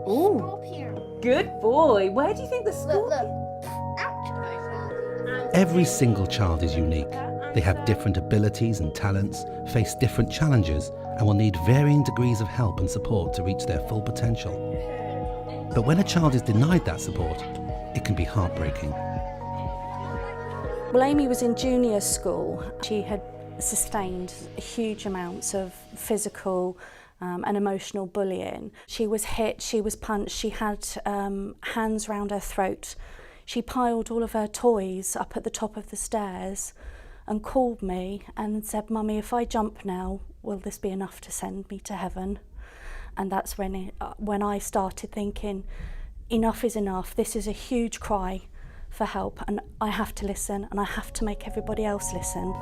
Ooh, good boy. Where do you think the school... Every single child is unique. They have different abilities and talents, face different challenges, and will need varying degrees of help and support to reach their full potential. But when a child is denied that support, it can be heartbreaking. Well, Amy was in junior school. She had sustained huge amounts of physical and emotional bullying. She was hit, she was punched, she had hands round her throat. She piled all of her toys up at the top of the stairs and called me and said, "Mummy, if I jump now, will this be enough to send me to heaven?" And that's when I started thinking, enough is enough. This is a huge cry for help, and I have to listen, and I have to make everybody else listen.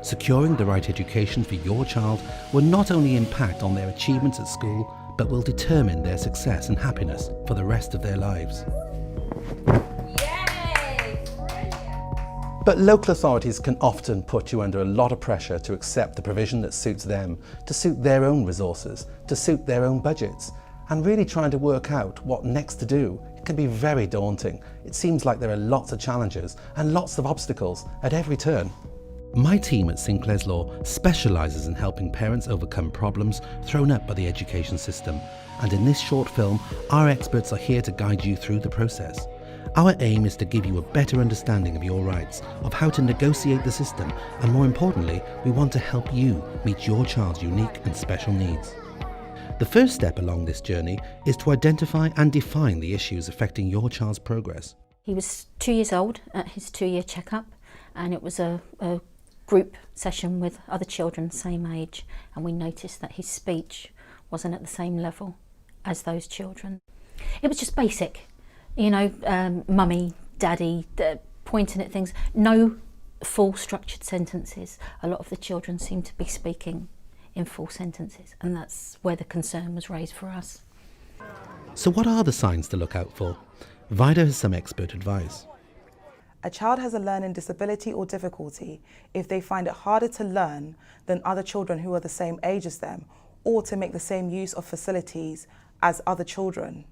Securing the right education for your child will not only impact on their achievements at school, but will determine their success and happiness for the rest of their lives. Yay! But local authorities can often put you under a lot of pressure to accept the provision that suits them, to suit their own resources, to suit their own budgets, and really trying to work out what next to do. It can be very daunting. It seems like there are lots of challenges and lots of obstacles at every turn. My team at Sinclairslaw specialises in helping parents overcome problems thrown up by the education system, and in this short film, our experts are here to guide you through the process. Our aim is to give you a better understanding of your rights, of how to negotiate the system, and more importantly, we want to help you meet your child's unique and special needs. The first step along this journey is to identify and define the issues affecting your child's progress. He was 2 years old at his 2-year checkup, and it was a group session with other children same age, and we noticed that his speech wasn't at the same level as those children. It was just basic, you know, mummy, daddy, pointing at things, no full structured sentences. A lot of the children seemed to be speaking in full sentences, and that's where the concern was raised for us. So what are the signs to look out for? Vida has some expert advice. A child has a learning disability or difficulty if they find it harder to learn than other children who are the same age as them, or to make the same use of facilities as other children.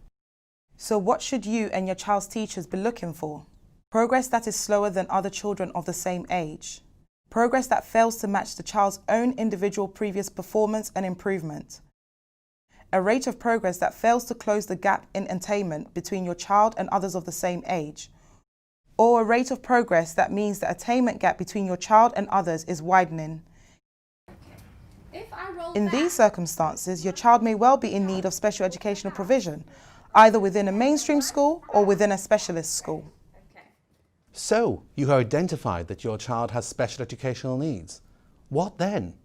So what should you and your child's teachers be looking for? Progress that is slower than other children of the same age. Progress that fails to match the child's own individual previous performance and improvement. A rate of progress that fails to close the gap in attainment between your child and others of the same age. Or a rate of progress that means the attainment gap between your child and others is widening. In these circumstances, your child may well be in need of special educational provision, either within a mainstream school or within a specialist school. So, you have identified that your child has special educational needs. What then?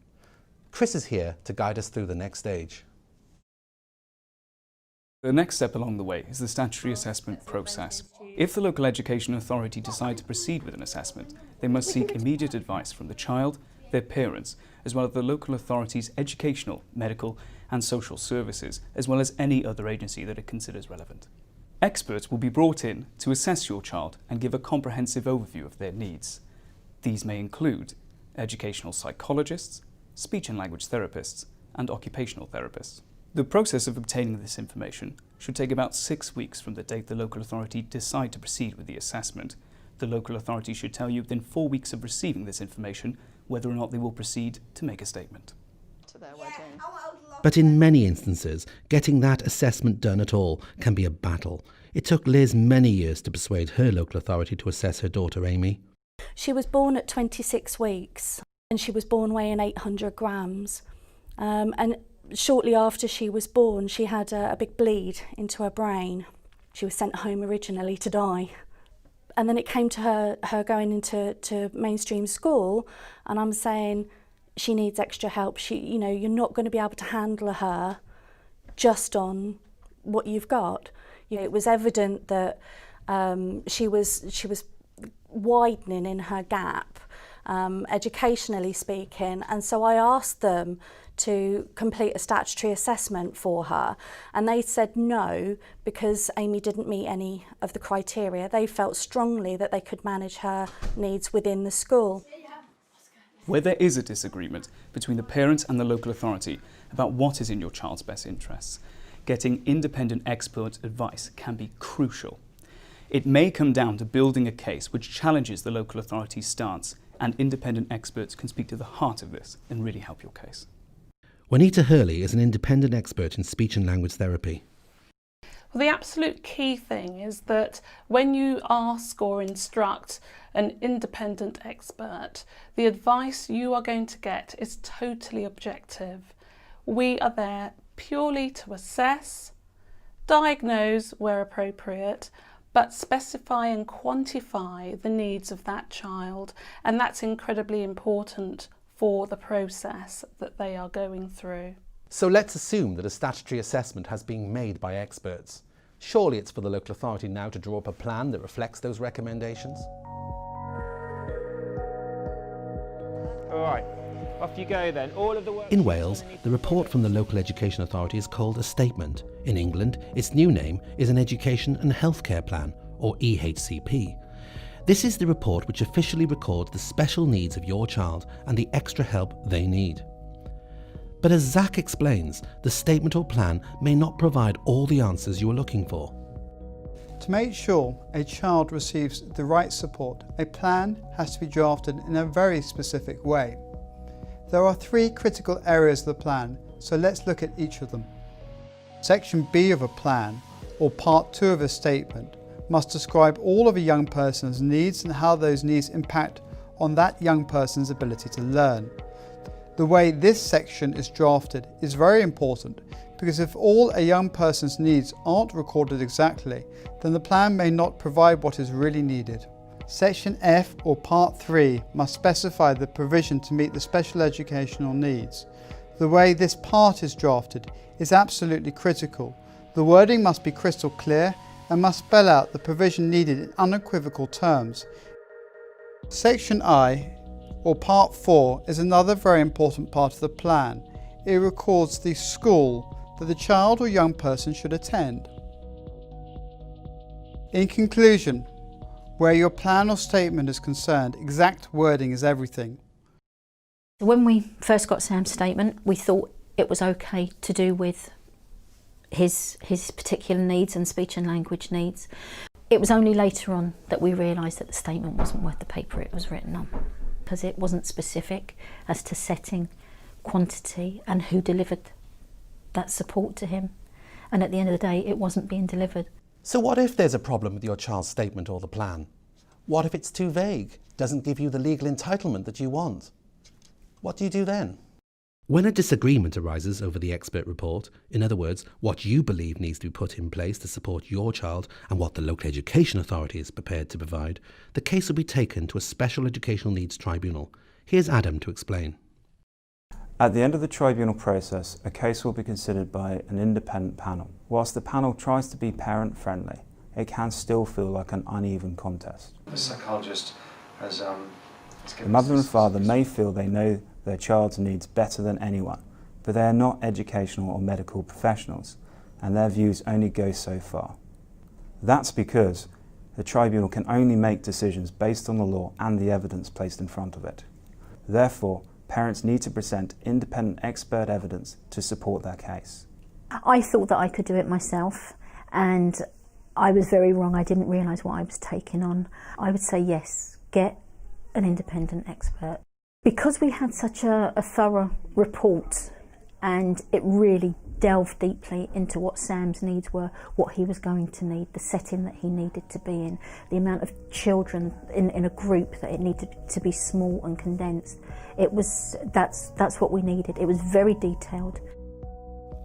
Chris is here to guide us through the next stage. The next step along the way is the statutory assessment process. If the local education authority decide to proceed with an assessment, they must seek immediate advice from the child, their parents, as well as the local authority's educational, medical and social services, as well as any other agency that it considers relevant. Experts will be brought in to assess your child and give a comprehensive overview of their needs. These may include educational psychologists, speech and language therapists, and occupational therapists. The process of obtaining this information should take about 6 weeks from the date the local authority decide to proceed with the assessment. The local authority should tell you within 4 weeks of receiving this information whether or not they will proceed to make a statement. But in many instances, getting that assessment done at all can be a battle. It took Liz many years to persuade her local authority to assess her daughter Amy. She was born at 26 weeks, and she was born weighing 800 grams. And shortly after she was born, she had a big bleed into her brain. She was sent home originally to die. And then it came to her going into mainstream school, and I'm saying she needs extra help. You know, you're not going to be able to handle her just on what you've got. You know, it was evident that she was widening in her gap, educationally speaking, and so I asked them to complete a statutory assessment for her, and they said no because Amy didn't meet any of the criteria. They felt strongly that they could manage her needs within the school. Where there is a disagreement between the parents and the local authority about what is in your child's best interests, getting independent expert advice can be crucial. It may come down to building a case which challenges the local authority's stance, and independent experts can speak to the heart of this and really help your case. Juanita Hurley is an independent expert in speech and language therapy. Well, the absolute key thing is that when you ask or instruct an independent expert, the advice you are going to get is totally objective. We are there purely to assess, diagnose where appropriate, but specify and quantify the needs of that child, and that's incredibly important for the process that they are going through. So let's assume that a statutory assessment has been made by experts. Surely it's for the local authority now to draw up a plan that reflects those recommendations? All right, off you go then. All of the work In Wales, the report from the local education authority is called a statement. In England, its new name is an Education and Healthcare Plan, or EHCP. This is the report which officially records the special needs of your child and the extra help they need. But as Zach explains, the statement or plan may not provide all the answers you are looking for. To make sure a child receives the right support, a plan has to be drafted in a very specific way. There are 3 critical areas of the plan, so let's look at each of them. Section B of a plan, or Part 2 of a statement, must describe all of a young person's needs and how those needs impact on that young person's ability to learn. The way this section is drafted is very important, because if all a young person's needs aren't recorded exactly, then the plan may not provide what is really needed. Section F, or Part 3, must specify the provision to meet the special educational needs. The way this part is drafted is absolutely critical. The wording must be crystal clear and must spell out the provision needed in unequivocal terms. Section I, or Part 4, is another very important part of the plan. It records the school that the child or young person should attend. In conclusion, where your plan or statement is concerned, exact wording is everything. When we first got Sam's statement, we thought it was okay to do with his particular needs and speech and language needs. It was only later on that we realised that the statement wasn't worth the paper it was written on, because it wasn't specific as to setting, quantity and who delivered that support to him. And at the end of the day, it wasn't being delivered. So what if there's a problem with your child's statement or the plan? What if it's too vague, doesn't give you the legal entitlement that you want? What do you do then? When a disagreement arises over the expert report, in other words, what you believe needs to be put in place to support your child and what the local education authority is prepared to provide, the case will be taken to a special educational needs tribunal. Here's Adam to explain. At the end of the tribunal process, a case will be considered by an independent panel. Whilst the panel tries to be parent-friendly, it can still feel like an uneven contest. The psychologist has The mother and father may feel they know their child's needs better than anyone, but they are not educational or medical professionals, and their views only go so far. That's because the tribunal can only make decisions based on the law and the evidence placed in front of it. Therefore, parents need to present independent expert evidence to support their case. I thought that I could do it myself, and I was very wrong. I didn't realise what I was taking on. I would say yes, get an independent expert. Because we had such a thorough report and it really delved deeply into what Sam's needs were, what he was going to need, the setting that he needed to be in, the amount of children in a group that it needed to be small and condensed. That's what we needed. It was very detailed.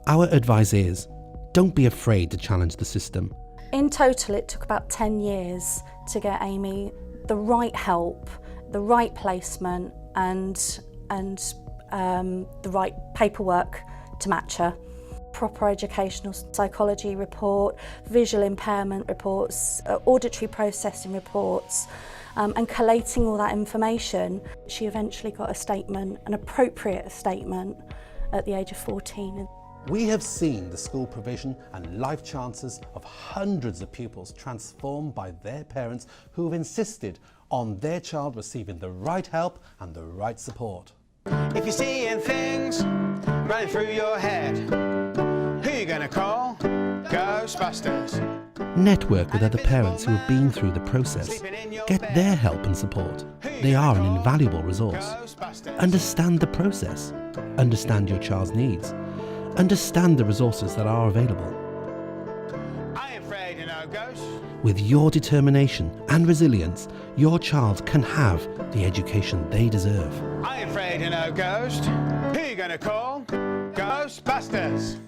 Our advice is, don't be afraid to challenge the system. In total, it took about 10 years to get Amy the right help, the right placement and the right paperwork to match her. Proper educational psychology report, visual impairment reports, auditory processing reports, and collating all that information. She eventually got a statement, an appropriate statement, at the age of 14. We have seen the school provision and life chances of hundreds of pupils transformed by their parents who have insisted on their child receiving the right help and the right support. If you're seeing things running through your head, who are you going to call? Ghostbusters. Network with other parents who have been through the process. Get their help and support. They are an invaluable resource. Understand the process. Understand your child's needs. Understand the resources that are available. I ain't afraid of no ghosts. With your determination and resilience, your child can have the education they deserve. I ain't afraid of no ghost. Who are you going to call? Ghostbusters.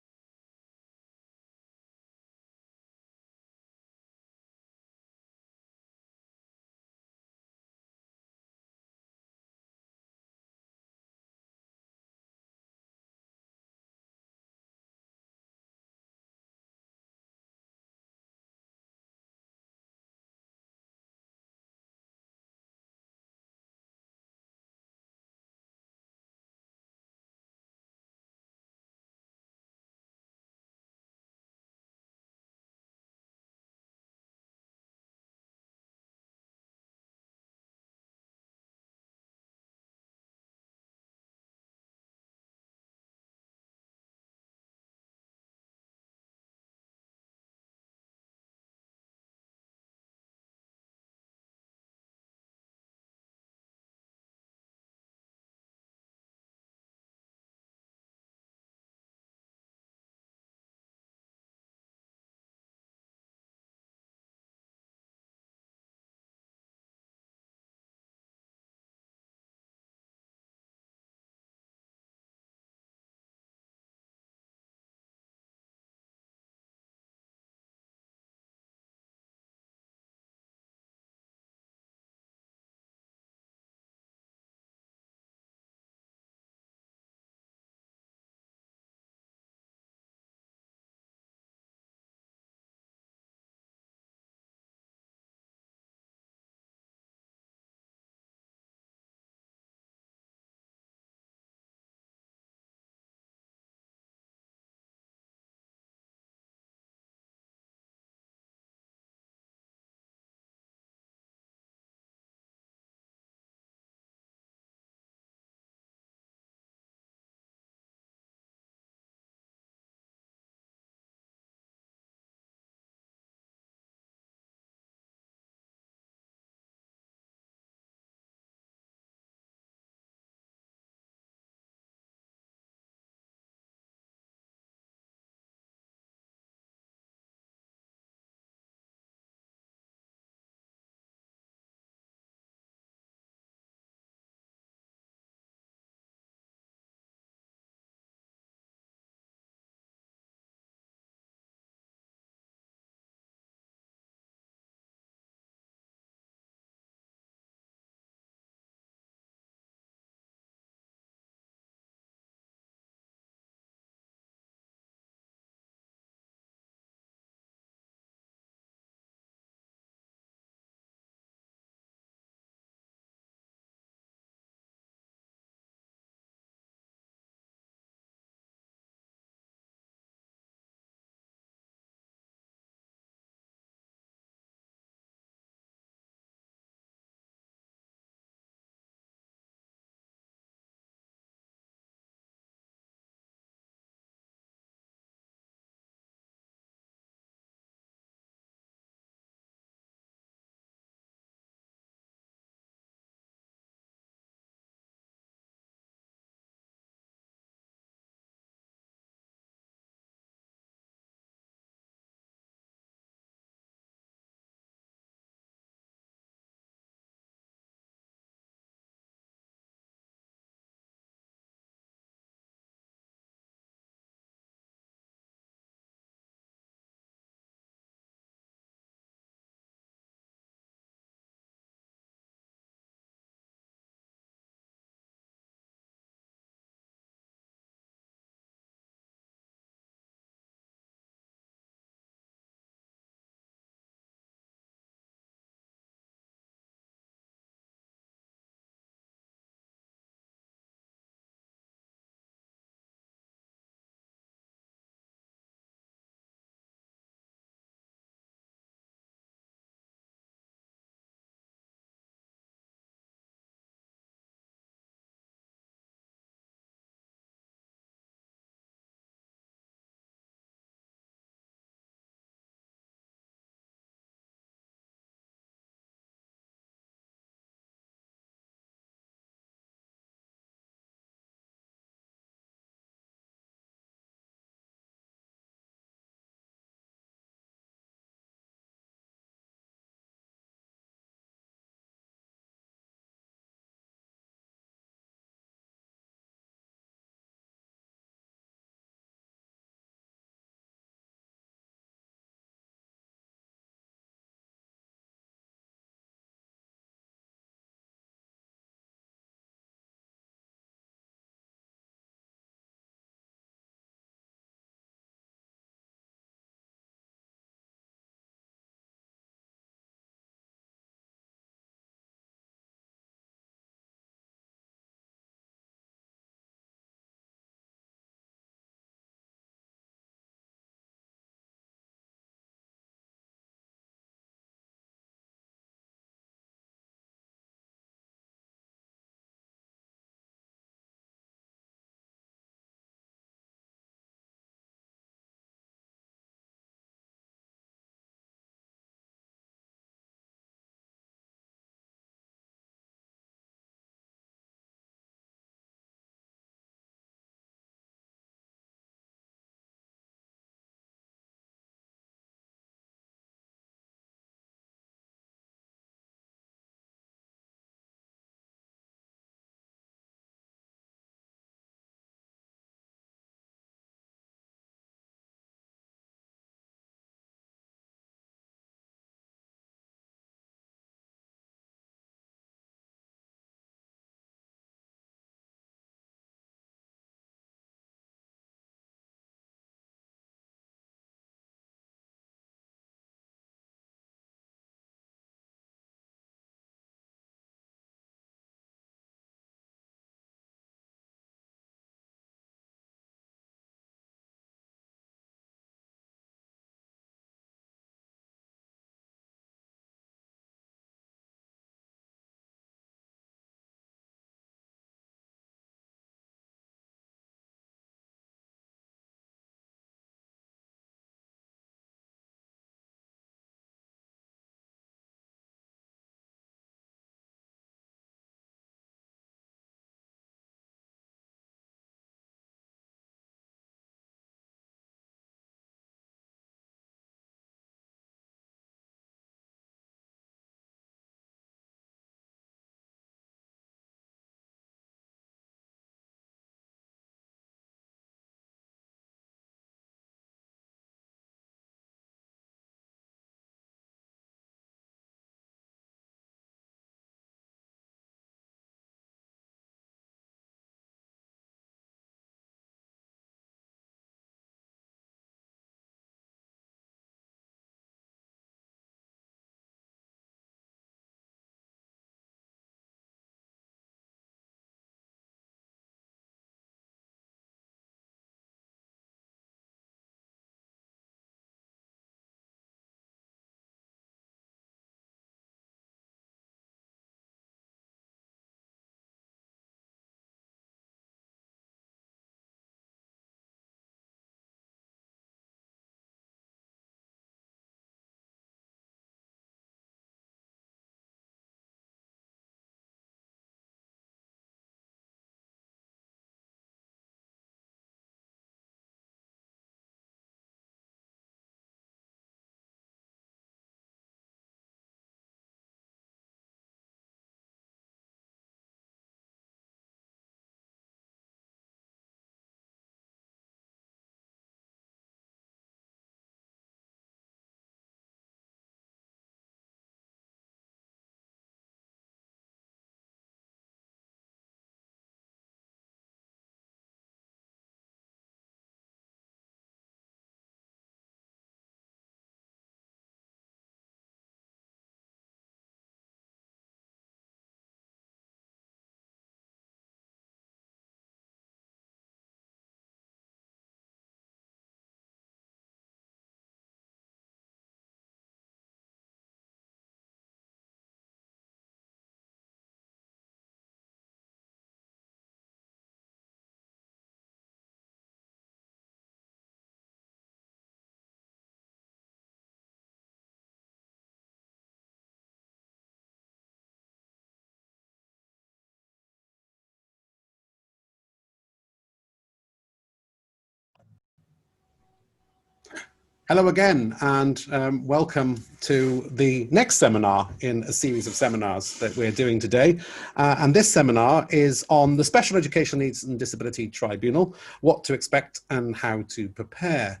Hello again, and welcome to the next seminar in a series of seminars that we're doing today. And this seminar is on the Special Educational Needs and Disability Tribunal, what to expect and how to prepare.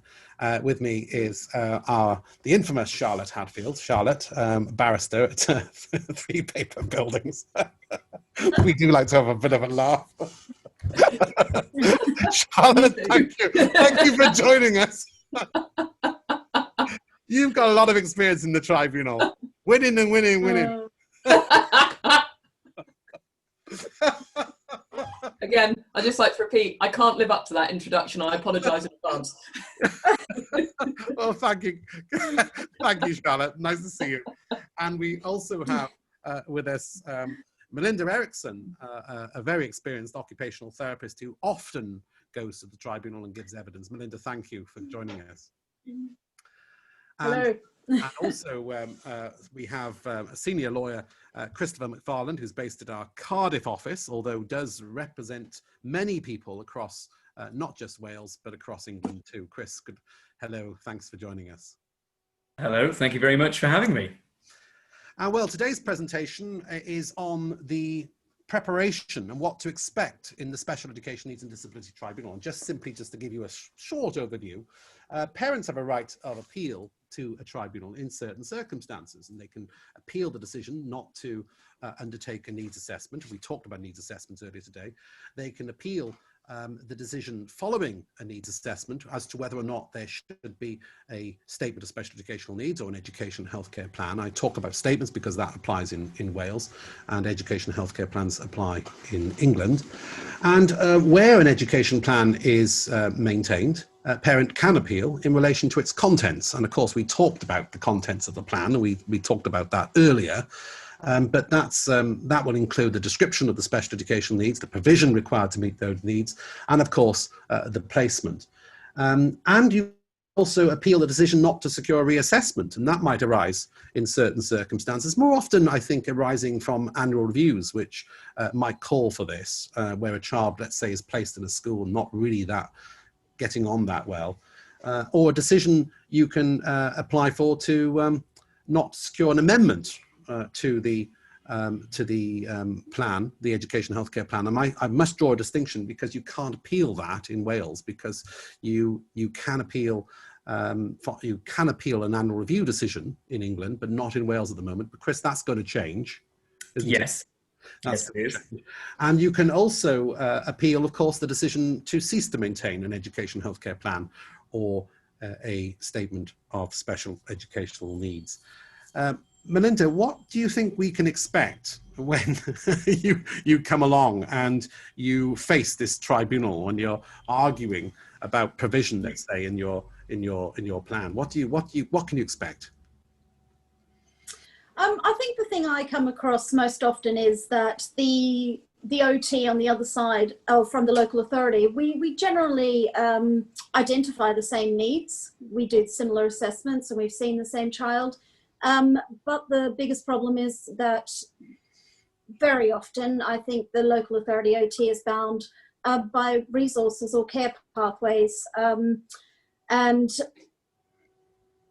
With me is the infamous Charlotte Hadfield. Charlotte, barrister at 3 Paper Buildings. We do like to have a bit of a laugh. Charlotte, thank you. Thank you for joining us. You've got a lot of experience in the tribunal. Winning and winning, winning. Again, I just like to repeat, I can't live up to that introduction. I apologise in advance. Well, thank you. Thank you, Charlotte. Nice to see you. And we also have with us Melinda Erickson, a very experienced occupational therapist who often goes to the tribunal and gives evidence. Melinda, thank you for joining us. Hello. And also we have a senior lawyer, Christopher McFarland, who's based at our Cardiff office, although does represent many people across not just Wales, but across England too. Chris, hello, thanks for joining us. Hello, thank you very much for having me. Well, today's presentation is on the preparation and what to expect in the Special Education Needs and Disability Tribunal. And just to give you a short overview, parents have a right of appeal to a tribunal in certain circumstances, and they can appeal the decision not to undertake a needs assessment. We talked about needs assessments earlier today. They can appeal the decision following a needs assessment as to whether or not there should be a statement of special educational needs or an education healthcare plan. I talk about statements because that applies in Wales, and education healthcare plans apply in England. And where an education plan is maintained, a parent can appeal in relation to its contents. And of course, we talked about the contents of the plan, and we talked about that earlier. But that will include the description of the special educational needs, the provision required to meet those needs, and of course, the placement. And you also appeal the decision not to secure a reassessment, and that might arise in certain circumstances, more often, I think, arising from annual reviews, which might call for this, where a child, let's say, is placed in a school not really getting on that well, or a decision you can apply for to not secure an amendment to the plan, the education healthcare plan. And I must draw a distinction, because you can't appeal that in Wales, because you can appeal an annual review decision in England, but not in Wales at the moment. But Chris, that's going to change, isn't it? Yes, it is. And you can also appeal, of course, the decision to cease to maintain an education healthcare plan or a statement of special educational needs. Melinda, what do you think we can expect when you come along and you face this tribunal when you're arguing about provision, let's say, in your plan? What can you expect? I think the thing I come across most often is that the OT on the other side, from the local authority, we generally identify the same needs. We do similar assessments, and we've seen the same child. But the biggest problem is that very often, I think the local authority OT is bound by resources or care pathways. And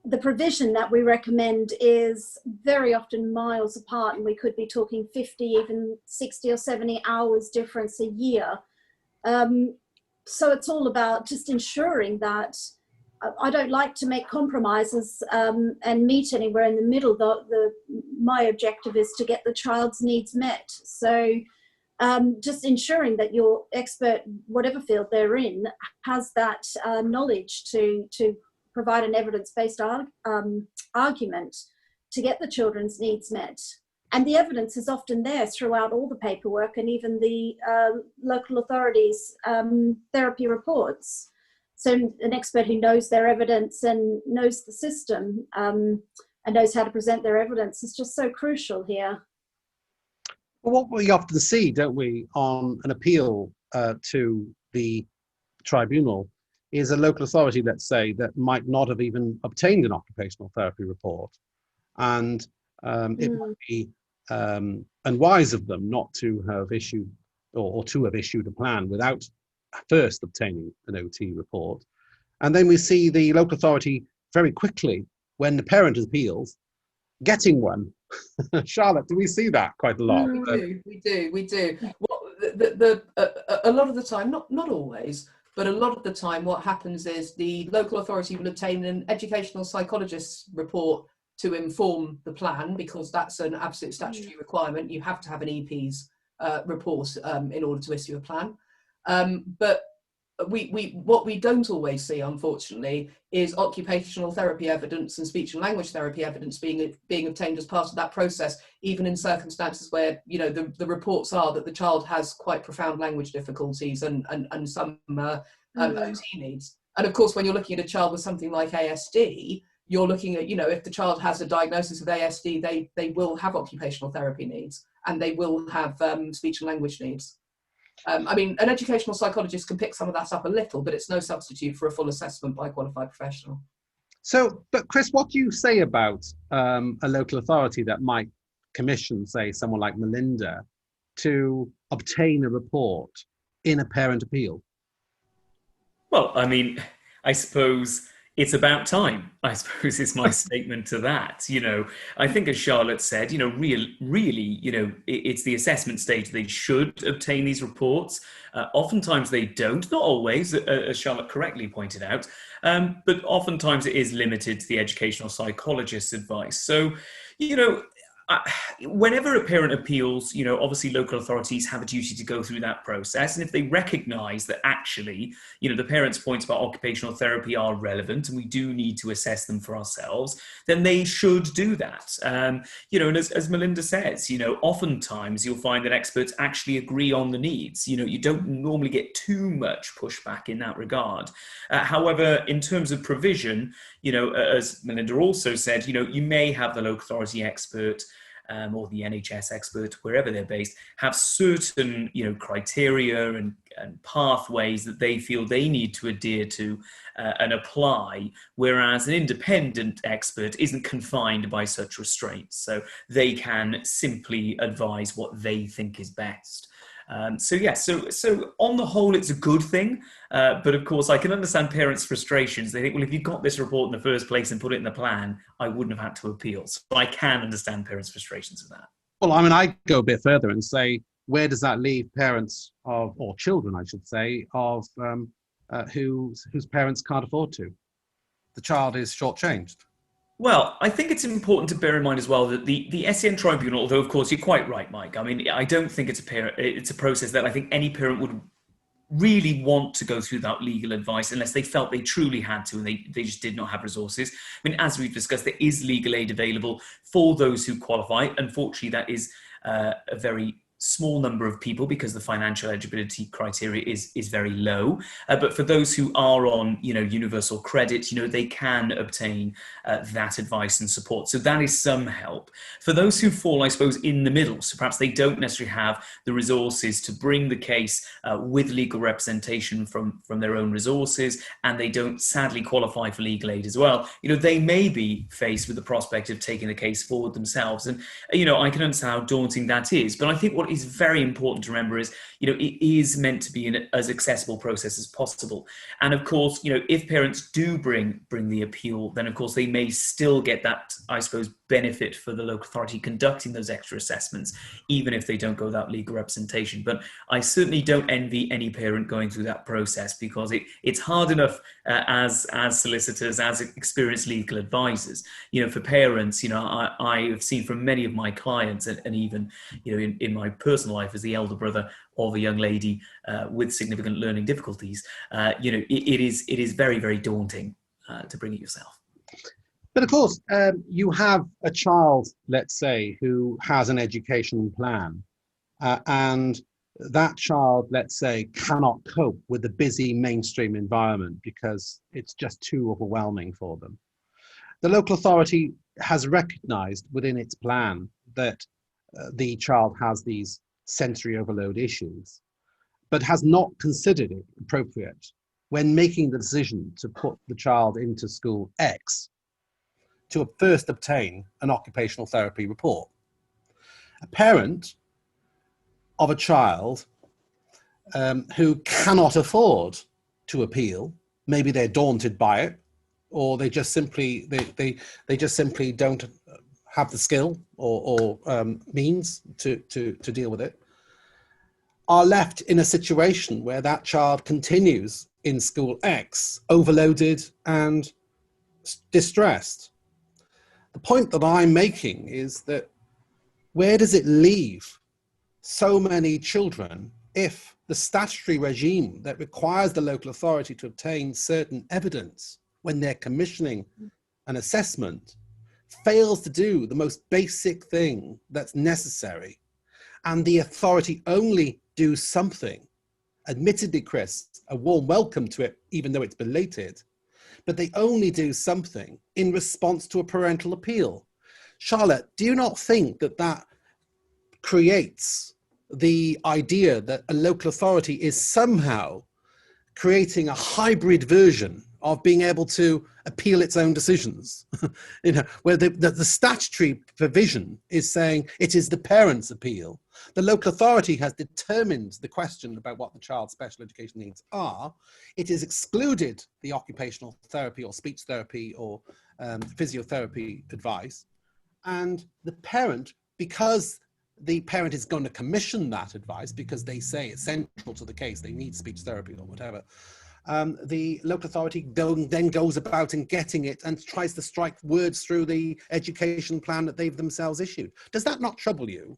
the provision that we recommend is very often miles apart, and we could be talking 50, even 60 or 70 hours difference a year. So it's all about just ensuring that I don't like to make compromises and meet anywhere in the middle. My objective is to get the child's needs met. So just ensuring that your expert, whatever field they're in, has that knowledge to provide an evidence-based argument to get the children's needs met. And the evidence is often there throughout all the paperwork and even the local authorities' therapy reports. So an expert who knows their evidence and knows the system and knows how to present their evidence is just so crucial here. Well, what we often see, don't we, on an appeal to the tribunal is a local authority, let's say, that might not have even obtained an occupational therapy report. And it might be unwise of them not to have issued or to have issued a plan without first obtaining an OT report. And then we see the local authority very quickly, when the parent appeals, getting one. Charlotte, do we see that quite a lot? We do. A lot of the time, not always, but a lot of the time what happens is the local authority will obtain an educational psychologist's report to inform the plan, because that's an absolute statutory requirement. You have to have an EP's report in order to issue a plan. But what we don't always see, unfortunately, is occupational therapy evidence and speech and language therapy evidence being obtained as part of that process, even in circumstances where, you know, the reports are that the child has quite profound language difficulties and some OT needs. And of course, when you're looking at a child with something like ASD, you're looking at, you know, if the child has a diagnosis of ASD, they will have occupational therapy needs, and they will have speech and language needs. I mean, an educational psychologist can pick some of that up a little, but it's no substitute for a full assessment by a qualified professional. So, but Chris, what do you say about a local authority that might commission, say, someone like Melinda to obtain a report in a parent appeal? Well, I mean, I suppose it's about time, I suppose, is my statement to that. You know, I think, as Charlotte said, you know, really, you know, it's the assessment stage. They should obtain these reports. Oftentimes they don't, not always, as Charlotte correctly pointed out, but oftentimes it is limited to the educational psychologist's advice. So, you know, whenever a parent appeals, you know, obviously local authorities have a duty to go through that process. And if they recognise that actually, you know, the parent's points about occupational therapy are relevant and we do need to assess them for ourselves, then they should do that. You know, and as Melinda says, you know, oftentimes you'll find that experts actually agree on the needs. You know, you don't normally get too much pushback in that regard. However, in terms of provision, you know, as Melinda also said, you know, you may have the local authority expert or the NHS expert, wherever they're based, have certain, you know, criteria and pathways that they feel they need to adhere to and apply, whereas an independent expert isn't confined by such restraints. So they can simply advise what they think is best. So on the whole, it's a good thing. But of course, I can understand parents' frustrations. They think, well, if you got this report in the first place and put it in the plan, I wouldn't have had to appeal. So I can understand parents' frustrations with that. Well, I mean, I go a bit further and say, where does that leave parents of, or children, I should say, of whose parents can't afford to? The child is shortchanged. Well, I think it's important to bear in mind as well that the SEN Tribunal, although of course you're quite right, Mike, I mean, I don't think it's a process that I think any parent would really want to go through that legal advice unless they felt they truly had to and they just did not have resources. I mean, as we've discussed, there is legal aid available for those who qualify. Unfortunately, that is a very small number of people because the financial eligibility criteria is very low. But for those who are on, you know, universal credit, you know, they can obtain that advice and support. So that is some help. For those who fall, I suppose, in the middle, so perhaps they don't necessarily have the resources to bring the case with legal representation from their own resources, and they don't sadly qualify for legal aid as well, you know, they may be faced with the prospect of taking the case forward themselves. And, you know, I can understand how daunting that is. But I think what is very important to remember is, you know, it is meant to be an as accessible process as possible. And of course, you know, if parents do bring the appeal, then of course they may still get that, I suppose, benefit for the local authority conducting those extra assessments, even if they don't go without legal representation. But I certainly don't envy any parent going through that process, because it's hard enough as solicitors, as experienced legal advisors, you know, for parents. You know, I have seen from many of my clients, and even, you know, in my personal life as the elder brother of a young lady with significant learning difficulties, you know, it is very, very daunting to bring it yourself. But of course, you have a child, let's say, who has an education plan, and that child, let's say, cannot cope with the busy mainstream environment because it's just too overwhelming for them. The local authority has recognised within its plan that the child has these sensory overload issues, but has not considered it appropriate when making the decision to put the child into school X to first obtain an occupational therapy report. A parent of a child who cannot afford to appeal, maybe they're daunted by it, or they just simply they just simply don't have the skill or means to deal with it, are left in a situation where that child continues in school X, overloaded and distressed. The point that I'm making is that where does it leave so many children if the statutory regime that requires the local authority to obtain certain evidence when they're commissioning an assessment fails to do the most basic thing that's necessary, and the authority only do something? Admittedly, Chris, a warm welcome to it, even though it's belated, but they only do something in response to a parental appeal. Charlotte, do you not think that that creates the idea that a local authority is somehow creating a hybrid version of being able to appeal its own decisions? Where the statutory provision is saying it is the parent's appeal. The local authority has determined the question about what the child's special education needs are. It has excluded the occupational therapy or speech therapy or physiotherapy advice. And the parent, because the parent is going to commission that advice because they say it's central to the case, they need speech therapy or whatever, the local authority then goes about and getting it and tries to strike words through the education plan that they've themselves issued. Does that not trouble you?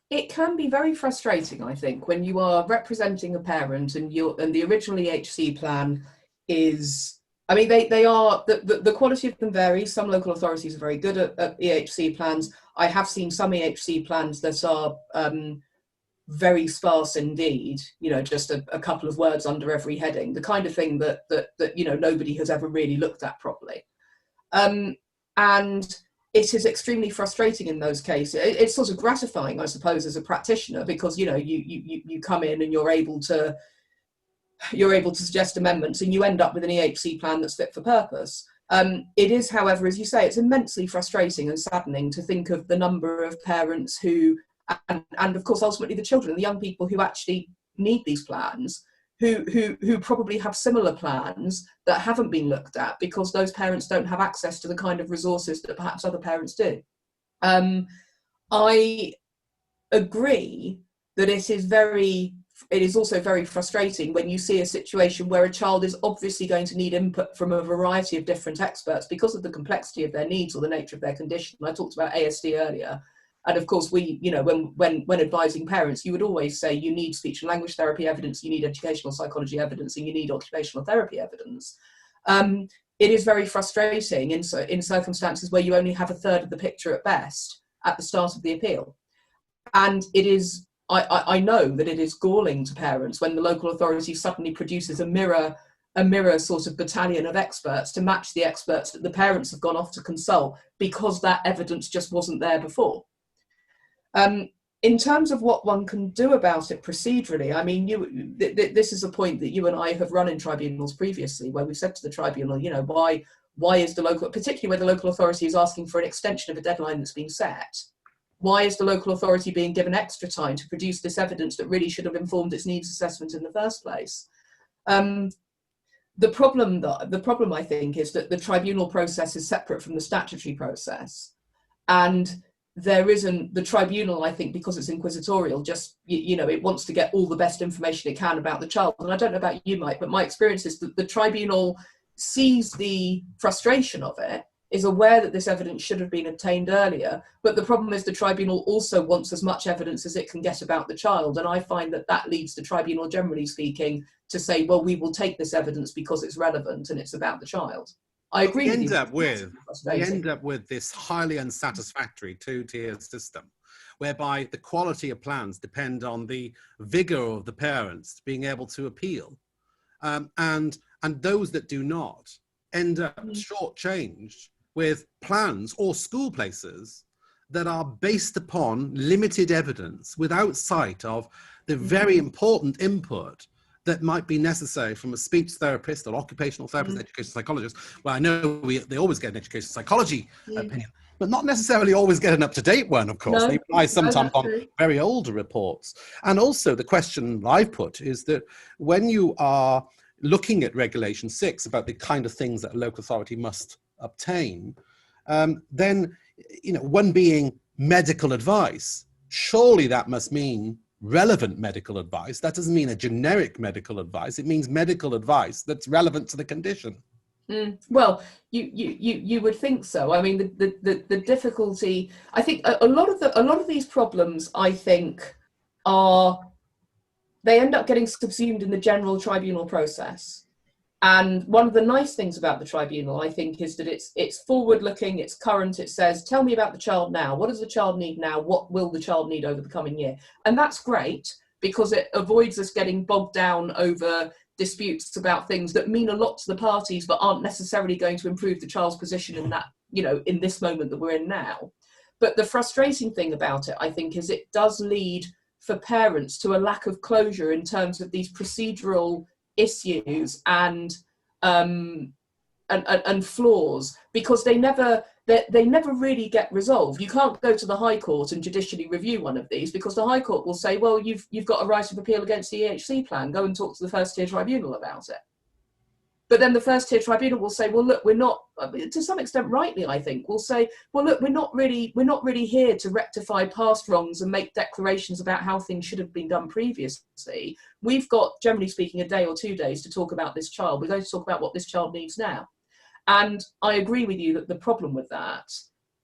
It can be very frustrating, I think, when you are representing a parent and the original EHC plan is, I mean, they are, the quality of them varies. Some local authorities are very good at EHC plans. I have seen some EHC plans that are very sparse indeed, just a couple of words under every heading, the kind of thing that nobody has ever really looked at properly. And it is extremely frustrating in those cases. It's sort of gratifying, I suppose, as a practitioner, because you come in and you're able to suggest amendments and you end up with an EHC plan that's fit for purpose. It is, however, as you say, it's immensely frustrating and saddening to think of the number of parents who, and of course ultimately the children, the young people who actually need these plans, who probably have similar plans that haven't been looked at because those parents don't have access to the kind of resources that perhaps other parents do. I agree that it is also very frustrating when you see a situation where a child is obviously going to need input from a variety of different experts because of the complexity of their needs or the nature of their condition. I talked about ASD earlier. And of course, when advising parents, you would always say you need speech and language therapy evidence, you need educational psychology evidence, and you need occupational therapy evidence. It is very frustrating in circumstances where you only have a third of the picture at best at the start of the appeal. And it is, I know that it is galling to parents when the local authority suddenly produces a mirror sort of battalion of experts to match the experts that the parents have gone off to consult because that evidence just wasn't there before. In terms of what one can do about it procedurally, I mean, this is a point that you and I have run in tribunals previously, where we've said to the tribunal, why is the local, particularly where the local authority is asking for an extension of a deadline that's been set, why is the local authority being given extra time to produce this evidence that really should have informed its needs assessment in the first place? The problem, I think, is that the tribunal process is separate from the statutory process, and the tribunal, I think, because it's inquisitorial, just, it wants to get all the best information it can about the child. And I don't know about you, Mike, but my experience is that the tribunal sees the frustration of it, is aware that this evidence should have been obtained earlier. But the problem is the tribunal also wants as much evidence as it can get about the child. And I find that leads the tribunal, generally speaking, to say, well, we will take this evidence because it's relevant and it's about the child. I agree. We end up with this highly unsatisfactory two-tier system, whereby the quality of plans depend on the vigor of the parents being able to appeal, and those that do not end up shortchanged with plans or school places that are based upon limited evidence without sight of the very important input that might be necessary from a speech therapist or occupational therapist, educational psychologist. Well, I know they always get an educational psychology opinion, but not necessarily always get an up-to-date one, of course. They rely sometimes on very older reports. And also the question I've put is that when you are looking at Regulation 6 about the kind of things that a local authority must obtain, then, you know, one being medical advice, surely that must mean relevant medical advice. That doesn't mean a generic medical advice. It means medical advice that's relevant to the condition. Well, you would think so. I mean, the difficulty, I think a lot of these problems, I think, they end up getting subsumed in the general tribunal process. And one of the nice things about the tribunal, I think, is that it's forward-looking, it's current. It says, tell me about the child now. What does the child need now? What will the child need over the coming year? And that's great, because it avoids us getting bogged down over disputes about things that mean a lot to the parties but aren't necessarily going to improve the child's position in that, you know, in this moment that we're in now. But the frustrating thing about it, I think, is it does lead for parents to a lack of closure in terms of these procedural issues and flaws, because they never really get resolved. You can't go to the High Court and judicially review one of these, because the High Court will say, well, you've got a right of appeal against the EHC plan, go and talk to the first tier tribunal about it. But then the first tier tribunal will say, well, look, we're not, to some extent rightly, I think, will say, well, look, we're not really here to rectify past wrongs and make declarations about how things should have been done previously. We've got, generally speaking, a day or 2 days to talk about this child. We're going to talk about what this child needs now. And I agree with you that the problem with that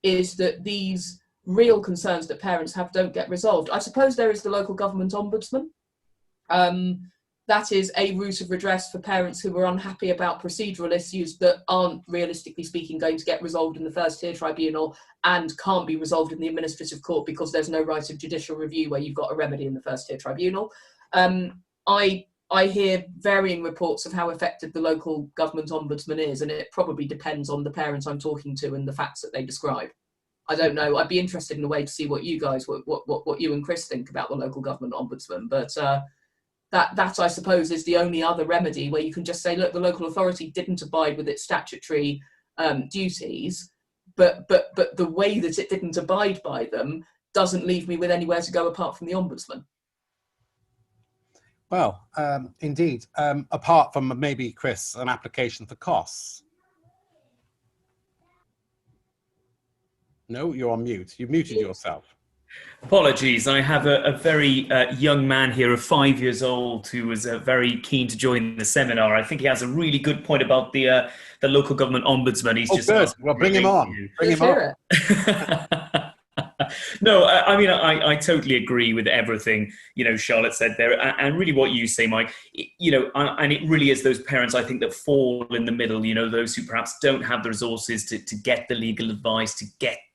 is that these real concerns that parents have don't get resolved. I suppose there is the local government ombudsman. That is a route of redress for parents who are unhappy about procedural issues that aren't, realistically speaking, going to get resolved in the first tier tribunal and can't be resolved in the administrative court because there's no right of judicial review where you've got a remedy in the first tier tribunal. I hear varying reports of how effective the local government ombudsman is, and it probably depends on the parents I'm talking to and the facts that they describe. I don't know. I'd be interested in a way to see what you guys, what you and Chris think about the local government ombudsman, but that I suppose is the only other remedy where you can just say, look, the local authority didn't abide with its statutory duties, but the way that it didn't abide by them doesn't leave me with anywhere to go apart from the ombudsman. Well, indeed, apart from maybe, Chris, an application for costs. No, you're on mute. You've muted yourself. Apologies, I have a very young man here of 5 years old who was very keen to join the seminar. I think he has a really good point about the local government ombudsman. He's just good. Well, bring him on. Bring him on. No, I mean, I totally agree with everything, you know, Charlotte said there, and really what you say, Mike, you know, and it really is those parents, I think, that fall in the middle, you know, those who perhaps don't have the resources to get the legal advice, to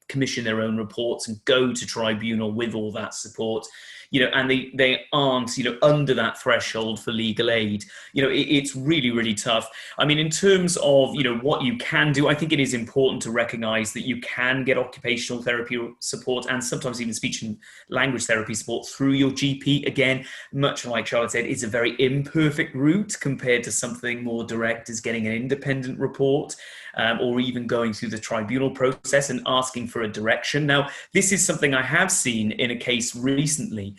commission their own reports and go to tribunal with all that support, you know, and they aren't, you know, under that threshold for legal aid. You know, it's really, really tough. I mean, in terms of, you know, what you can do, I think it is important to recognize that you can get occupational therapy support and sometimes even speech and language therapy support through your GP. Again, much like Charlotte said, it's a very imperfect route compared to something more direct as getting an independent report. Or even going through the tribunal process and asking for a direction. Now, this is something I have seen in a case recently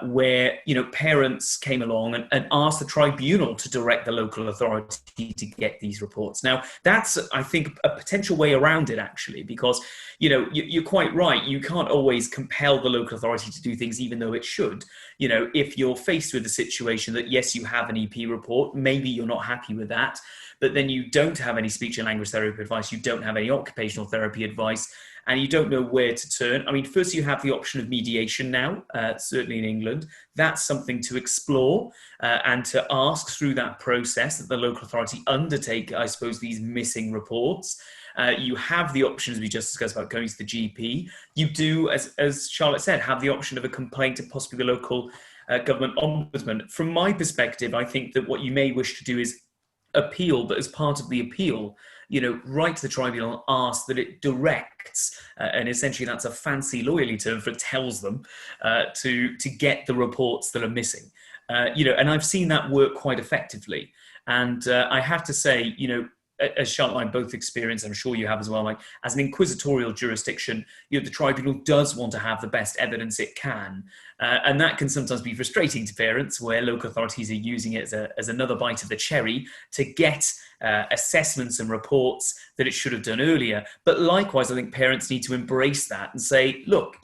where, you know, parents came along and asked the tribunal to direct the local authority to get these reports. Now, that's, I think, a potential way around it, actually, because, you know, you're quite right. You can't always compel the local authority to do things, even though it should. You know, if you're faced with a situation that, yes, you have an EP report, maybe you're not happy with that, but then you don't have any speech and language therapy advice, you don't have any occupational therapy advice, and you don't know where to turn. I mean, first you have the option of mediation now, certainly in England. That's something to explore and to ask through that process that the local authority undertake, I suppose, these missing reports. You have the option, as we just discussed, about going to the GP. You do, as Charlotte said, have the option of a complaint to possibly the local government ombudsman. From my perspective, I think that what you may wish to do is appeal, but as part of the appeal, you know, write to the tribunal, ask that it directs, and essentially that's a fancy lawyerly term for it tells them to get the reports that are missing. You know, and I've seen that work quite effectively. And I have to say, you know, as Charlotte and I both experienced, I'm sure you have as well, like as an inquisitorial jurisdiction, the tribunal does want to have the best evidence it can. And that can sometimes be frustrating to parents where local authorities are using it as another bite of the cherry to get assessments and reports that it should have done earlier. But likewise, I think parents need to embrace that and say, look,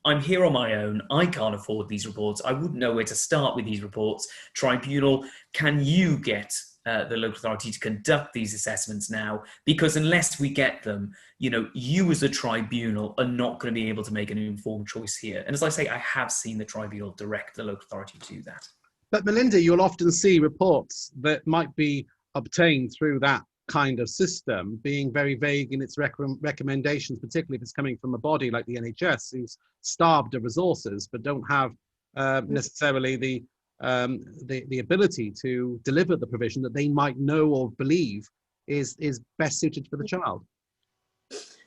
I'm here on my own. I can't afford these reports. I wouldn't know where to start with these reports. Tribunal, can you get the local authority to conduct these assessments now? Because unless we get them, you as a tribunal are not going to be able to make an informed choice here. And as I say, I have seen the tribunal direct the local authority to do that. But Melinda, you'll often see reports that might be obtained through that kind of system being very vague in its recommendations, particularly if it's coming from a body like the NHS, who's starved of resources but don't have necessarily the ability to deliver the provision that they might know or believe is best suited for the child.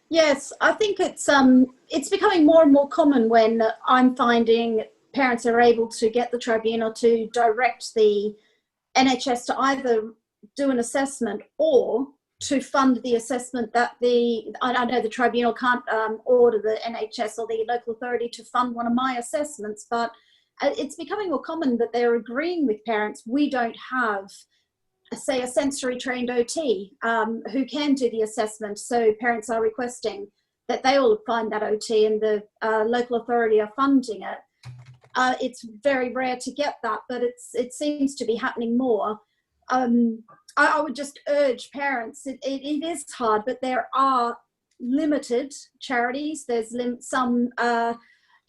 Yes, I think it's becoming more and more common when I'm finding parents are able to get the tribunal to direct the NHS to either do an assessment or to fund the assessment that I know the tribunal can't order the NHS or the local authority to fund one of my assessments, but it's becoming more common that they're agreeing with parents. We don't have, say, a sensory trained OT who can do the assessment. So parents are requesting that they all find that OT and the local authority are funding it. It's very rare to get that, but it seems to be happening more. I would just urge parents, it is hard, but there are limited charities. There's some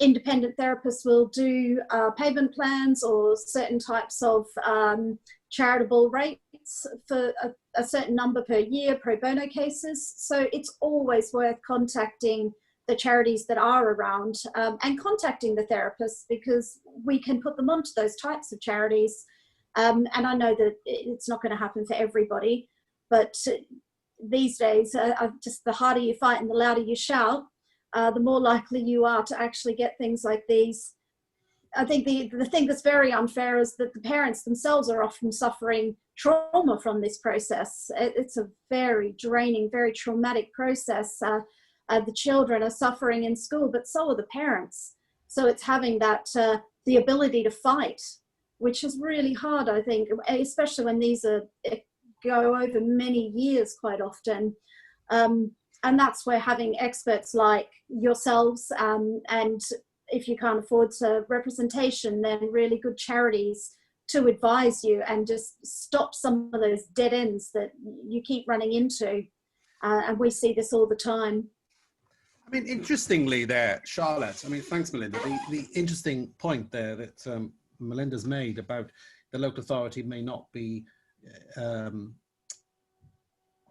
independent therapists will do payment plans or certain types of charitable rates for a certain number per year, pro bono cases. So it's always worth contacting the charities that are around and contacting the therapists, because we can put them onto those types of charities. And I know that it's not going to happen for everybody, but these days, just the harder you fight and the louder you shout, the more likely you are to actually get things like these. I think the thing that's very unfair is that the parents themselves are often suffering trauma from this process. It's a very draining, very traumatic process. The children are suffering in school, but so are the parents. So it's having that, the ability to fight, which is really hard, I think, especially when these go over many years quite often. And that's where having experts like yourselves, and if you can't afford representation, then really good charities to advise you and just stop some of those dead ends that you keep running into. And we see this all the time. I mean, interestingly there, Charlotte, thanks, Melinda. The interesting point there that Melinda's made about the local authority may not be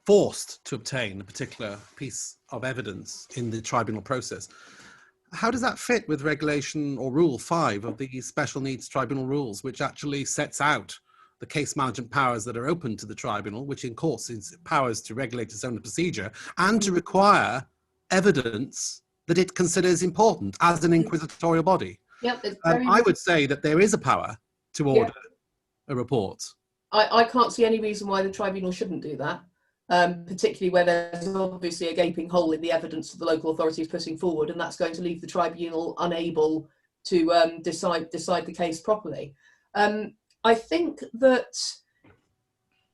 forced to obtain a particular piece of evidence in the tribunal process. How does that fit with regulation or rule 5 of the special needs tribunal rules, which actually sets out the case management powers that are open to the tribunal, which in course is powers to regulate its own procedure and to require evidence that it considers important as an inquisitorial body? Yep, I would say that there is a power to order a report. I can't see any reason why the tribunal shouldn't do that, particularly where there's obviously a gaping hole in the evidence that the local authority is putting forward, and that's going to leave the tribunal unable to decide the case properly. I think that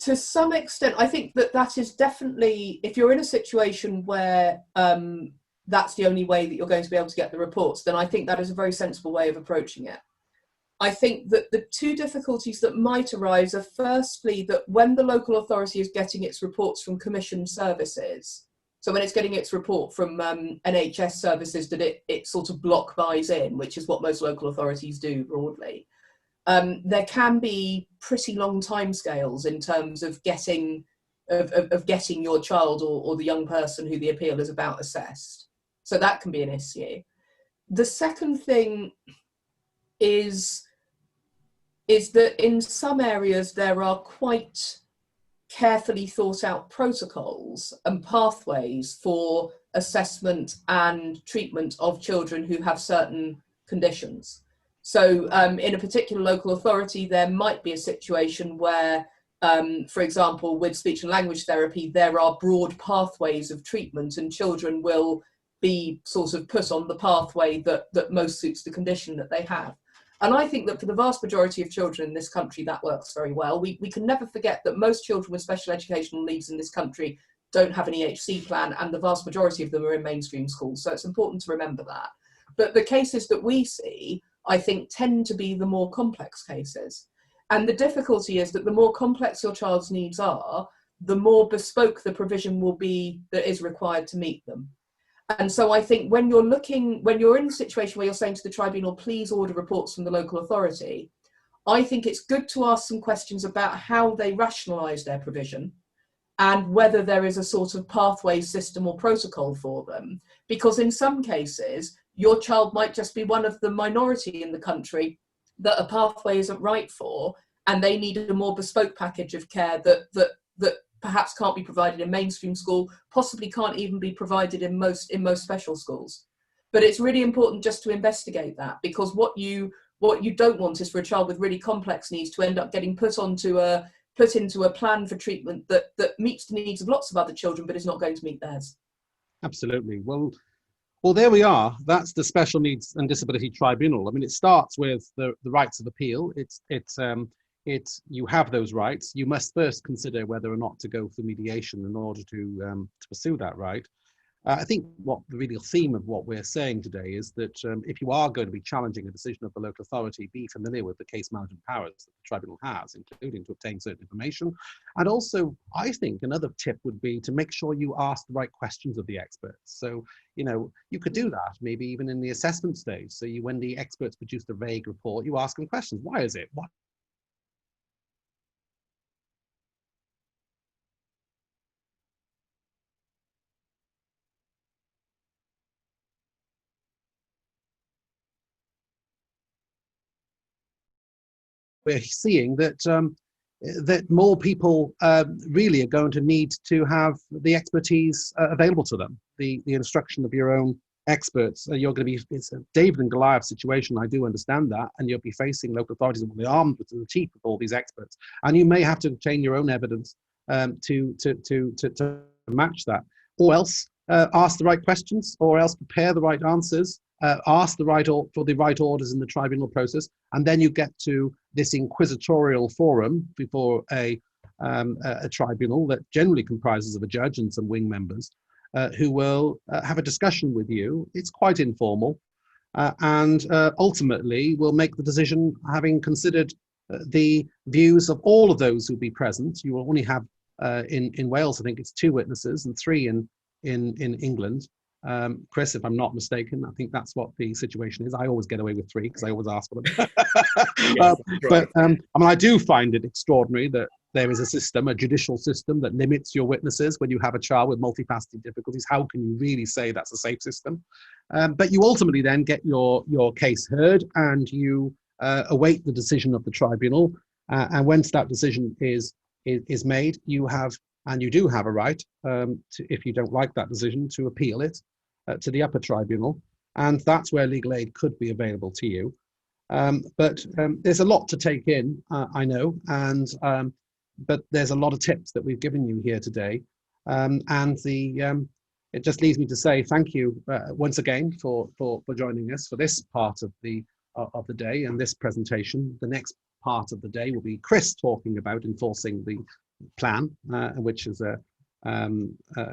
to some extent, I think that is definitely, if you're in a situation where that's the only way that you're going to be able to get the reports, then I think that is a very sensible way of approaching it. I think that the two difficulties that might arise are firstly that when the local authority is getting its reports from commissioned services, so when it's getting its report from NHS services that it sort of block buys in, which is what most local authorities do broadly, there can be pretty long timescales in terms of getting your child or the young person who the appeal is about assessed. So that can be an issue. The second thing is that in some areas there are quite carefully thought out protocols and pathways for assessment and treatment of children who have certain conditions. So in a particular local authority, there might be a situation where For example, with speech and language therapy, there are broad pathways of treatment, and children will be sort of put on the pathway that most suits the condition that they have. And I think that for the vast majority of children in this country, that works very well. We can never forget that most children with special educational needs in this country don't have an EHC plan, and the vast majority of them are in mainstream schools. So it's important to remember that. But the cases that we see, I think, tend to be the more complex cases. And the difficulty is that the more complex your child's needs are, the more bespoke the provision will be that is required to meet them. And so I think when you're in a situation where you're saying to the tribunal, please order reports from the local authority, I think it's good to ask some questions about how they rationalise their provision and whether there is a sort of pathway system or protocol for them. Because in some cases, your child might just be one of the minority in the country that a pathway isn't right for, and they need a more bespoke package of care that perhaps can't be provided in mainstream school, possibly can't even be provided in most special schools. But it's really important just to investigate that, because what you don't want is for a child with really complex needs to end up getting put into a plan for treatment that meets the needs of lots of other children but is not going to meet theirs. Absolutely. Well, there we are. That's the Special Needs and Disability Tribunal. I mean, it starts with the rights of appeal. You have those rights. You must first consider whether or not to go for mediation in order to pursue that right. I think what the real theme of what we're saying today is that if you are going to be challenging a decision of the local authority, be familiar with the case management powers that the tribunal has, including to obtain certain information. And also, I think another tip would be to make sure you ask the right questions of the experts. So, you could do that maybe even in the assessment stage. So when the experts produce a vague report, you ask them questions. Why is it? What? We're seeing that more people really are going to need to have the expertise available to them, the instruction of your own experts. You're going to be, it's a David and Goliath situation, I do understand that, and you'll be facing local authorities that will be armed to the teeth with all these experts, and you may have to obtain your own evidence to match that, or else ask the right questions, or else prepare the right answers, ask for the right orders in the tribunal process, and then you get to this inquisitorial forum before a tribunal that generally comprises of a judge and some wing members who will have a discussion with you. It's quite informal, and ultimately will make the decision having considered the views of all of those who will be present. You will only have in Wales, I think it's 2 witnesses and 3 in England. Chris, if I'm not mistaken, I think that's what the situation is. I always get away with 3 because I always ask for them. Yes, right. But I do find it extraordinary that there is a system, a judicial system, that limits your witnesses when you have a child with multifaceted difficulties. How can you really say that's a safe system? But you ultimately then get your case heard, and you await the decision of the tribunal. And once that decision is made, you do have a right, if you don't like that decision, to appeal it to the upper tribunal, and that's where legal aid could be available to you. But there's a lot to take in, I know, but there's a lot of tips that we've given you here today, and it just leaves me to say thank you once again for joining us for this part of the day and this presentation. The next part of the day will be Chris talking about enforcing the plan, which is a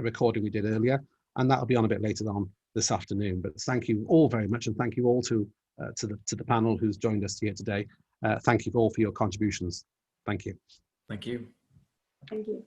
recording we did earlier, and that'll be on a bit later on this afternoon. But thank you all very much, and thank you all to the panel who's joined us here today. Thank you all for your contributions. Thank you. Thank you. Thank you.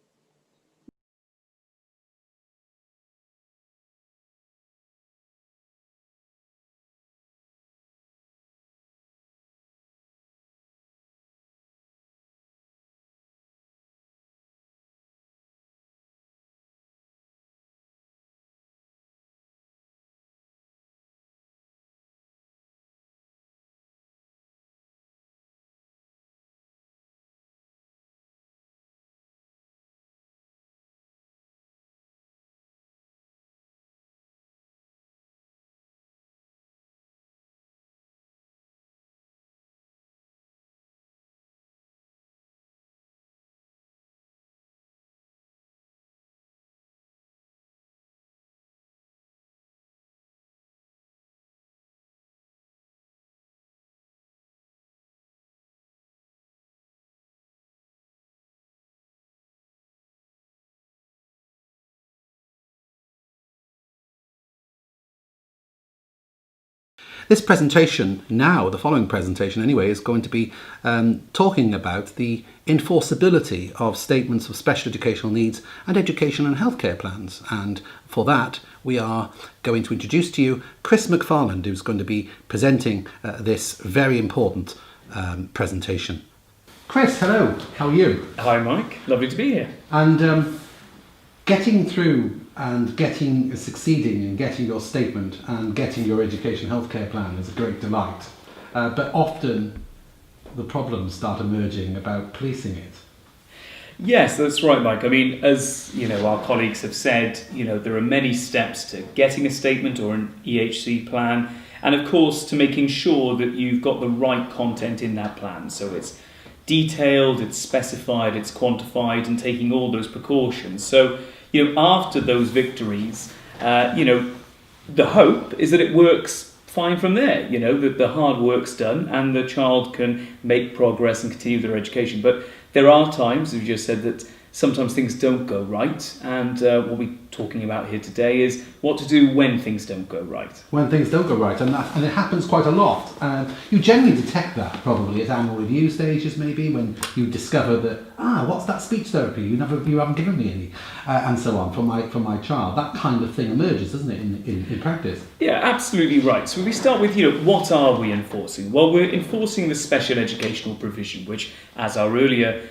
This presentation now, the following presentation anyway, is going to be talking about the enforceability of statements of special educational needs and education and healthcare plans. And for that, we are going to introduce to you Chris McFarland, who's going to be presenting this very important presentation. Chris, hello, how are you? Hi Mike, lovely to be here. And getting through and succeeding in getting your statement and getting your education healthcare plan is a great delight. But often the problems start emerging about policing it. Yes, that's right, Mike. I mean, as you know, our colleagues have said, you know, there are many steps to getting a statement or an EHC plan, and of course to making sure that you've got the right content in that plan. So it's detailed, it's specified, it's quantified, and taking all those precautions. So, you know, after those victories, you know, the hope is that it works fine from there, you know, that the hard work's done and the child can make progress and continue their education. But there are times, as you just said, that sometimes things don't go right, and what we're talking about here today is what to do when things don't go right. When things don't go right, and it happens quite a lot. You generally detect that probably at annual review stages, maybe, when you discover that, what's that speech therapy? You haven't given me any, and so on, for my child. That kind of thing emerges, doesn't it, in practice? Yeah, absolutely right. So we start with, you know, what are we enforcing? Well, we're enforcing the special educational provision, which, as our earlier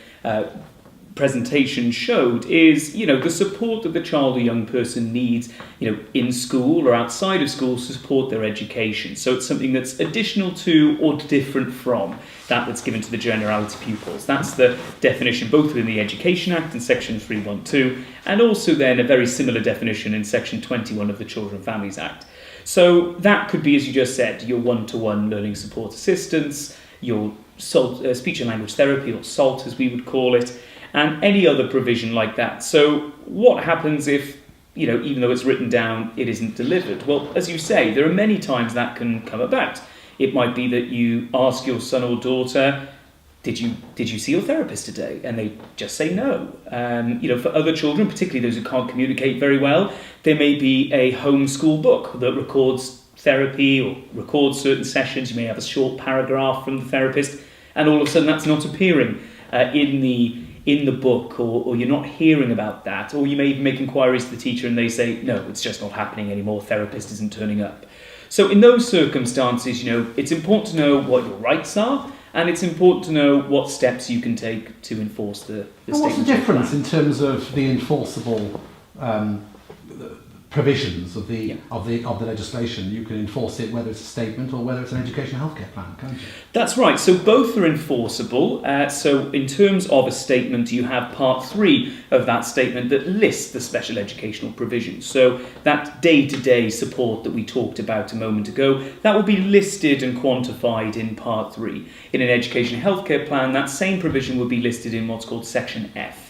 presentation showed, is, you know, the support that the child or young person needs, you know, in school or outside of school to support their education. So it's something that's additional to or different from that's given to the generality pupils. That's the definition both within the Education Act in section 312 and also then a very similar definition in section 21 of the Children and Families Act. So that could be, as you just said, your one-to-one learning support assistance, your speech and language therapy, or SALT as we would call it, and any other provision like that. So what happens if, you know, even though it's written down, it isn't delivered? Well, as you say, there are many times that can come about. It might be that you ask your son or daughter, did you see your therapist today? And they just say no. You know, for other children, particularly those who can't communicate very well, there may be a homeschool book that records therapy or records certain sessions. You may have a short paragraph from the therapist, and all of a sudden that's not appearing in the book, or you're not hearing about that, or you may even make inquiries to the teacher and they say, no, it's just not happening anymore, therapist isn't turning up. So in those circumstances, you know, it's important to know what your rights are, and it's important to know what steps you can take to enforce the statement. What's the difference in terms of the enforceable provisions of the legislation? You can enforce it whether it's a statement or whether it's an education healthcare plan, can't you? That's right. So both are enforceable. So in terms of a statement, you have part 3 of that statement that lists the special educational provisions. So that day-to-day support that we talked about a moment ago, that will be listed and quantified in part 3. In an education healthcare plan, that same provision will be listed in what's called section F.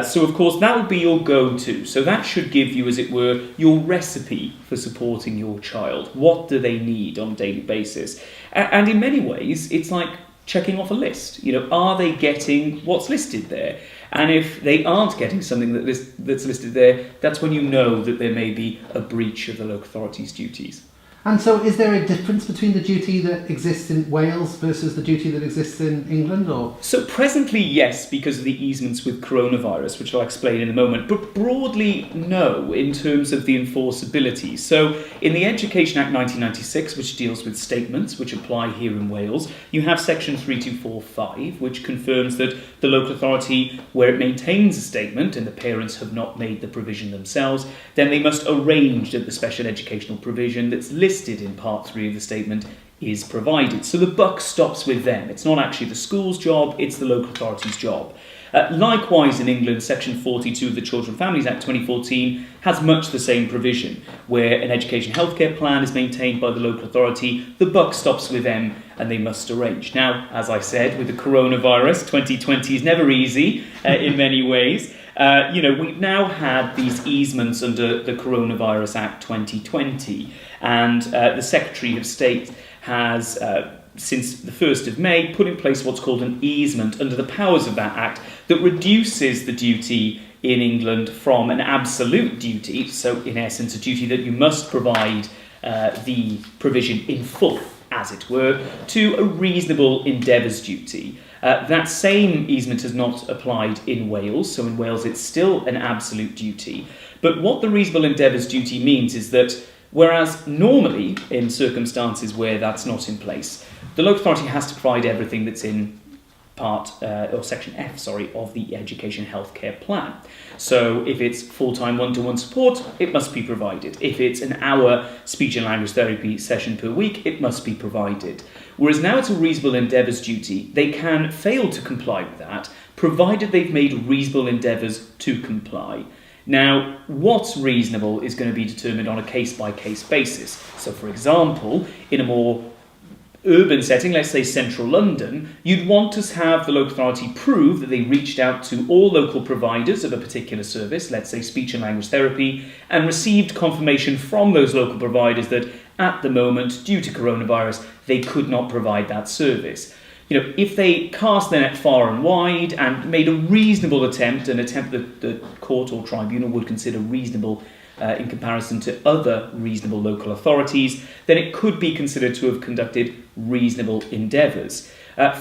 So, of course, that would be your go-to. So that should give you, as it were, your recipe for supporting your child. What do they need on a daily basis? And in many ways, it's like checking off a list. You know, are they getting what's listed there? And if they aren't getting something that's listed there, that's when you know that there may be a breach of the local authority's duties. And so is there a difference between the duty that exists in Wales versus the duty that exists in England? Or? So presently, yes, because of the easements with coronavirus, which I'll explain in a moment. But broadly, no, in terms of the enforceability. So in the Education Act 1996, which deals with statements, which apply here in Wales, you have section 3245, which confirms that the local authority, where it maintains a statement and the parents have not made the provision themselves, then they must arrange that the special educational provision that's listed in part 3 of the statement is provided. So the buck stops with them. It's not actually the school's job, it's the local authority's job. Likewise in England, section 42 of the Children and Families Act 2014 has much the same provision, where an education healthcare plan is maintained by the local authority, the buck stops with them and they must arrange. Now, as I said, with the coronavirus, 2020 is never easy in many ways. You know, we've now had these easements under the Coronavirus Act 2020, and the Secretary of State has, since the 1st of May, put in place what's called an easement under the powers of that Act that reduces the duty in England from an absolute duty, so in essence a duty that you must provide the provision in full, as it were, to a reasonable endeavours duty. That same easement has not applied in Wales, so in Wales it's still an absolute duty. But what the reasonable endeavours duty means is that whereas normally in circumstances where that's not in place, the local authority has to provide everything that's in section F, of the Education Healthcare Plan. So if it's full-time one-to-one support, it must be provided. If it's an hour speech and language therapy session per week, it must be provided. Whereas now it's a reasonable endeavours duty, they can fail to comply with that, provided they've made reasonable endeavours to comply. Now, what's reasonable is going to be determined on a case-by-case basis. So, for example, in a more urban setting, let's say central London, you'd want to have the local authority prove that they reached out to all local providers of a particular service, let's say speech and language therapy, and received confirmation from those local providers that at the moment, due to coronavirus, they could not provide that service. You know, if they cast their net far and wide and made a reasonable attempt, an attempt that the court or tribunal would consider reasonable in comparison to other reasonable local authorities, then it could be considered to have conducted reasonable endeavours.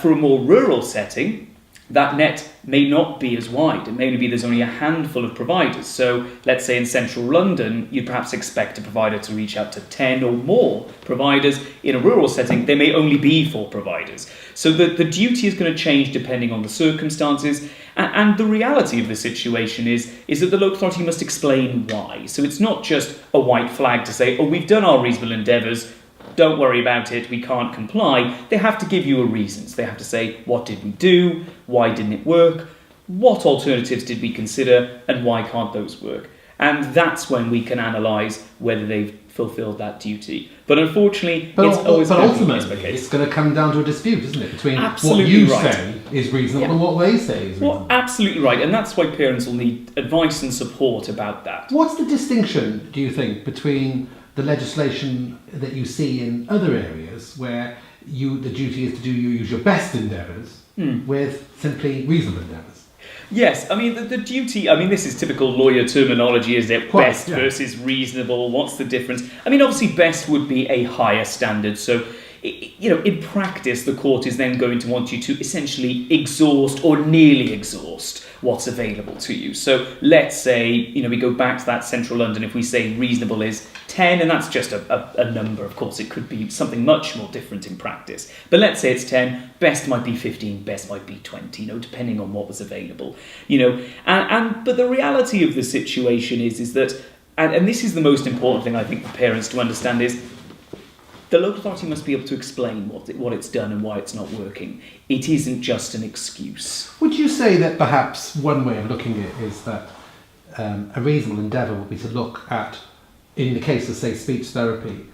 For a more rural setting, that net may not be as wide. It may only be there's only a handful of providers. So let's say in central London, you'd perhaps expect a provider to reach out to 10 or more providers. In a rural setting, there may only be 4 providers. So the duty is going to change depending on the circumstances. And the reality of the situation is that the local authority must explain why. So it's not just a white flag to say, oh, we've done our reasonable endeavours, don't worry about it, we can't comply. They have to give you a reason. So they have to say, what did we do? Why didn't it work? What alternatives did we consider? And why can't those work? And that's when we can analyse whether they've fulfilled that duty. But unfortunately, ultimately, it's going to come down to a dispute, isn't it? Between what you say is reasonable and what they say is reasonable. Well, absolutely right. And that's why parents will need advice and support about that. What's the distinction, do you think, between the legislation that you see in other areas where the duty is to use your best endeavours with simply reasonable endeavours? Yes, I mean, the duty, I mean, this is typical lawyer terminology, is it? Best versus reasonable, what's the difference? I mean, obviously best would be a higher standard, so, you know, in practice, the court is then going to want you to essentially exhaust or nearly exhaust what's available to you. So let's say, you know, we go back to that central London, if we say reasonable is 10, and that's just a number, of course, it could be something much more different in practice. But let's say it's 10, best might be 15, best might be 20, you know, depending on what was available, you know. But the reality of the situation is that, and this is the most important thing I think for parents to understand, is the local authority must be able to explain what it's done and why it's not working. It isn't just an excuse. Would you say that perhaps one way of looking at it is that a reasonable endeavour would be to look at, in the case of, say, speech therapy,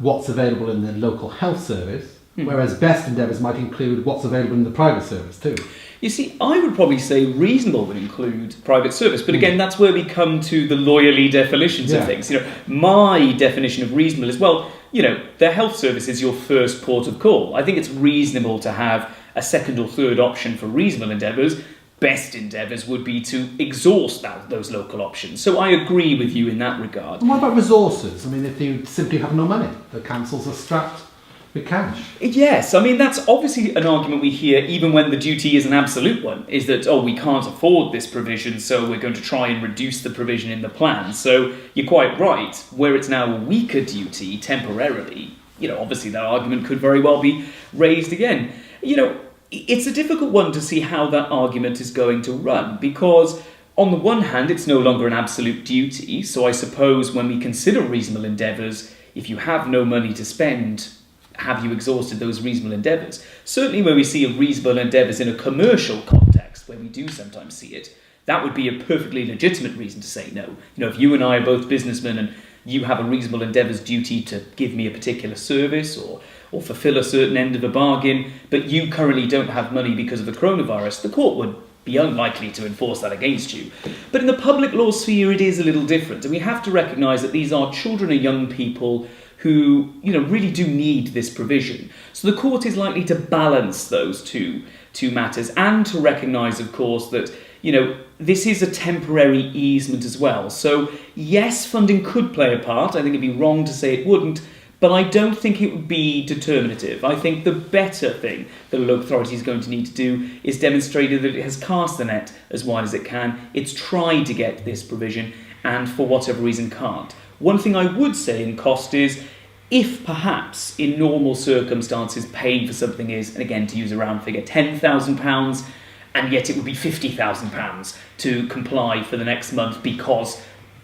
what's available in the local health service, whereas best endeavours might include what's available in the private service too? You see, I would probably say reasonable would include private service, but again, that's where we come to the lawyerly definitions of things. You know, my definition of reasonable is, well, you know, the health service is your first port of call. I think it's reasonable to have a second or third option for reasonable endeavours. Best endeavours would be to exhaust those local options. So I agree with you in that regard. And what about resources? I mean, if you simply have no money, the councils are strapped with cash. Yes, I mean, that's obviously an argument we hear even when the duty is an absolute one, is that, oh, we can't afford this provision, so we're going to try and reduce the provision in the plan. So you're quite right, where it's now a weaker duty temporarily, you know, obviously that argument could very well be raised again. You know, it's a difficult one to see how that argument is going to run, because on the one hand, it's no longer an absolute duty, so I suppose when we consider reasonable endeavours, if you have no money to spend, have you exhausted those reasonable endeavours? Certainly when we see a reasonable endeavours in a commercial context, where we do sometimes see it, that would be a perfectly legitimate reason to say no. You know, if you and I are both businessmen and you have a reasonable endeavours duty to give me a particular service or fulfil a certain end of a bargain, but you currently don't have money because of the coronavirus, the court would be unlikely to enforce that against you. But in the public law sphere, it is a little different, and we have to recognise that these are children or young people who, you know, really do need this provision. So the court is likely to balance those two matters, and to recognise, of course, that, this is a temporary easement as well. So yes, funding could play a part. I think it'd be wrong to say it wouldn't, but I don't think it would be determinative. I think the better thing that a local authority is going to need to do is demonstrate that it has cast the net as wide as it can. It's tried to get this provision and for whatever reason can't. One thing I would say in cost is, if perhaps in normal circumstances paying for something is, and again to use a round figure, £10,000, and yet it would be £50,000 to comply for the next month because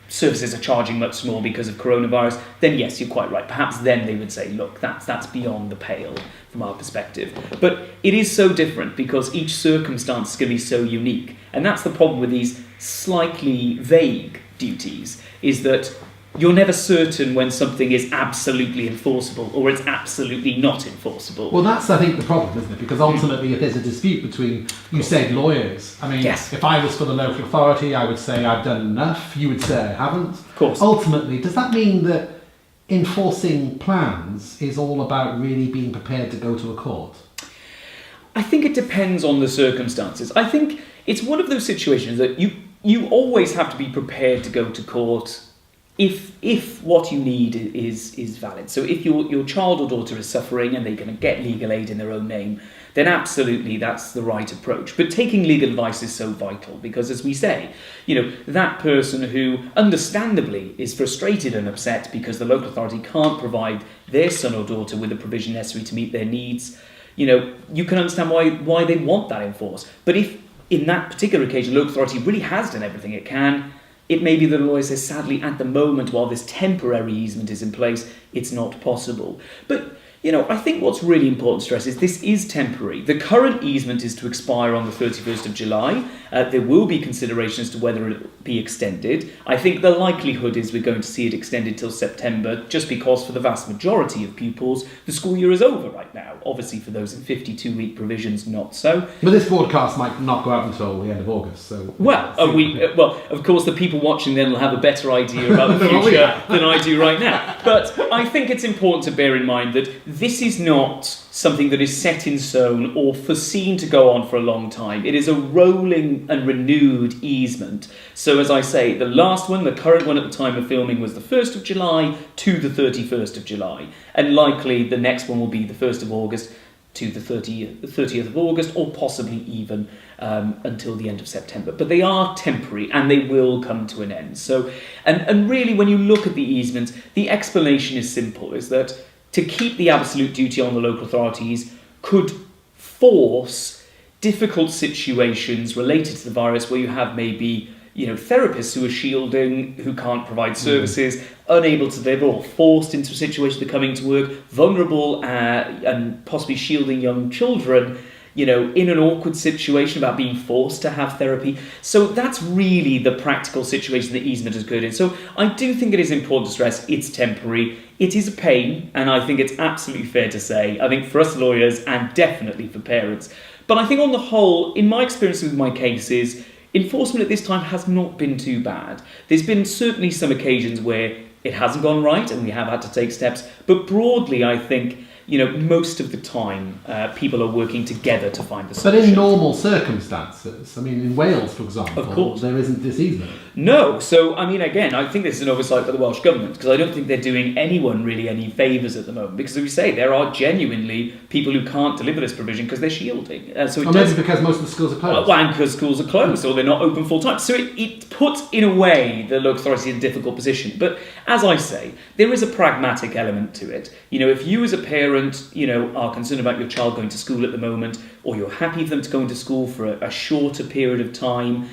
services are charging much more because of coronavirus, then yes, you're quite right. Perhaps then they would say, look, that's beyond the pale from our perspective. But it is so different because each circumstance is going to be so unique. And that's the problem with these slightly vague duties, is that you're never certain when something is absolutely enforceable or it's absolutely not enforceable. Well, that's, I think, the problem, isn't it? Because ultimately, if there's a dispute between, you said lawyers. I mean, yes. If I was for the local authority, I would say I've done enough. You would say I haven't. Of course. Ultimately, does that mean that enforcing plans is all about really being prepared to go to a court? I think it depends on the circumstances. I think it's one of those situations that you always have to be prepared to go to court if what you need is valid. So if your child or daughter is suffering and they're going to get legal aid in their own name, then absolutely that's the right approach. But taking legal advice is so vital because, as we say, that person who understandably is frustrated and upset because the local authority can't provide their son or daughter with the provision necessary to meet their needs, you can understand why they want that enforced. But if in that particular occasion the local authority really has done everything it can, it may be that the lawyer says, sadly, at the moment, while this temporary easement is in place, it's not possible. But, I think what's really important to stress is this is temporary. The current easement is to expire on the 31st of July. There will be consideration as to whether it will be extended. I think the likelihood is we're going to see it extended till September, just because for the vast majority of pupils, the school year is over right now. Obviously, for those in 52-week provisions, not so. But this broadcast might not go out until the end of August, so... Well, of course, the people watching then will have a better idea about the future than I do right now. But I think it's important to bear in mind that this is not something that is set in stone or foreseen to go on for a long time. It is a rolling and renewed easement. So as I say, the last one, the current one at the time of filming, was the 1st of July to the 31st of July. And likely the next one will be the 1st of August to the 30th of August, or possibly even until the end of September. But they are temporary and they will come to an end. So, and really when you look at the easement, the explanation is simple, is that to keep the absolute duty on the local authorities could force difficult situations related to the virus where you have maybe therapists who are shielding, who can't provide services, unable to deliver, or forced into a situation of coming to work, vulnerable and possibly shielding young children, in an awkward situation about being forced to have therapy. So that's really the practical situation that easement has occurred in. So I do think it is important to stress it's temporary. It is a pain, and I think it's absolutely fair to say, I think for us lawyers and definitely for parents. But I think on the whole, in my experience with my cases, enforcement at this time has not been too bad. There's been certainly some occasions where it hasn't gone right and we have had to take steps. But broadly, I think, most of the time, people are working together to find the solution. But in normal circumstances, I mean, in Wales, for example, of course, there isn't this easement. No, so, I mean, again, I think this is an oversight by the Welsh Government, because I don't think they're doing anyone really any favours at the moment, because as we say, there are genuinely people who can't deliver this provision because they're shielding. Maybe because most of the schools are closed. Well, and because schools are closed, or they're not open full time. So it puts, in a way, the local authority in a difficult position. But as I say, there is a pragmatic element to it. If you as a parent, are concerned about your child going to school at the moment, or you're happy for them to go into school for a shorter period of time,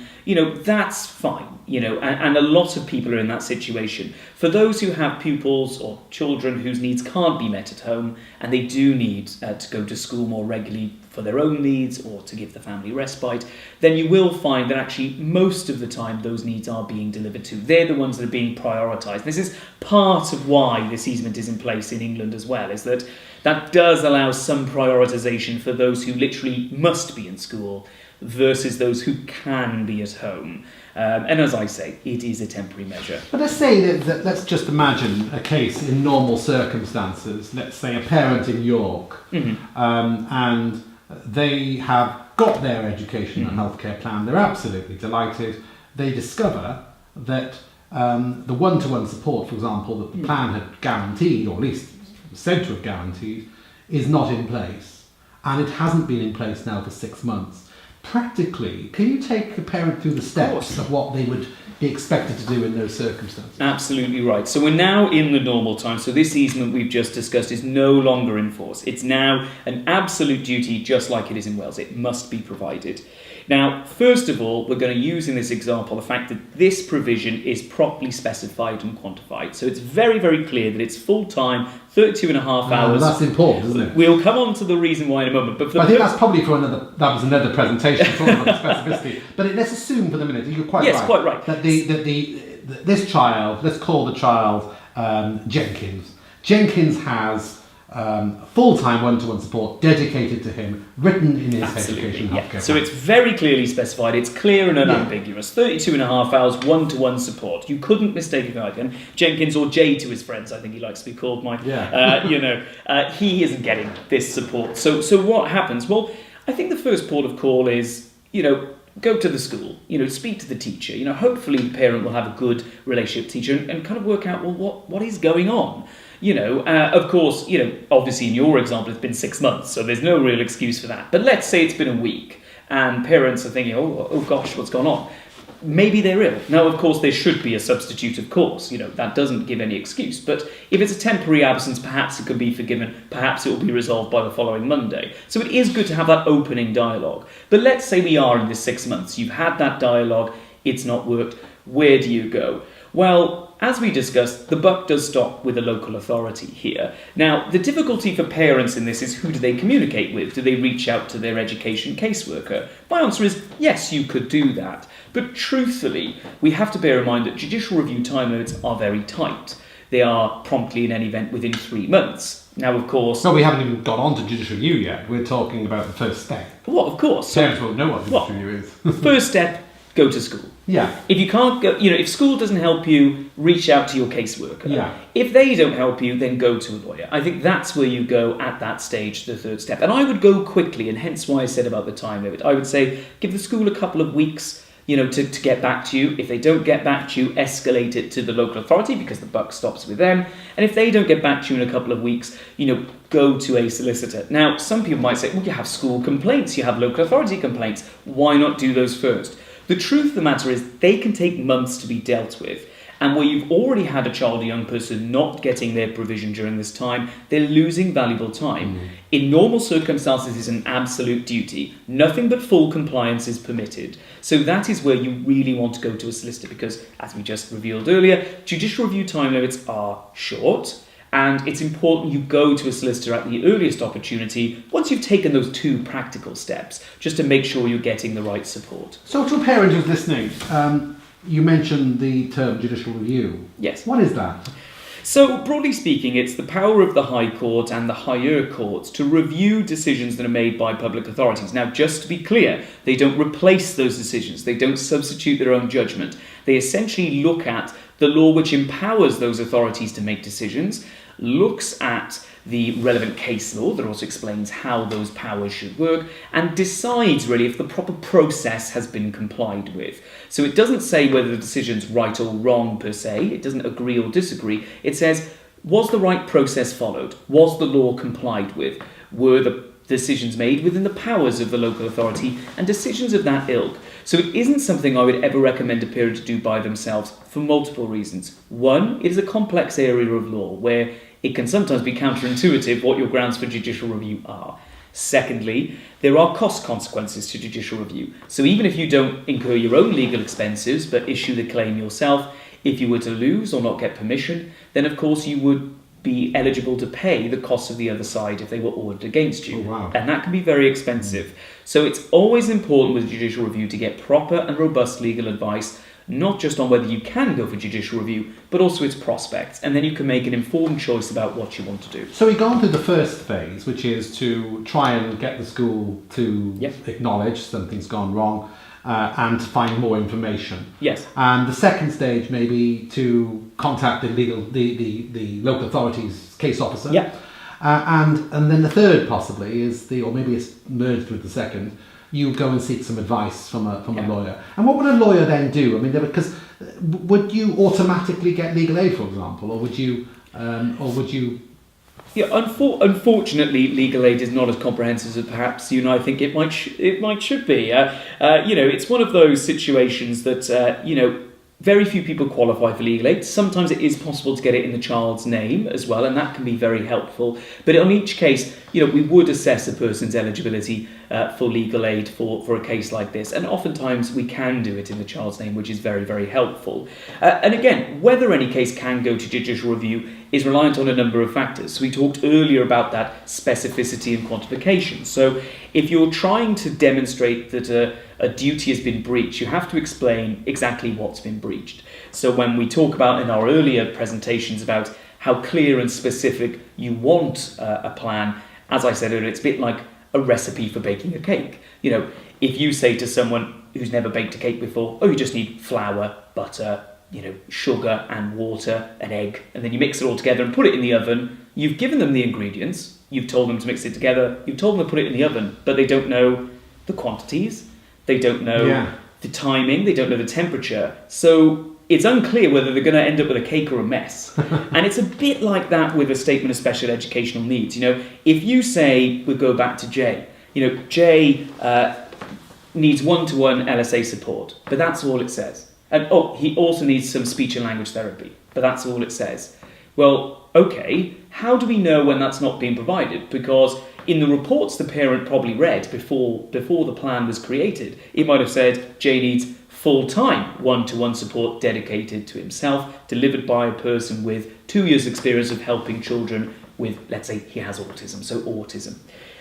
that's fine, and a lot of people are in that situation. For those who have pupils or children whose needs can't be met at home, and they do need to go to school more regularly for their own needs or to give the family respite, then you will find that actually most of the time those needs are being delivered to. They're the ones that are being prioritised. This is part of why this easement is in place in England as well, is that does allow some prioritisation for those who literally must be in school versus those who can be at home. And as I say, it is a temporary measure. But let's say that let's just imagine a case in normal circumstances. Let's say a parent in York, and they have got their education and healthcare plan, they're absolutely delighted. They discover that the one-to-one support, for example, that the plan had guaranteed, or at least said to have guaranteed, is not in place. And it hasn't been in place now for 6 months. Practically, can you take a parent through the steps of what they would be expected to do in those circumstances? Absolutely right. So we're now in the normal time. So this easement we've just discussed is no longer in force. It's now an absolute duty, just like it is in Wales. It must be provided. Now, first of all, we're going to use in this example the fact that this provision is properly specified and quantified. So it's very, very clear that it's full-time, 32 and a half hours. That's important, isn't it? We'll come on to the reason why in a moment. But I think that's probably for that was another presentation talking about the specificity. But let's assume for the minute, you're quite right. Yes, quite right. That this child, let's call the child Jenkins. Jenkins has full-time one-to-one support dedicated to him, written in his education and healthcare. So it's very clearly specified, it's clear and unambiguous. 32 and a half hours one-to-one support. You couldn't mistake it either. Jenkins, or Jay to his friends, I think he likes to be called, Mike. He isn't getting this support. So what happens? Well, I think the first port of call is, go to the school, speak to the teacher. Hopefully the parent will have a good relationship with the teacher and kind of work out, well, what is going on? Of course, obviously in your example, it's been 6 months, so there's no real excuse for that. But let's say it's been a week and parents are thinking, oh gosh, what's gone on? Maybe they're ill. Now, of course, there should be a substitutive course. That doesn't give any excuse. But if it's a temporary absence, perhaps it can be forgiven. Perhaps it will be resolved by the following Monday. So it is good to have that opening dialogue. But let's say we are in this 6 months. You've had that dialogue. It's not worked. Where do you go? Well, as we discussed, the buck does stop with a local authority here. Now, the difficulty for parents in this is, who do they communicate with? Do they reach out to their education caseworker? My answer is, yes, you could do that. But truthfully, we have to bear in mind that judicial review time limits are very tight. They are promptly, in any event, within 3 months. Now, of course... No, we haven't even got on to judicial review yet. We're talking about the first step. What, of course. Parents won't know what judicial review is. First step, go to school. Yeah. If you can't go, if school doesn't help you, reach out to your caseworker. Yeah. If they don't help you, then go to a lawyer. I think that's where you go at that stage, the third step. And I would go quickly, and hence why I said about the time limit. I would say, give the school a couple of weeks, to get back to you. If they don't get back to you, escalate it to the local authority, because the buck stops with them. And if they don't get back to you in a couple of weeks, go to a solicitor. Now, some people might say, well, you have school complaints, you have local authority complaints. Why not do those first? The truth of the matter is, they can take months to be dealt with. And where you've already had a child or young person not getting their provision during this time, they're losing valuable time. In normal circumstances, it's an absolute duty. Nothing but full compliance is permitted. So that is where you really want to go to a solicitor, because, as we just revealed earlier, judicial review time limits are short. And it's important you go to a solicitor at the earliest opportunity once you've taken those 2 practical steps, just to make sure you're getting the right support. So to a parent who's listening, you mentioned the term judicial review. Yes. What is that? So, broadly speaking, it's the power of the High Court and the higher courts to review decisions that are made by public authorities. Now, just to be clear, they don't replace those decisions. They don't substitute their own judgment. They essentially look at the law which empowers those authorities to make decisions, looks at the relevant case law that also explains how those powers should work, and decides really if the proper process has been complied with. So it doesn't say whether the decision's right or wrong per se, it doesn't agree or disagree, it says, was the right process followed? Was the law complied with? Were the decisions made within the powers of the local authority, and decisions of that ilk? So it isn't something I would ever recommend a parent to do by themselves for multiple reasons. One, it is a complex area of law where it can sometimes be counterintuitive what your grounds for judicial review are. Secondly, there are cost consequences to judicial review. So even if you don't incur your own legal expenses but issue the claim yourself, if you were to lose or not get permission, then of course you would be eligible to pay the costs of the other side if they were ordered against you. Oh, wow. And that can be very expensive. So it's always important with judicial review to get proper and robust legal advice, not just on whether you can go for judicial review, but also its prospects. And then you can make an informed choice about what you want to do. So we've gone through the first phase, which is to try and get the school to acknowledge something's gone wrong and to find more information. Yes. And the second stage may be to contact the local authority's case officer. Yeah. And then the third possibly is or maybe it's merged with the second, you go and seek some advice from a lawyer. And what would a lawyer then do? I mean, because would you automatically get legal aid, for example, or would you? Yeah, unfortunately, legal aid is not as comprehensive as perhaps you and I think it might should be. It's one of those situations that very few people qualify for legal aid. Sometimes it is possible to get it in the child's name as well, and that can be very helpful. But on each case, we would assess a person's eligibility for legal aid for a case like this. And oftentimes we can do it in the child's name, which is very, very helpful. And again, whether any case can go to judicial review is reliant on a number of factors. So we talked earlier about that specificity and quantification. So if you're trying to demonstrate that a duty has been breached, you have to explain exactly what's been breached. So when we talk about in our earlier presentations about how clear and specific you want a plan, as I said earlier, it's a bit like a recipe for baking a cake. If you say to someone who's never baked a cake before, oh, you just need flour, butter, sugar and water, an egg, and then you mix it all together and put it in the oven. You've given them the ingredients, you've told them to mix it together, you've told them to put it in the oven, but they don't know the quantities, they don't know the timing, they don't know the temperature. So it's unclear whether they're going to end up with a cake or a mess. And it's a bit like that with a statement of special educational needs. If you say, we'll go back to Jay, Jay needs one-to-one LSA support, but that's all it says. And he also needs some speech and language therapy, but that's all it says. Well, okay, how do we know when that's not being provided? Because in the reports the parent probably read before the plan was created, it might have said Jay needs full-time one-to-one support dedicated to himself, delivered by a person with 2 years' experience of helping children with, let's say, he has autism, so autism.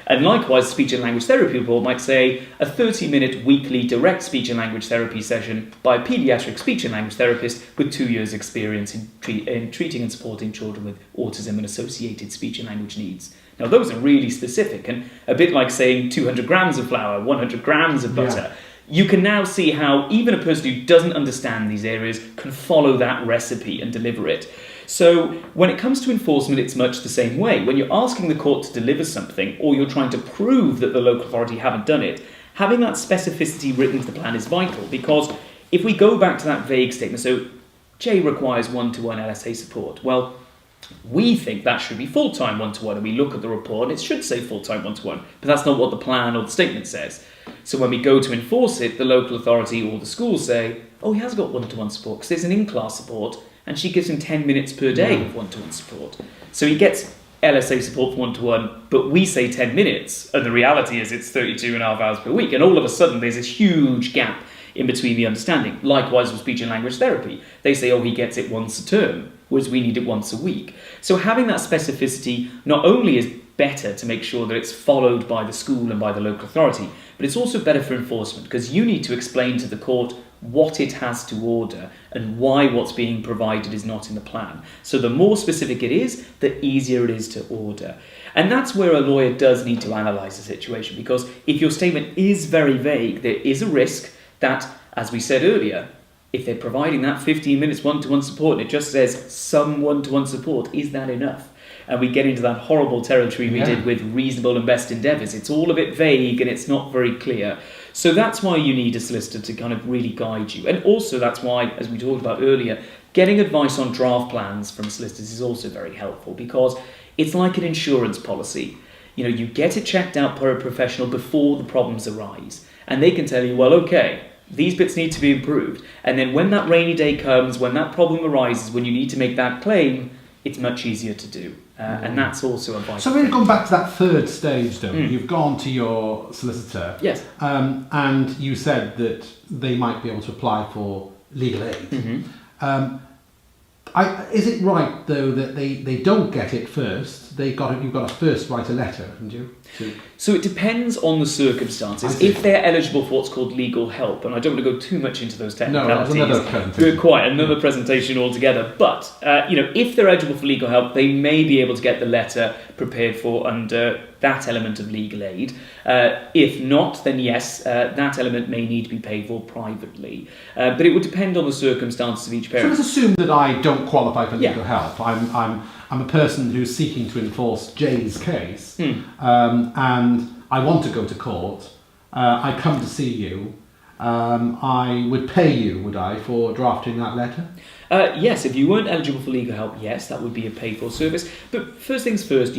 And likewise, speech and language therapy report might say a 30-minute weekly direct speech and language therapy session by a paediatric speech and language therapist with 2 years' experience in treating and supporting children with autism and associated speech and language needs. Now, those are really specific and a bit like saying 200 grams of flour, 100 grams of butter. You can now see how even a person who doesn't understand these areas can follow that recipe and deliver it. So when it comes to enforcement, it's much the same way. When you're asking the court to deliver something or you're trying to prove that the local authority haven't done it, having that specificity written into the plan is vital, because if we go back to that vague statement, so Jay requires one-to-one LSA support. Well, we think that should be full-time one-to-one, and we look at the report and it should say full-time one-to-one, but that's not what the plan or the statement says. So when we go to enforce it, the local authority or the school say, oh, he has got one-to-one support because there's an in-class support and she gives him 10 minutes per day of one-to-one support. So he gets LSA support for one-to-one, but we say 10 minutes, and the reality is it's 32.5 hours per week, and all of a sudden there's this huge gap in between the understanding. Likewise with speech and language therapy. They say, oh, he gets it once a term, whereas we need it once a week. So having that specificity not only is better to make sure that it's followed by the school and by the local authority, but it's also better for enforcement, because you need to explain to the court what it has to order and why what's being provided is not in the plan. So the more specific it is, the easier it is to order. And that's where a lawyer does need to analyse the situation, because if your statement is very vague, there is a risk that, as we said earlier, if they're providing that 15 minutes one-to-one support and it just says some one-to-one support, is that enough? And we get into that horrible territory we did with reasonable and best endeavours. It's all a bit vague and it's not very clear. So that's why you need a solicitor to kind of really guide you. And also that's why, as we talked about earlier, getting advice on draft plans from solicitors is also very helpful, because it's like an insurance policy. You get it checked out by a professional before the problems arise. And they can tell you, well, okay, these bits need to be improved. And then when that rainy day comes, when that problem arises, when you need to make that claim, it's much easier to do. And that's also a vital So really thing. going back to that third stage though, you've gone to your solicitor. Yes. And you said that they might be able to apply for legal aid. Is it right though that they don't get it first? You've got to first write a letter, haven't you? So it depends on the circumstances. If they're eligible for what's called legal help, and I don't want to go too much into those technicalities. No, that's another presentation. Quite another presentation altogether. But if they're eligible for legal help, they may be able to get the letter prepared for under that element of legal aid. If not, then yes, that element may need to be paid for privately. But it would depend on the circumstances of each parent. So let's assume that I don't qualify for legal help. I'm a person who's seeking to enforce Jay's case, and I want to go to court, I come to see you, I would pay you, would I, for drafting that letter? Yes, if you weren't eligible for legal help, yes, that would be a paid-for service. But first things first,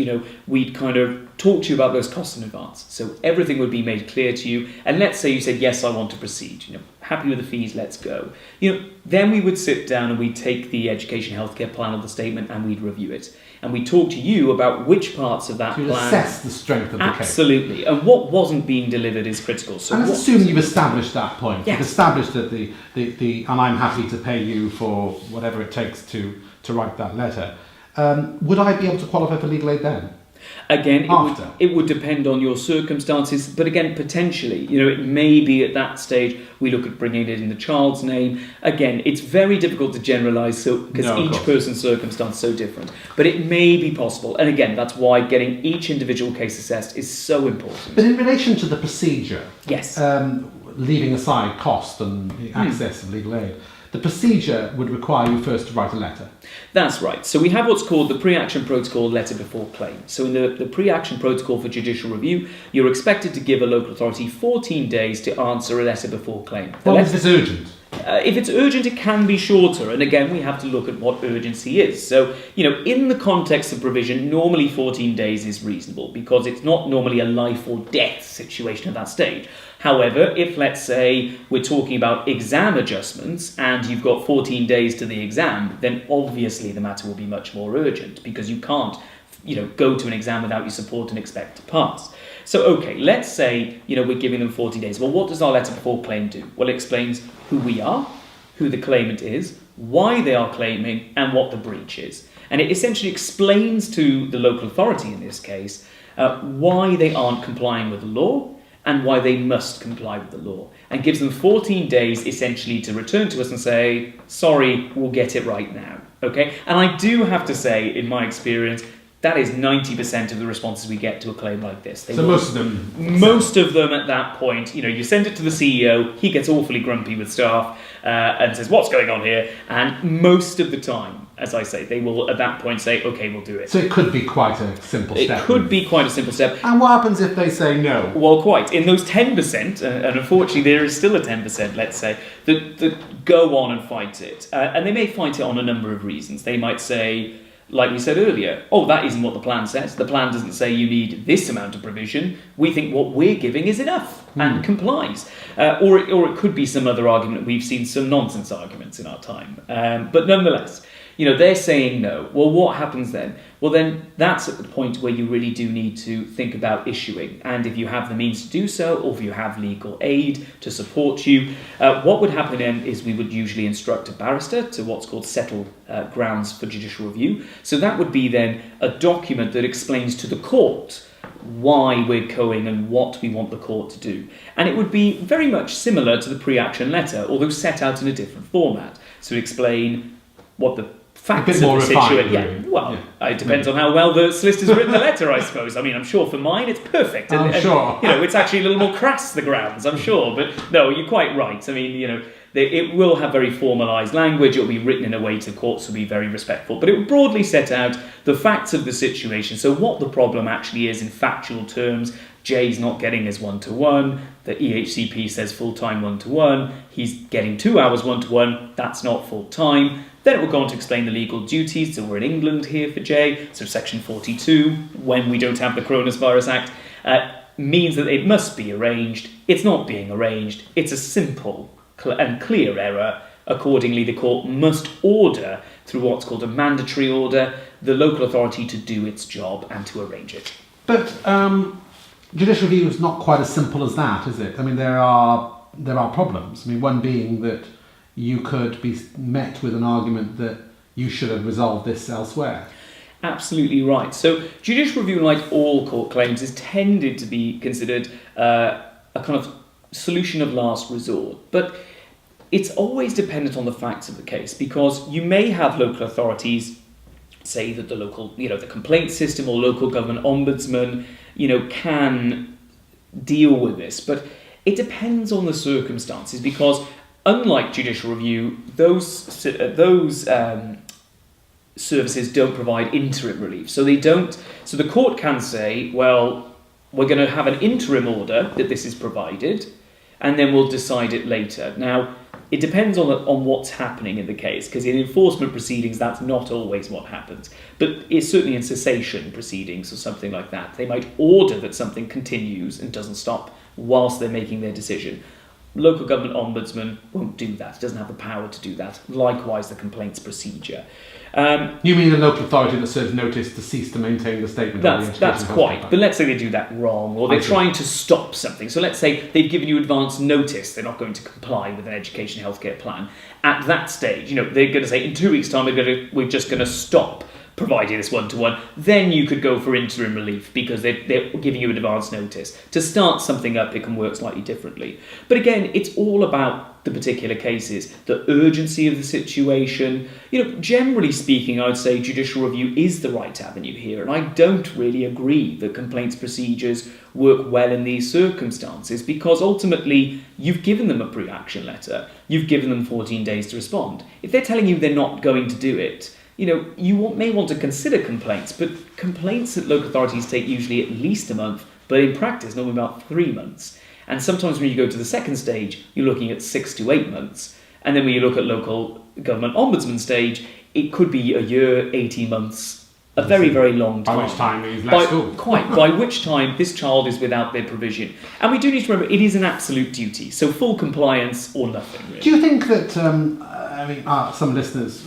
we'd kind of talk to you about those costs in advance. So everything would be made clear to you. And let's say you said, yes, I want to proceed. Happy with the fees, let's go. Then we would sit down and we'd take the education healthcare plan or the statement and we'd review it. And we'd talk to you about which parts of that plan... assess the strength of the case. Absolutely. And what wasn't being delivered is critical. So and let's assume you've established that point. Yes. You've established that and I'm happy to pay you for whatever it takes to write that letter. Would I be able to qualify for legal aid then? Again, it would depend on your circumstances, but again, potentially, it may be at that stage we look at bringing it in the child's name. Again, it's very difficult to generalise because each person's circumstance is so different, but it may be possible. And again, that's why getting each individual case assessed is so important. But in relation to the procedure, yes, leaving aside cost and access of legal aid, the procedure would require you first to write a letter. That's right. So we have what's called the pre-action protocol letter before claim. So in the pre-action protocol for judicial review, you're expected to give a local authority 14 days to answer a letter before claim. Well, if it's urgent? If it's urgent, it can be shorter. And again, we have to look at what urgency is. So, in the context of provision, normally 14 days is reasonable because it's not normally a life or death situation at that stage. However, if, let's say, we're talking about exam adjustments and you've got 14 days to the exam, then obviously the matter will be much more urgent because you can't, go to an exam without your support and expect to pass. So, okay, let's say, we're giving them 40 days. Well, what does our letter before claim do? Well, it explains who we are, who the claimant is, why they are claiming, and what the breach is. And it essentially explains to the local authority in this case why they aren't complying with the law and why they must comply with the law, and gives them 14 days essentially to return to us and say, sorry, we'll get it right now. Okay? And I do have to say, in my experience, that is 90% of the responses we get to a claim like this. Most of them at that point, you send it to the CEO, he gets awfully grumpy with staff and says, what's going on here? And most of the time, as I say, they will at that point say, okay, we'll do it. So it could be quite a simple step. It could be quite a simple step. And what happens if they say no? Well, quite. In those 10%, and unfortunately there is still a 10%, let's say, that go on and fight it. And they may fight it on a number of reasons. They might say, like we said earlier, that isn't what the plan says. The plan doesn't say you need this amount of provision. We think what we're giving is enough and complies. Or it could be some other argument. We've seen some nonsense arguments in our time. But nonetheless, they're saying no. Well, what happens then? Well, then that's at the point where you really do need to think about issuing. And if you have the means to do so, or if you have legal aid to support you, what would happen then is we would usually instruct a barrister to what's called settled grounds for judicial review. So that would be then a document that explains to the court why we're going and what we want the court to do. And it would be very much similar to the pre-action letter, although set out in a different format. So explain what the facts of the situation. It depends on how well the solicitor's written the letter, I suppose. I mean, I'm sure for mine it's perfect. I'm sure. It's actually a little more crass, the grounds, I'm sure. But no, you're quite right. I mean, it will have very formalised language. It will be written in a way to courts will be very respectful. But it will broadly set out the facts of the situation. So what the problem actually is in factual terms. Jay's not getting his 1-to-1. The EHCP says full-time 1-to-1. He's getting 2 hours 1-to-1. That's not full-time. Then it will go on to explain the legal duties. So we're in England here for Jay. So section 42, when we don't have the Coronavirus Act, means that it must be arranged. It's not being arranged. It's a simple and clear error. Accordingly, the court must order, through what's called a mandatory order, the local authority to do its job and to arrange it. But judicial review is not quite as simple as that, is it? I mean, there are problems. I mean, one being that you could be met with an argument that you should have resolved this elsewhere. Absolutely right. So judicial review, like all court claims, is tended to be considered a kind of solution of last resort. But it's always dependent on the facts of the case, because you may have local authorities say that the local, the complaint system or local government ombudsman, can deal with this. But it depends on the circumstances, because unlike judicial review, those services don't provide interim relief. So they don't. So the court can say, well, we're going to have an interim order that this is provided, and then we'll decide it later. Now, it depends on what's happening in the case, because in enforcement proceedings, that's not always what happens. But it's certainly in cessation proceedings or something like that. They might order that something continues and doesn't stop whilst they're making their decision. Local government ombudsman won't do that. It doesn't have the power to do that. Likewise, the complaints procedure. You mean a local authority that serves notice to cease to maintain the statement? That's quite. But let's say they do that wrong, or they're trying to stop something. So let's say they've given you advance notice they're not going to comply with an education healthcare plan. At that stage, they're going to say in 2 weeks' time we're just going to stop providing this one-to-one. Then you could go for interim relief because they're giving you advance notice. To start something up, it can work slightly differently. But again, it's all about the particular cases, the urgency of the situation. Generally speaking, I would say judicial review is the right avenue here, and I don't really agree that complaints procedures work well in these circumstances, because ultimately you've given them a pre-action letter, you've given them 14 days to respond. If they're telling you they're not going to do it, you may want to consider complaints, but complaints at local authorities take usually at least a month, but in practice normally about 3 months. And sometimes when you go to the second stage, you're looking at 6 to 8 months. And then when you look at local government ombudsman stage, it could be a year, 18 months, a very, very long time. By which time he's left school. By which time this child is without their provision. And we do need to remember, it is an absolute duty. So full compliance or nothing, really. Do you think that, some listeners,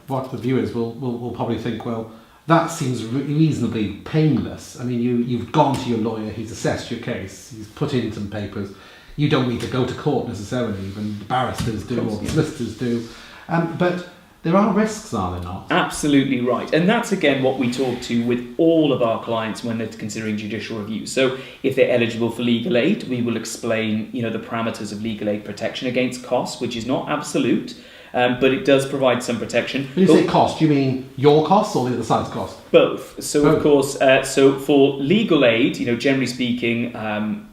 what the viewers will probably think, well, that seems reasonably painless. I mean, you've gone to your lawyer, he's assessed your case, he's put in some papers. You don't need to go to court necessarily, even the barristers do or the solicitors do. But there are risks, are there not? Absolutely right. And that's, again, what we talk to with all of our clients when they're considering judicial review. So if they're eligible for legal aid, we will explain, the parameters of legal aid protection against costs, which is not absolute. But it does provide some protection. When you say cost, do you mean your costs or the other side's cost? Both. So, Of course, so for legal aid, generally speaking,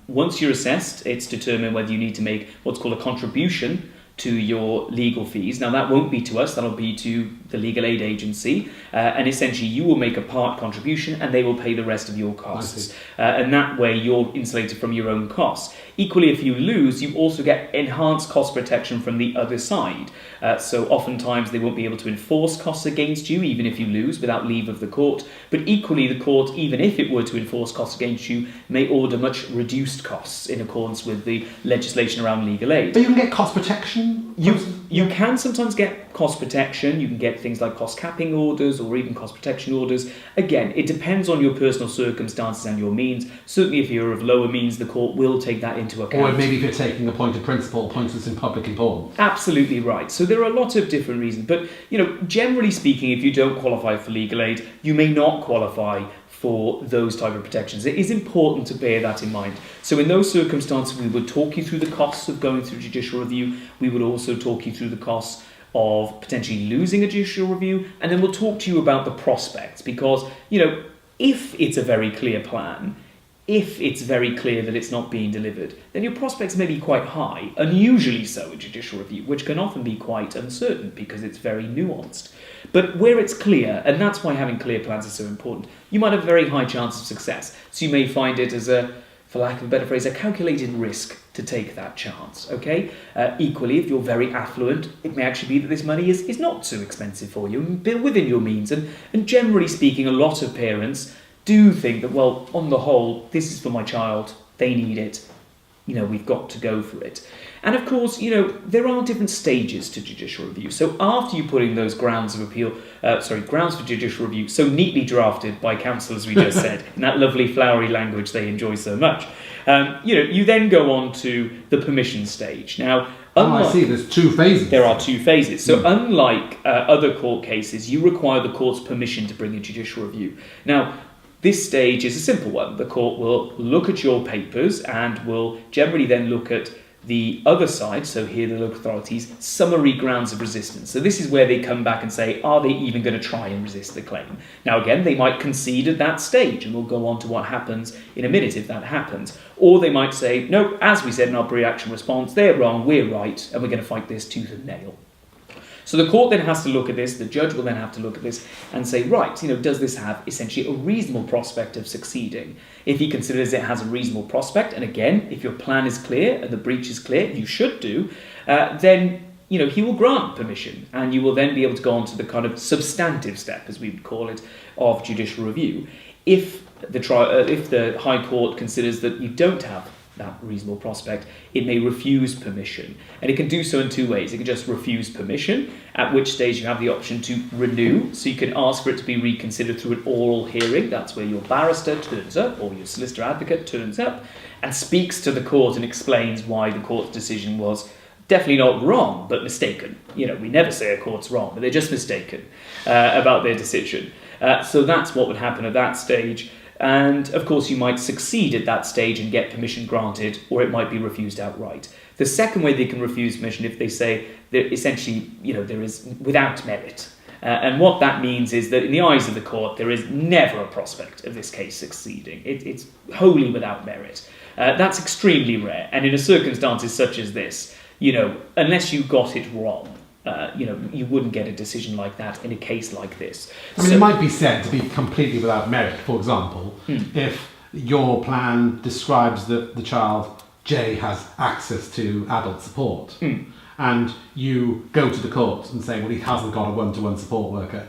once you're assessed, it's determined whether you need to make what's called a contribution to your legal fees. Now, that won't be to us, that'll be to the legal aid agency, and essentially you will make a part contribution and they will pay the rest of your costs. And that way you're insulated from your own costs. Equally, if you lose, you also get enhanced cost protection from the other side. So oftentimes they won't be able to enforce costs against you, even if you lose, without leave of the court. But equally, the court, even if it were to enforce costs against you, may order much reduced costs in accordance with the legislation around legal aid. But you can get cost protection? You can sometimes get cost protection. You can get things like cost capping orders or even cost protection orders. Again, it depends on your personal circumstances and your means. Certainly if you're of lower means, the court will take that into account. Or maybe if you're taking a point of principle, points that's in public importance. Absolutely right. So there are a lot of different reasons. But, generally speaking, if you don't qualify for legal aid, you may not qualify for those type of protections. It is important to bear that in mind. So in those circumstances, we would talk you through the costs of going through judicial review. We would also talk you through the costs of potentially losing a judicial review, and then we'll talk to you about the prospects, because, if it's a very clear plan, if it's very clear that it's not being delivered, then your prospects may be quite high, unusually so in judicial review, which can often be quite uncertain because it's very nuanced. But where it's clear, and that's why having clear plans is so important, you might have a very high chance of success. So you may find it as for lack of a better phrase, a calculated risk to take that chance, okay? Equally, if you're very affluent, it may actually be that this money is not so expensive for you, within your means. And generally speaking, a lot of parents do think that, well, on the whole, this is for my child, they need it, we've got to go for it. And of course, there are different stages to judicial review. So after you put in those grounds of appeal, grounds for judicial review, so neatly drafted by counsel, as we just said, in that lovely flowery language they enjoy so much, you then go on to the permission stage. Now, I see, there's 2 phases. There are 2 phases. So unlike other court cases, you require the court's permission to bring a judicial review. Now, this stage is a simple one. The court will look at your papers and will generally then look at the other side, so here the local authorities, summary grounds of resistance. So this is where they come back and say, are they even going to try and resist the claim? Now again, they might concede at that stage, and we'll go on to what happens in a minute if that happens. Or they might say, no, as we said in our pre-action response, they're wrong, we're right, and we're going to fight this tooth and nail. So the court then has to look at this, the judge will then have to look at this and say, right, does this have essentially a reasonable prospect of succeeding? If he considers it has a reasonable prospect, and again, if your plan is clear and the breach is clear, you should do, then he will grant permission, and you will then be able to go on to the kind of substantive step, as we would call it, of judicial review. If the High Court considers that you don't have that reasonable prospect, it may refuse permission. And it can do so in two ways. It can just refuse permission, at which stage you have the option to renew. So you can ask for it to be reconsidered through an oral hearing. That's where your barrister turns up, or your solicitor advocate turns up, and speaks to the court and explains why the court's decision was definitely not wrong, but mistaken. We never say a court's wrong, but they're just mistaken about their decision. So that's what would happen at that stage. And of course, you might succeed at that stage and get permission granted, or it might be refused outright. The second way they can refuse permission, if they say that essentially, there is without merit. And what that means is that in the eyes of the court, there is never a prospect of this case succeeding. It's wholly without merit. That's extremely rare. And in circumstances such as this, unless you got it wrong, you wouldn't get a decision like that in a case like this. It might be said to be completely without merit, for example, if your plan describes that the child J has access to adult support, and you go to the court and say, well, he hasn't got a one-to-one support worker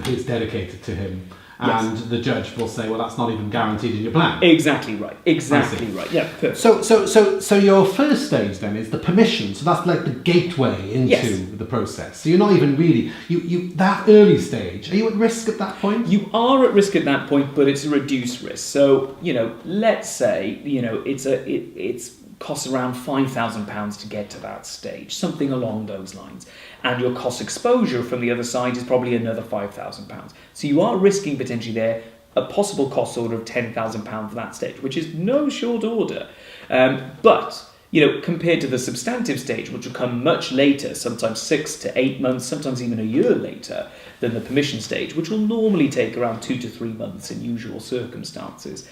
who's dedicated to him. And the judge will say, well, that's not even guaranteed in your plan. Exactly right. Exactly right. Yeah, perfect. So your first stage then is the permission. So that's like the gateway into the process. So you're not even really, you that early stage, are you at risk at that point? You are at risk at that point, but it's a reduced risk. So, let's say, it's costs around £5,000 to get to that stage, something along those lines. And your cost exposure from the other side is probably another £5,000. So you are risking potentially there a possible cost order of £10,000 for that stage, which is no short order. But compared to the substantive stage, which will come much later, sometimes 6 to 8 months, sometimes even a year later than the permission stage, which will normally take around 2 to 3 months in usual circumstances,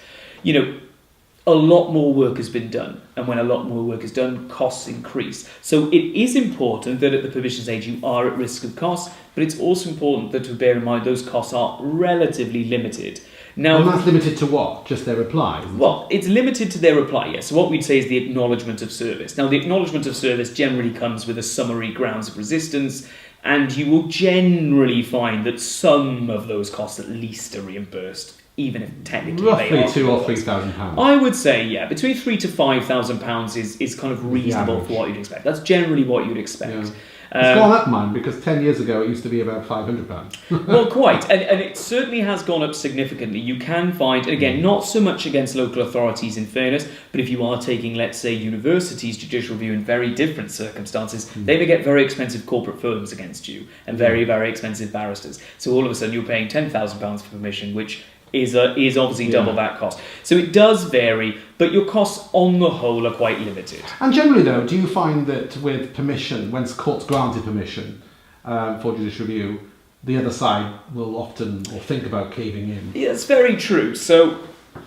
a lot more work has been done. And when a lot more work is done, costs increase. So it is important that at the permission stage you are at risk of costs, but it's also important that to bear in mind those costs are relatively limited. Now, and that's limited to what? Just their reply? Well, it's limited to their reply, yes. So what we'd say is the acknowledgement of service. Now, the acknowledgement of service generally comes with a summary grounds of resistance, and you will generally find that some of those costs at least are reimbursed, even if technically roughly they are £2,000 or £3,000. I would say, between £3,000 to £5,000 is kind of reasonable for what you'd expect. That's generally what you'd expect. It's gone up, man, because 10 years ago it used to be about £500. Well, quite. And it certainly has gone up significantly. You can find, and again, not so much against local authorities in fairness, but if you are taking, let's say, universities' judicial review in very different circumstances, they may get very expensive corporate firms against you and very, very expensive barristers. So all of a sudden you're paying £10,000 for permission, which is obviously double that cost. So it does vary, but your costs on the whole are quite limited. And generally though, do you find that with permission, when courts granted permission for judicial review, the other side will often or think about caving in? Yeah, it's very true. So,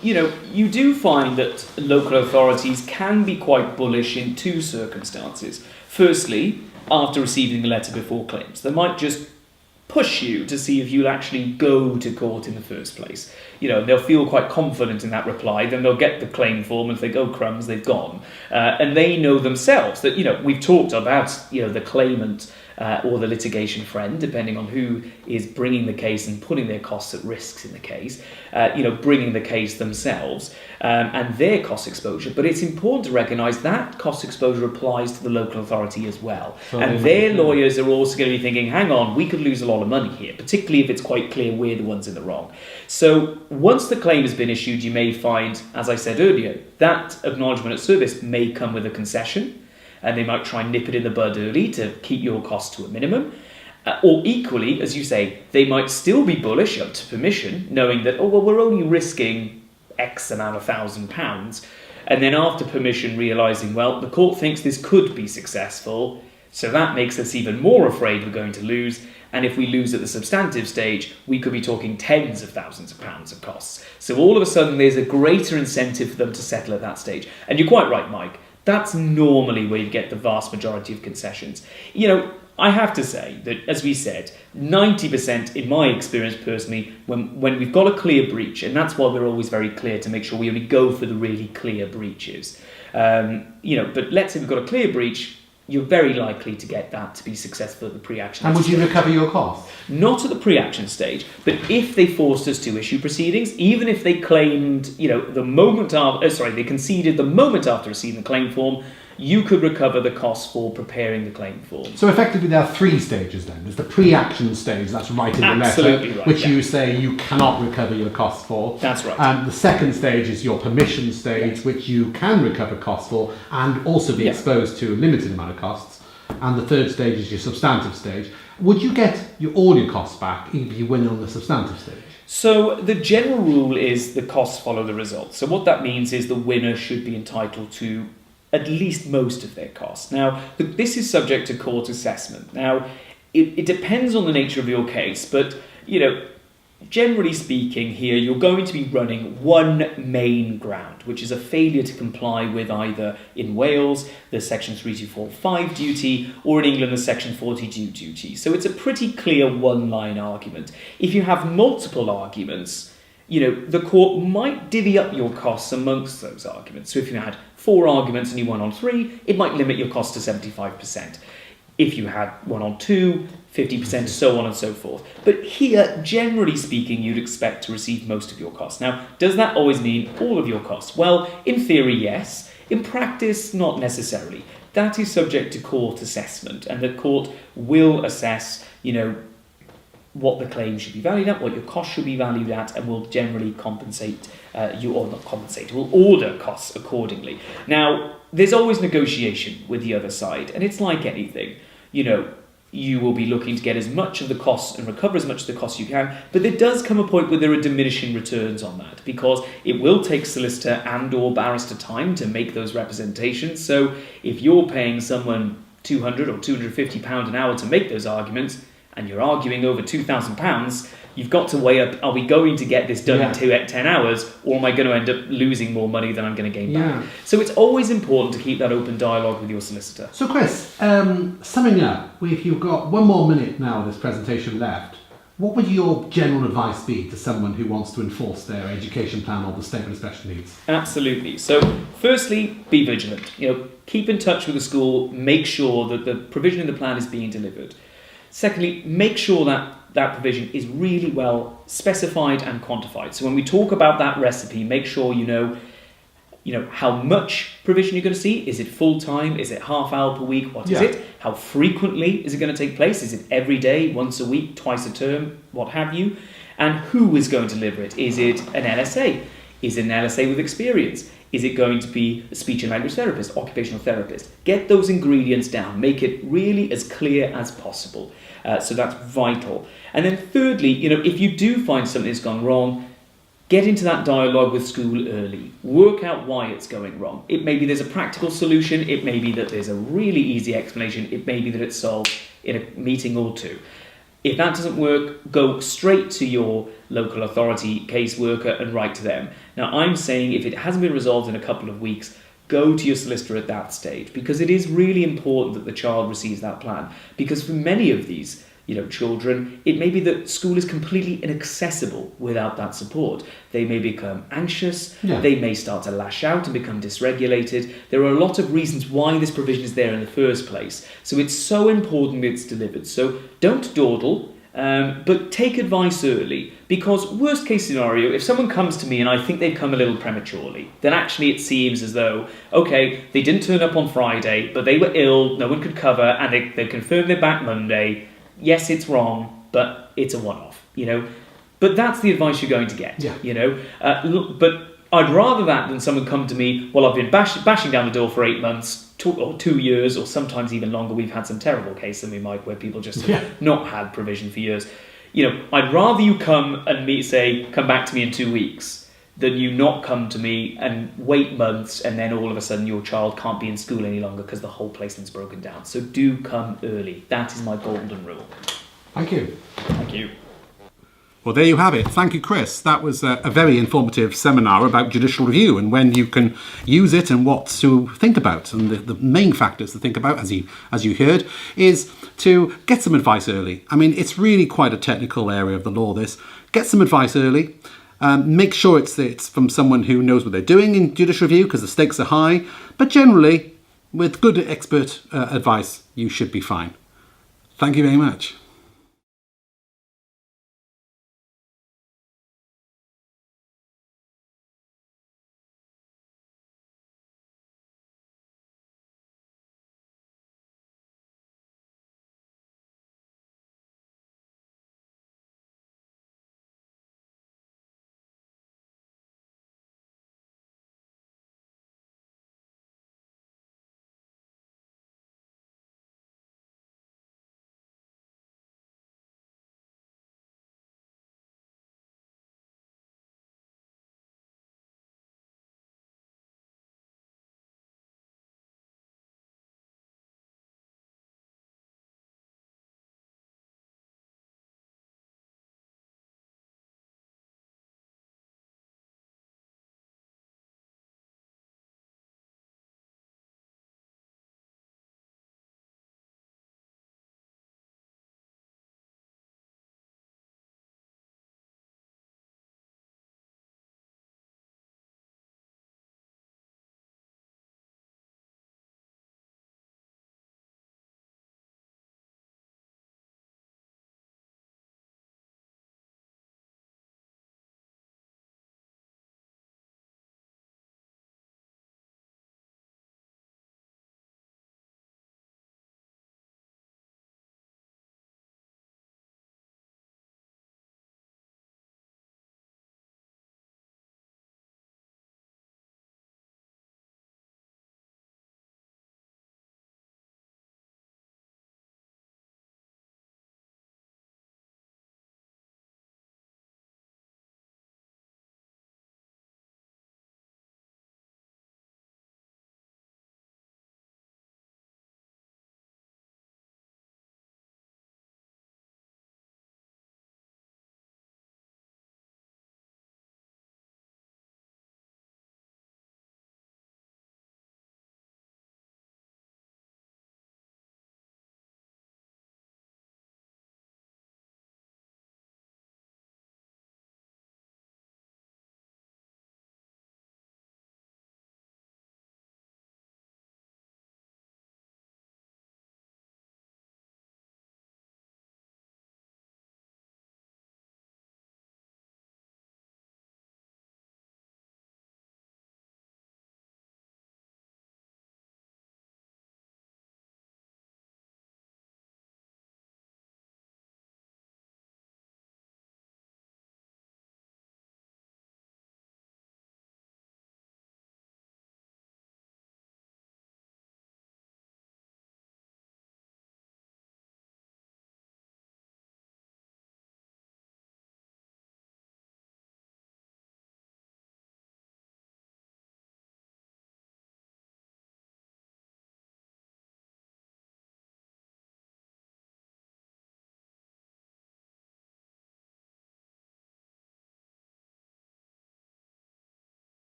you do find that local authorities can be quite bullish in two circumstances. Firstly, after receiving the letter before claims, they might just push you to see if you'll actually go to court in the first place. They'll feel quite confident in that reply, then they'll get the claim form and think, oh crumbs, they've gone. And they know themselves that, we've talked about, the claimant or the litigation friend, depending on who is bringing the case and putting their costs at risk in the case, bringing the case themselves and their cost exposure. But it's important to recognise that cost exposure applies to the local authority as well. And their lawyers are also going to be thinking, hang on, we could lose a lot of money here, particularly if it's quite clear we're the ones in the wrong. So once the claim has been issued, you may find, as I said earlier, that acknowledgement of service may come with a concession. And they might try and nip it in the bud early to keep your costs to a minimum. Or equally, as you say, they might still be bullish up to permission, knowing that, we're only risking X amount of £1,000. And then after permission, realising, the court thinks this could be successful, so that makes us even more afraid we're going to lose. And if we lose at the substantive stage, we could be talking tens of thousands of pounds of costs. So all of a sudden, there's a greater incentive for them to settle at that stage. And you're quite right, Mike. That's normally where you get the vast majority of concessions. I have to say that, as we said, 90% in my experience personally, when we've got a clear breach, and that's why we're always very clear to make sure we only go for the really clear breaches. But let's say we've got a clear breach, you're very likely to get that to be successful at the pre-action And would stage. you recover your costs? Not at the pre-action stage, but if they forced us to issue proceedings, even if they claimed, they conceded the moment after receiving the claim form, you could recover the costs for preparing the claim form. So effectively there are 3 stages then. There's the pre-action stage, that's right in the Absolutely letter, right, which yeah. you say you cannot recover your costs for. That's right. The second stage is your permission stage, which you can recover costs for and also be exposed to a limited amount of costs. And the third stage is your substantive stage. Would you get all your costs back if you win on the substantive stage? So the general rule is the costs follow the results. So what that means is the winner should be entitled to at least most of their costs. Now, this is subject to court assessment. Now, it depends on the nature of your case, but, generally speaking here, you're going to be running one main ground, which is a failure to comply with either, in Wales, the Section 3245 duty, or in England, the Section 42 duty. So it's a pretty clear one-line argument. If you have multiple arguments, the court might divvy up your costs amongst those arguments. So if you had 4 arguments and you won on 3, it might limit your cost to 75%. If you had 1 on 2, 50%, so on and so forth. But here, generally speaking, you'd expect to receive most of your costs. Now, does that always mean all of your costs? Well, in theory, yes. In practice, not necessarily. That is subject to court assessment, and the court will assess, what the claim should be valued at, what your costs should be valued at, and will generally compensate will order costs accordingly. Now, there's always negotiation with the other side, and it's like anything. You will be looking to get as much of the costs and recover as much of the costs you can, but there does come a point where there are diminishing returns on that, because it will take solicitor and or barrister time to make those representations. So if you're paying someone £200 or £250 an hour to make those arguments, and you're arguing over £2,000, you've got to weigh up, are we going to get this done in 10 hours, or am I going to end up losing more money than I'm going to gain back? So it's always important to keep that open dialogue with your solicitor. So Chris, summing up, if you've got 1 more minute now of this presentation left, what would your general advice be to someone who wants to enforce their education plan or the statement of special needs? Absolutely. So firstly, be vigilant. Keep in touch with the school, make sure that the provision in the plan is being delivered. Secondly, make sure that provision is really well specified and quantified. So when we talk about that recipe, make sure you know how much provision you're going to see. Is it full-time? Is it half hour per week? What is it? How frequently is it going to take place? Is it every day, once a week, twice a term, what have you? And who is going to deliver it? Is it an LSA? Is it an LSA with experience? Is it going to be a speech and language therapist, occupational therapist? Get those ingredients down. Make it really as clear as possible. So that's vital. And then thirdly, if you do find something that's gone wrong, get into that dialogue with school early. Work out why it's going wrong. It may be there's a practical solution. It may be that there's a really easy explanation. It may be that it's solved in a meeting or 2. If that doesn't work, go straight to your local authority caseworker and write to them. Now, I'm saying if it hasn't been resolved in a couple of weeks, go to your solicitor at that stage, because it is really important that the child receives that plan. Because for many of these children, it may be that school is completely inaccessible without that support. They may become anxious, they may start to lash out and become dysregulated. There are a lot of reasons why this provision is there in the first place. So it's so important that it's delivered. So don't dawdle, but take advice early, because worst case scenario, if someone comes to me and I think they've come a little prematurely, then actually it seems as though, okay, they didn't turn up on Friday, but they were ill, no one could cover, and they confirmed they're back Monday. Yes, it's wrong, but it's a one-off, But that's the advice you're going to get, But I'd rather that than someone come to me, well, I've been bashing down the door for 8 months, 2 years, or sometimes even longer. We've had some terrible cases where people just have not had provision for years. I'd rather you come back to me in 2 weeks, than you not come to me and wait months, and then all of a sudden your child can't be in school any longer because the whole placement's broken down. So do come early. That is my golden rule. Thank you. Thank you. Well, there you have it. Thank you, Chris. That was a very informative seminar about judicial review and when you can use it and what to think about. And the main factors to think about, as you heard, is to get some advice early. I mean, it's really quite a technical area of the law, this. Get some advice early. Make sure it's from someone who knows what they're doing in judicial review, because the stakes are high. But generally, with good expert advice, you should be fine. Thank you very much.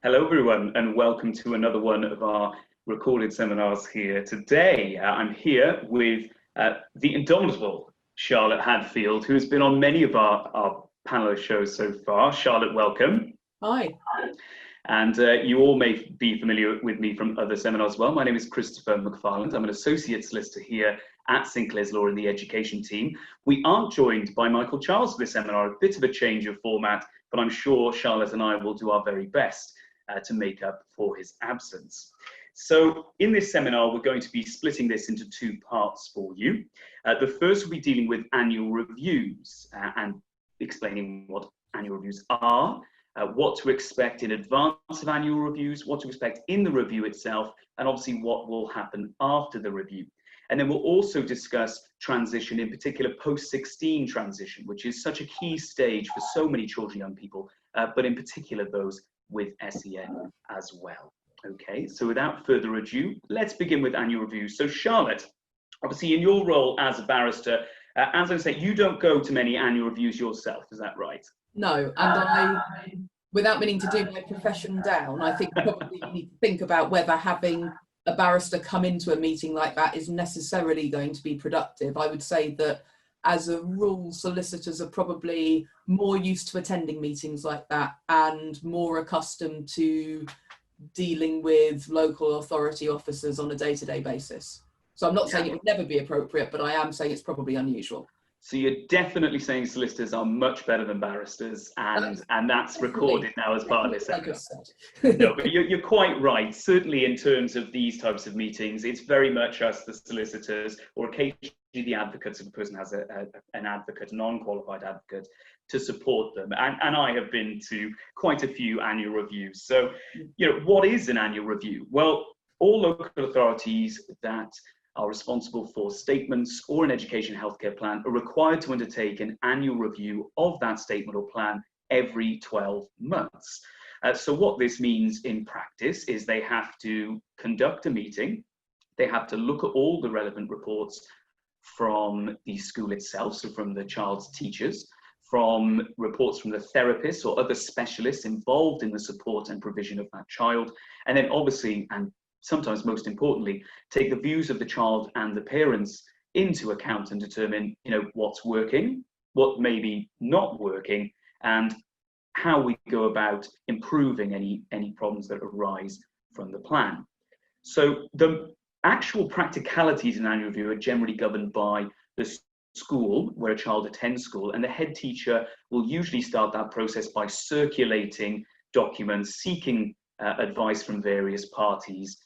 Hello everyone, and welcome to another one of our recorded seminars here today. I'm here with the indomitable Charlotte Hadfield, who has been on many of our panelist shows so far. Charlotte, welcome. Hi. And you all may be familiar with me from other seminars as well. My name is Christopher McFarland. I'm an associate solicitor here at Sinclairslaw in the education team. We aren't joined by Michael Charles for this seminar, a bit of a change of format, but I'm sure Charlotte and I will do our very best to make up for his absence. So in this seminar, we're going to be splitting this into two parts for you. The first will be dealing with annual reviews and explaining what annual reviews are, what to expect in advance of annual reviews, what to expect in the review itself, and obviously what will happen after the review. And then we'll also discuss transition, in particular post-16 transition, which is such a key stage for so many children and young people, but in particular those with SEN as well. Okay, so without further ado, let's begin with annual reviews. So Charlotte, obviously in your role as a barrister, as I say, you don't go to many annual reviews yourself, is that right? No, and I, without meaning to do my profession down, I think probably you need to think about whether having a barrister come into a meeting like that is necessarily going to be productive. I would say that as a rule, solicitors are probably more used to attending meetings like that and more accustomed to dealing with local authority officers on a day-to-day basis. So I'm not saying it would never be appropriate, but I am saying it's probably unusual. So you're definitely saying solicitors are much better than barristers, and that's recorded now as part of this episode. No, but you're quite right. Certainly in terms of these types of meetings, it's very much us, the solicitors, or occasionally the advocates if a person has an advocate, a non-qualified advocate, to support them. And I have been to quite a few annual reviews. So, you know, what is an annual review? Well, all local authorities that are responsible for statements or an education healthcare plan are required to undertake an annual review of that statement or plan every 12 months. So what this means in practice is they have to conduct a meeting, they have to look at all the relevant reports from the school itself, so from the child's teachers, from reports from the therapists or other specialists involved in the support and provision of that child, and then obviously, and sometimes most importantly, take the views of the child and the parents into account and determine, you know, what's working, what may be not working, and how we go about improving any problems that arise from the plan. So the actual practicalities in annual review are generally governed by the school where a child attends school, and the head teacher will usually start that process by circulating documents, seeking advice from various parties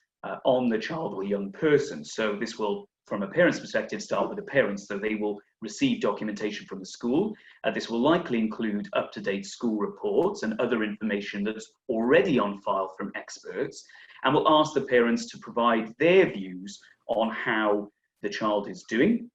on the child or young person. So this will, from a parent's perspective, start with the parents. So they will receive documentation from the school. This will likely include up-to-date school reports and other information that's already on file from experts, and will ask the parents to provide their views on how the child is doing,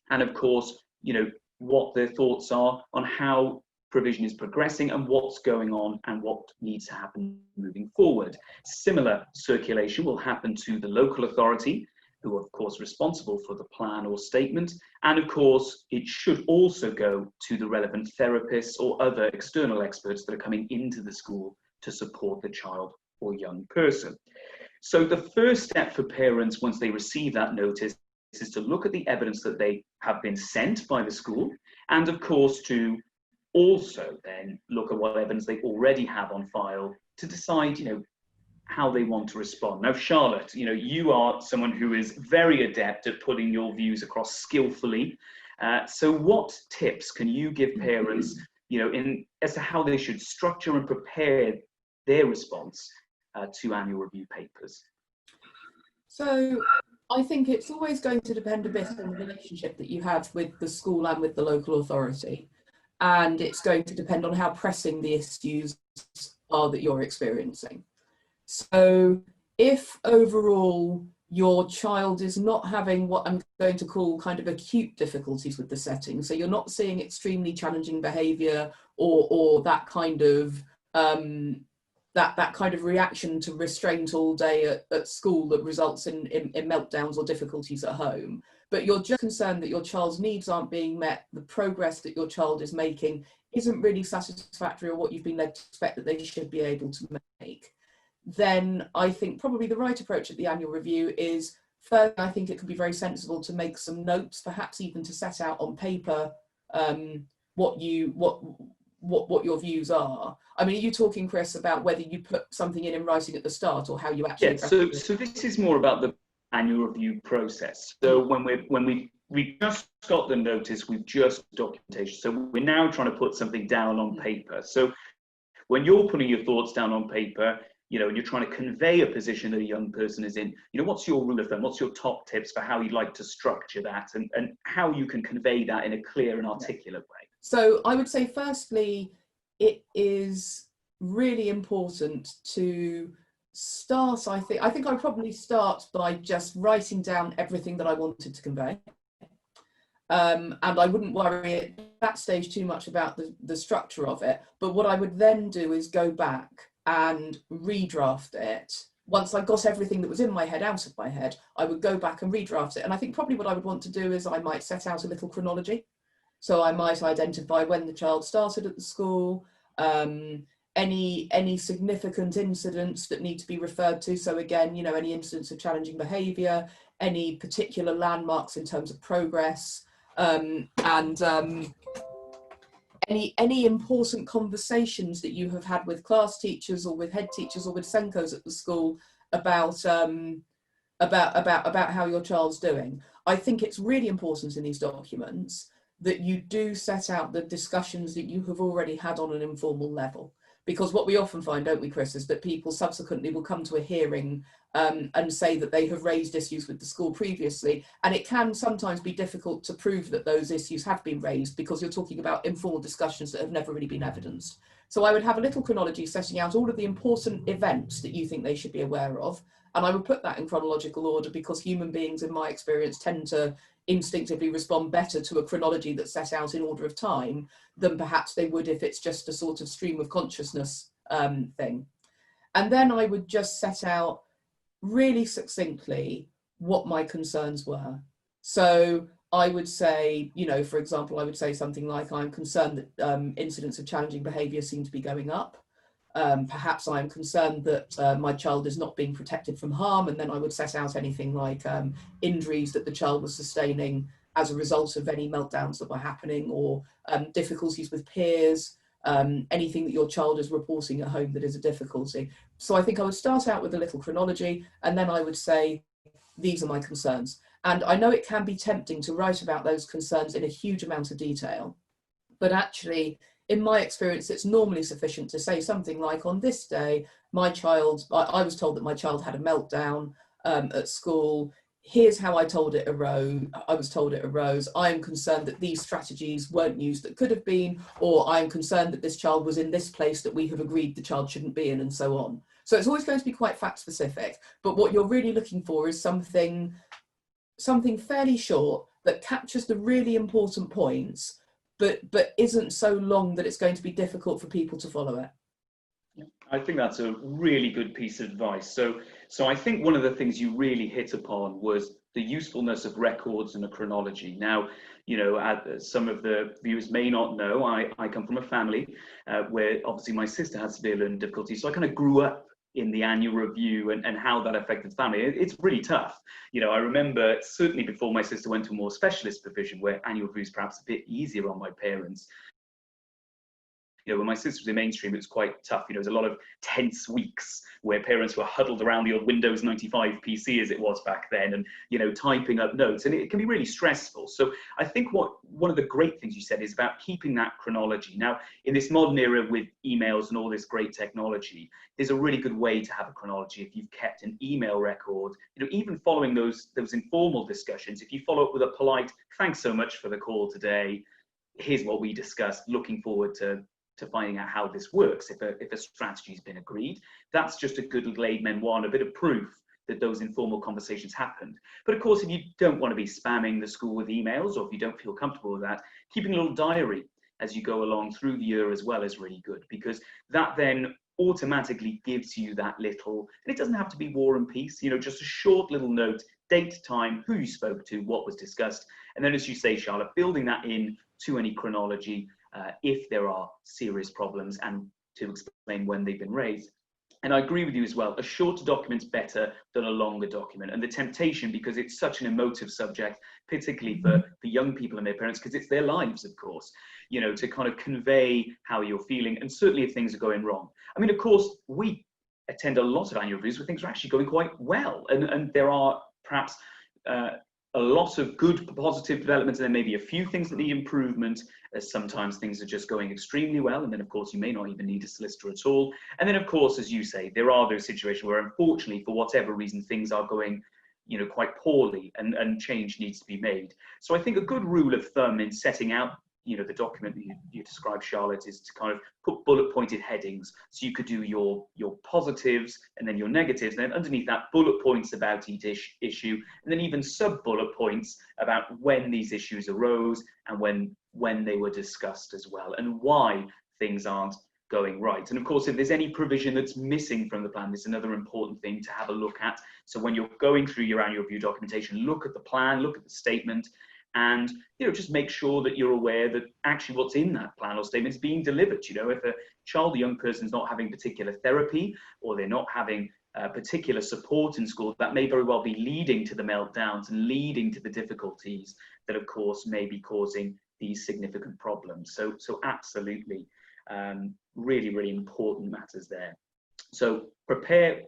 and of course, you know, what their thoughts are on how provision is progressing and what's going on and what needs to happen moving forward. Similar circulation will happen to the local authority, who are of course responsible for the plan or statement, and of course it should also go to the relevant therapists or other external experts that are coming into the school to support the child or young person. So the first step for parents once they receive that notice is to look at the evidence that they have been sent by the school, and of course to also then look at what evidence they already have on file to decide, you know, how they want to respond. Now, Charlotte, you know, you are someone who is very adept at putting your views across skillfully. So what tips can you give parents, you know, as to how they should structure and prepare their response to annual review papers? So I think it's always going to depend a bit on the relationship that you have with the school and with the local authority. And it's going to depend on how pressing the issues are that you're experiencing. So if overall your child is not having what I'm going to call kind of acute difficulties with the setting, so you're not seeing extremely challenging behaviour or that kind of that kind of reaction to restraint all day at school that results in meltdowns or difficulties at home, but you're just concerned that your child's needs aren't being met, the progress that your child is making isn't really satisfactory or what you've been led to expect that they should be able to make, then I think probably the right approach at the annual review is, first, I think it could be very sensible to make some notes, perhaps even to set out on paper what your views are. I mean, are you talking, Chris, about whether you put something in writing at the start, or how you actually? Yeah. So this is more about the annual review process. So when we just got the notice, we've just documentation. So we're now trying to put something down on paper. So when you're putting your thoughts down on paper, you know, and you're trying to convey a position that a young person is in, you know, what's your rule of thumb? What's your top tips for how you'd like to structure that, and how you can convey that in a clear and articulate way? So I would say, firstly, it is really important to start, I think I'd probably start by just writing down everything that I wanted to convey. And I wouldn't worry at that stage too much about the structure of it. But what I would then do is go back and redraft it. Once I got everything that was in my head out of my head, I would go back and redraft it. And I think probably what I would want to do is I might set out a little chronology. So I might identify when the child started at the school, any significant incidents that need to be referred to. So again, you know, any incidents of challenging behaviour, any particular landmarks in terms of progress, and any important conversations that you have had with class teachers or with head teachers or with Senkos at the school about how your child's doing. I think it's really important in these documents that you do set out the discussions that you have already had on an informal level. Because what we often find, don't we, Chris, is that people subsequently will come to a hearing and say that they have raised issues with the school previously. And it can sometimes be difficult to prove that those issues have been raised because you're talking about informal discussions that have never really been evidenced. So I would have a little chronology setting out all of the important events that you think they should be aware of. And I would put that in chronological order because human beings, in my experience, tend to instinctively respond better to a chronology that's set out in order of time than perhaps they would if it's just a sort of stream of consciousness thing. And then I would just set out really succinctly what my concerns were. So I would say, you know, for example, I would say something like, I'm concerned that incidents of challenging behaviour seem to be going up. Perhaps I'm concerned that my child is not being protected from harm, and then I would set out anything like injuries that the child was sustaining as a result of any meltdowns that were happening, or difficulties with peers, anything that your child is reporting at home that is a difficulty. So I think I would start out with a little chronology, and then I would say, these are my concerns. And I know it can be tempting to write about those concerns in a huge amount of detail, but actually, in my experience, it's normally sufficient to say something like, on this day, my child, I was told that my child had a meltdown at school. Here's how I was told it arose. I am concerned that these strategies weren't used that could have been, or I am concerned that this child was in this place that we have agreed the child shouldn't be in, and so on. So it's always going to be quite fact specific, but what you're really looking for is something fairly short that captures the really important points, but isn't so long that it's going to be difficult for people to follow it. I think that's a really good piece of advice. So I think one of the things you really hit upon was the usefulness of records and a chronology. Now, you know, some of the viewers may not know, I come from a family where obviously my sister had severe learning difficulties, so I kind of grew up in the annual review and how that affected family. It's really tough. You know, I remember certainly before my sister went to a more specialist provision where annual review is perhaps a bit easier on my parents. You know, when my sister was in mainstream, it was quite tough. You know, there was a lot of tense weeks where parents were huddled around the old Windows 95 PC as it was back then, and, you know, typing up notes, and it can be really stressful. So I think one of the great things you said is about keeping that chronology. Now, in this modern era with emails and all this great technology, there's a really good way to have a chronology. If you've kept an email record, you know, even following those informal discussions, if you follow up with a polite, thanks so much for the call today, here's what we discussed, looking forward to finding out how this works, if a strategy's been agreed. That's just a good little aid memoir and a bit of proof that those informal conversations happened. But of course, if you don't want to be spamming the school with emails, or if you don't feel comfortable with that, keeping a little diary as you go along through the year as well is really good, because that then automatically gives you that little, and it doesn't have to be War and Peace, you know, just a short little note, date, time, who you spoke to, what was discussed. And then, as you say, Charlotte, building that in to any chronology, if there are serious problems, and to explain when they've been raised. And I agree with you as well, a shorter document's better than a longer document. And the temptation, because it's such an emotive subject, particularly for young people and their parents, because it's their lives, of course, you know, to kind of convey how you're feeling, and certainly if things are going wrong. I mean, of course, we attend a lot of annual reviews where things are actually going quite well. And there are perhaps a lot of good positive developments, and there may be a few things that need improvement, as sometimes things are just going extremely well, and then of course you may not even need a solicitor at all. And then of course, as you say, there are those situations where unfortunately for whatever reason things are going, you know, quite poorly, and change needs to be made. So I think a good rule of thumb in setting out, you know, the document that you described, Charlotte, is to kind of put bullet pointed headings. So you could do your positives and then your negatives, and then underneath that bullet points about each issue, and then even sub bullet points about when these issues arose and when they were discussed as well, and why things aren't going right. And of course, if there's any provision that's missing from the plan, this is another important thing to have a look at. So when you're going through your annual review documentation, look at the plan, look at the statement, and, you know, just make sure that you're aware that actually what's in that plan or statement is being delivered. You know, if a child or young person is not having particular therapy, or they're not having particular support in school, that may very well be leading to the meltdowns and leading to the difficulties that, of course, may be causing these significant problems. So absolutely, really, really important matters there. So prepare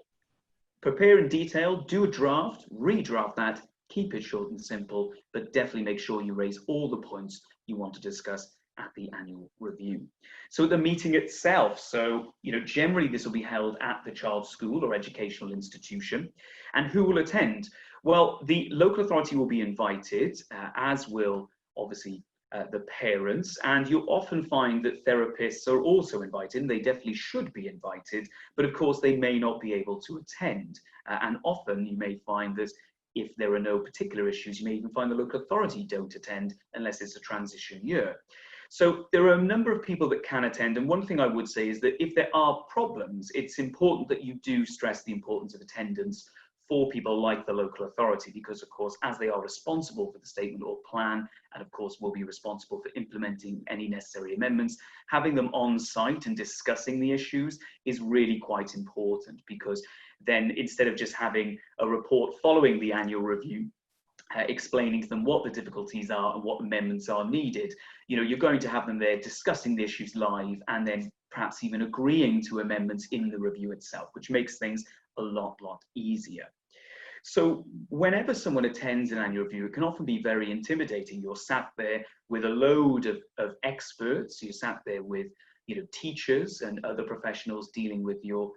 in detail, do a draft, redraft that, keep it short and simple, but definitely make sure you raise all the points you want to discuss at the annual review. So at the meeting itself, so, you know, generally this will be held at the child's school or educational institution. And who will attend? Well, the local authority will be invited, as will obviously the parents, and you'll often find that therapists are also invited, and they definitely should be invited, but of course they may not be able to attend. And often you may find that if there are no particular issues, you may even find the local authority don't attend unless it's a transition year. So there are a number of people that can attend, and one thing I would say is that if there are problems, it's important that you do stress the importance of attendance for people like the local authority, because of course, as they are responsible for the statement or plan, and of course will be responsible for implementing any necessary amendments, having them on site and discussing the issues is really quite important, because then instead of just having a report following the annual review, explaining to them what the difficulties are and what amendments are needed, you know, you're going to have them there discussing the issues live, and then perhaps even agreeing to amendments in the review itself, which makes things a lot easier. So whenever someone attends an annual review, it can often be very intimidating. You're sat there with a load of experts, you're sat there with, you know, teachers and other professionals dealing with your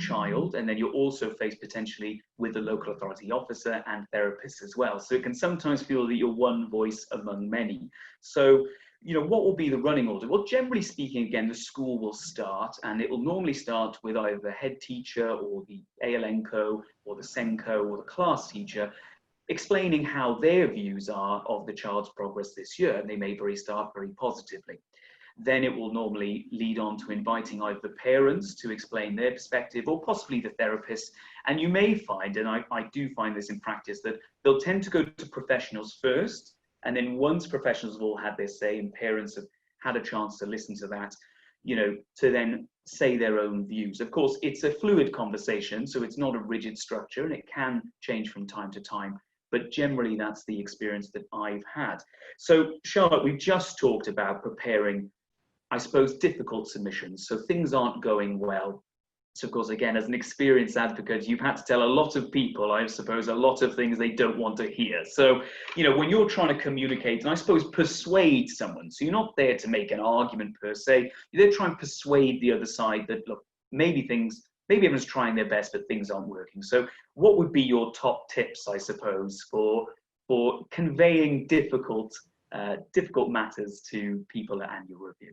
child, and then you're also faced potentially with the local authority officer and therapists as well. So it can sometimes feel that you're one voice among many. So, you know, what will be the running order? Well, generally speaking, again, the school will start, and it will normally start with either the head teacher or the ALNCO or the SENCO or the class teacher explaining how their views are of the child's progress this year, and they may start very positively. Then it will normally lead on to inviting either the parents to explain their perspective or possibly the therapist. And you may find, and I do find this in practice, that they'll tend to go to professionals first. And then once professionals have all had their say and parents have had a chance to listen to that, you know, to then say their own views. Of course, it's a fluid conversation, so it's not a rigid structure, and it can change from time to time. But generally, that's the experience that I've had. So, Charlotte, we've just talked about preparing, I suppose, difficult submissions. So things aren't going well. So of course, again, as an experienced advocate, you've had to tell a lot of people, I suppose, a lot of things they don't want to hear. So, you know, when you're trying to communicate and I suppose persuade someone, so you're not there to make an argument per se, you're there to try and persuade the other side that, look, maybe everyone's trying their best, but things aren't working. So what would be your top tips, I suppose, for conveying difficult matters to people at annual review?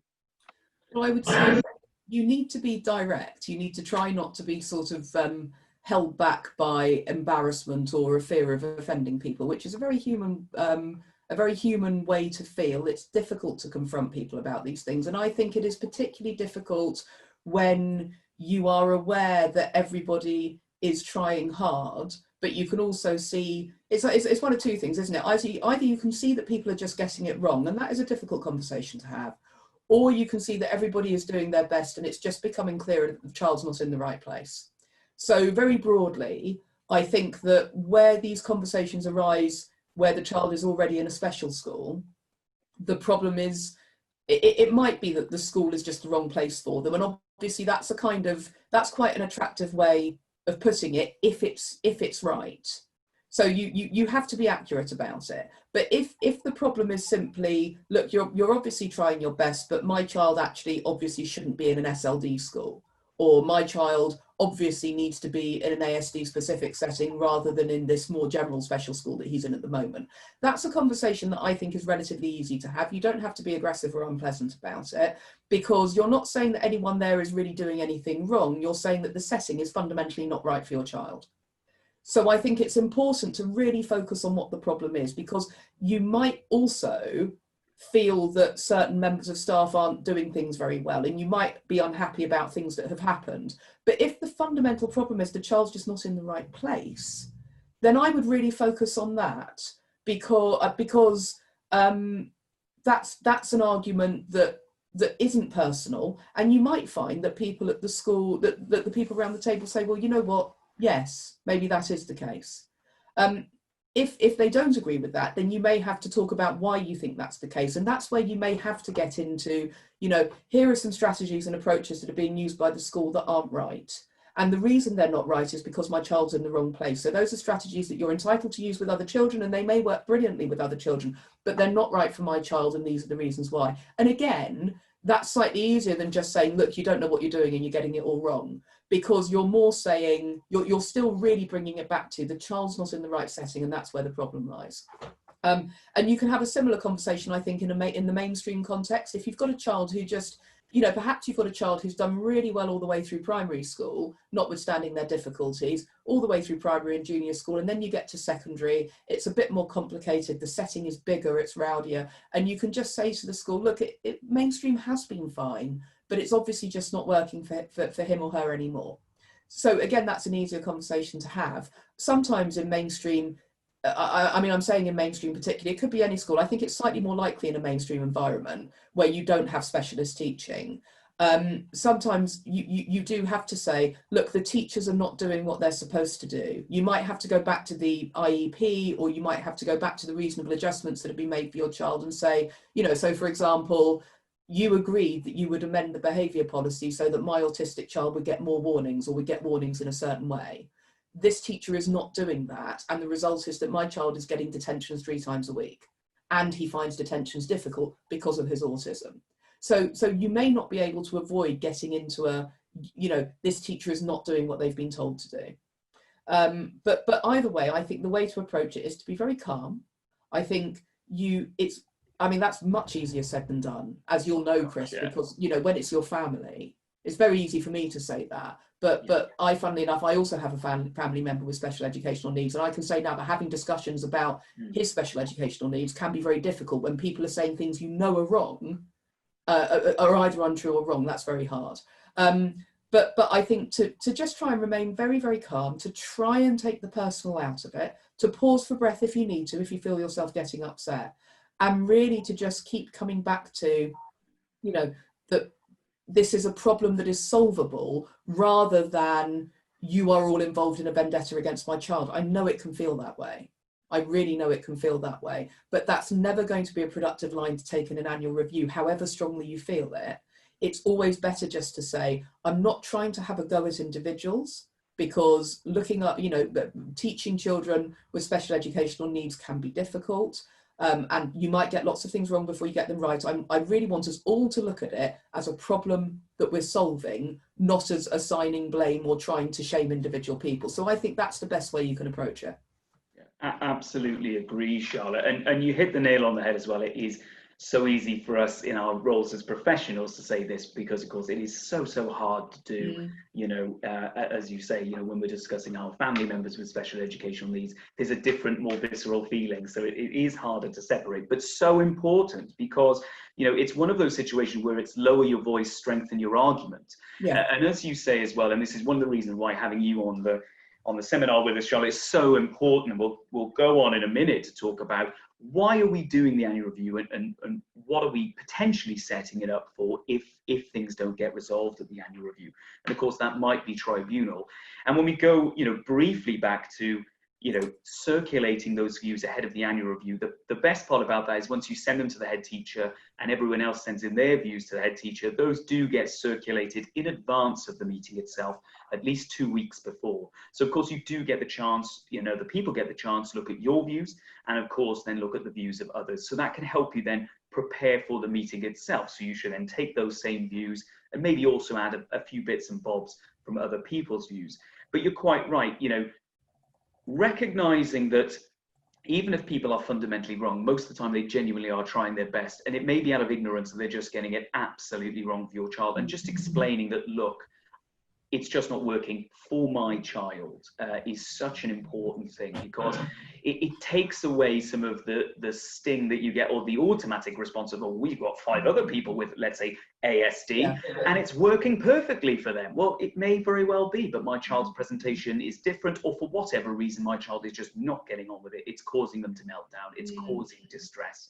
Well, I would say you need to be direct. You need to try not to be sort of held back by embarrassment or a fear of offending people, which is a very human way to feel. It's difficult to confront people about these things, and I think it is particularly difficult when you are aware that everybody is trying hard, but you can also see it's one of two things, isn't it? Either you can see that people are just getting it wrong, and that is a difficult conversation to have, or you can see that everybody is doing their best and it's just becoming clearer that the child's not in the right place. So very broadly, I think that where these conversations arise, where the child is already in a special school, the problem is it might be that the school is just the wrong place for them. And obviously that's quite an attractive way of putting it if it's right. So you have to be accurate about it. But if the problem is simply, look, you're obviously trying your best, but my child actually obviously shouldn't be in an SLD school, or my child obviously needs to be in an ASD specific setting rather than in this more general special school that he's in at the moment. That's a conversation that I think is relatively easy to have. You don't have to be aggressive or unpleasant about it, because you're not saying that anyone there is really doing anything wrong. You're saying that the setting is fundamentally not right for your child. So I think it's important to really focus on what the problem is, because you might also feel that certain members of staff aren't doing things very well, and you might be unhappy about things that have happened. But if the fundamental problem is the child's just not in the right place, then I would really focus on that, because that's an argument that isn't personal. And you might find that people at the school, that the people around the table say, well, you know what, yes, maybe that is the case. If they don't agree with that, then you may have to talk about why you think that's the case. And that's where you may have to get into, you know, here are some strategies and approaches that are being used by the school that aren't right. And the reason they're not right is because my child's in the wrong place. So those are strategies that you're entitled to use with other children, and they may work brilliantly with other children, but they're not right for my child, and these are the reasons why. And again, that's slightly easier than just saying, look, you don't know what you're doing and you're getting it all wrong. Because you're more saying, you're still really bringing it back to the child's not in the right setting, and that's where the problem lies. And you can have a similar conversation, I think, in the mainstream context. If you've got a child who just, you know, perhaps you've got a child who's done really well all the way through primary school, notwithstanding their difficulties, all the way through primary and junior school, and then you get to secondary, it's a bit more complicated, the setting is bigger, it's rowdier, and you can just say to the school, look, mainstream has been fine, but it's obviously just not working for him or her anymore. So again, that's an easier conversation to have. Sometimes in mainstream, I mean, I'm saying in mainstream particularly, it could be any school. I think it's slightly more likely in a mainstream environment where you don't have specialist teaching. Sometimes you do have to say, look, the teachers are not doing what they're supposed to do. You might have to go back to the IEP, or you might have to go back to the reasonable adjustments that have been made for your child and say, you know, so for example, you agreed that you would amend the behaviour policy so that my autistic child would get more warnings, or would get warnings in a certain way. This teacher is not doing that, and the result is that my child is getting detentions 3 times a week, and he finds detentions difficult because of his autism. So you may not be able to avoid getting into a, you know, this teacher is not doing what they've been told to do. But either way, I think the way to approach it is to be very calm. I think I mean, that's much easier said than done, as you'll know, Chris, because, you know, when it's your family, it's very easy for me to say that. But I, funnily enough, I also have a family member with special educational needs. And I can say now that having discussions about his special educational needs can be very difficult when people are saying things you know are wrong, are either untrue or wrong. That's very hard. But I think to just try and remain very, very calm, to try and take the personal out of it, to pause for breath if you need to, if you feel yourself getting upset, and really to just keep coming back to, you know, that this is a problem that is solvable, rather than you are all involved in a vendetta against my child. I know it can feel that way. I really know it can feel that way, but that's never going to be a productive line to take in an annual review, however strongly you feel it. It's always better just to say, I'm not trying to have a go at individuals, because looking up, you know, teaching children with special educational needs can be difficult. And you might get lots of things wrong before you get them right. I really want us all to look at it as a problem that we're solving, not as assigning blame or trying to shame individual people. So I think that's the best way you can approach it. Yeah, absolutely agree, Charlotte. And you hit the nail on the head as well. It is so easy for us in our roles as professionals to say this, because of course it is so hard to do. You know, as you say, you know, when we're discussing our family members with special educational needs, there's a different, more visceral feeling, so it is harder to separate, but so important, because, you know, it's one of those situations where it's lower your voice, strengthen your argument. And as you say as well, and this is one of the reasons why having you on the seminar with us, Charlotte, is so important, and we'll go on in a minute to talk about why are we doing the annual review, and what are we potentially setting it up for if things don't get resolved at the annual review? And of course, that might be tribunal. And when we go, briefly back to, circulating those views ahead of the annual review, the best part about that is once you send them to the head teacher and everyone else sends in their views to the head teacher, those do get circulated in advance of the meeting itself, at least 2 weeks before. So of course you do get the chance, the people get the chance to look at your views, and of course then look at the views of others. So that can help you then prepare for the meeting itself. So you should then take those same views and maybe also add a few bits and bobs from other people's views. But you're quite right, recognizing that even if people are fundamentally wrong, most of the time they genuinely are trying their best, and it may be out of ignorance that they're just getting it absolutely wrong for your child, and just explaining that, look, it's just not working for my child is such an important thing, because it takes away some of the sting that you get, or the automatic response of, oh, we've got 5 other people with, let's say, ASD, and it's working perfectly for them. Well, it may very well be, but my child's presentation is different, or for whatever reason, my child is just not getting on with it. It's causing them to melt down. It's causing distress.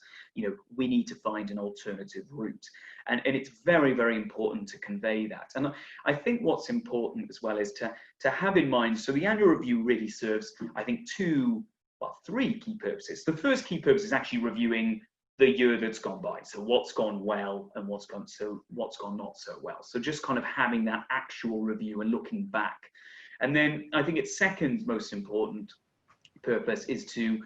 We need to find an alternative route. And it's very, very important to convey that. And I think what's important as well is to have in mind, so the annual review really serves, I think, 3 key purposes. The first key purpose is actually reviewing the year that's gone by. So what's gone well and what's gone not so well. So just kind of having that actual review and looking back. And then I think its second most important purpose is to,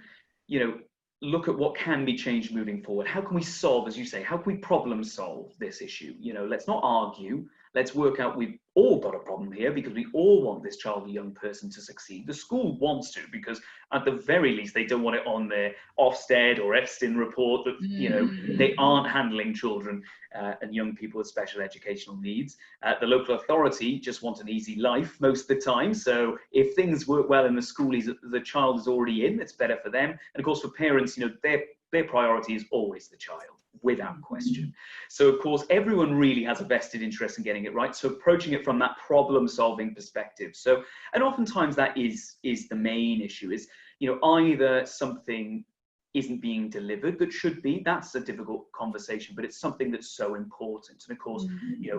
look at what can be changed moving forward. How can we solve, as you say, how can we problem solve this issue? Let's not argue. Let's work out, we've all got a problem here because we all want this child or young person to succeed. The school wants to, because at the very least, they don't want it on their Ofsted or EFSTIN report that, they aren't handling children and young people with special educational needs. The local authority just wants an easy life most of the time. So if things work well in the school the child is already in, it's better for them. And of course, for parents, their priority is always the child, without question. So of course, everyone really has a vested interest in getting it right. So approaching it from that problem-solving perspective. So, and oftentimes that is the main issue, is, either something isn't being delivered that should be. That's a difficult conversation, but it's something that's so important. And of course,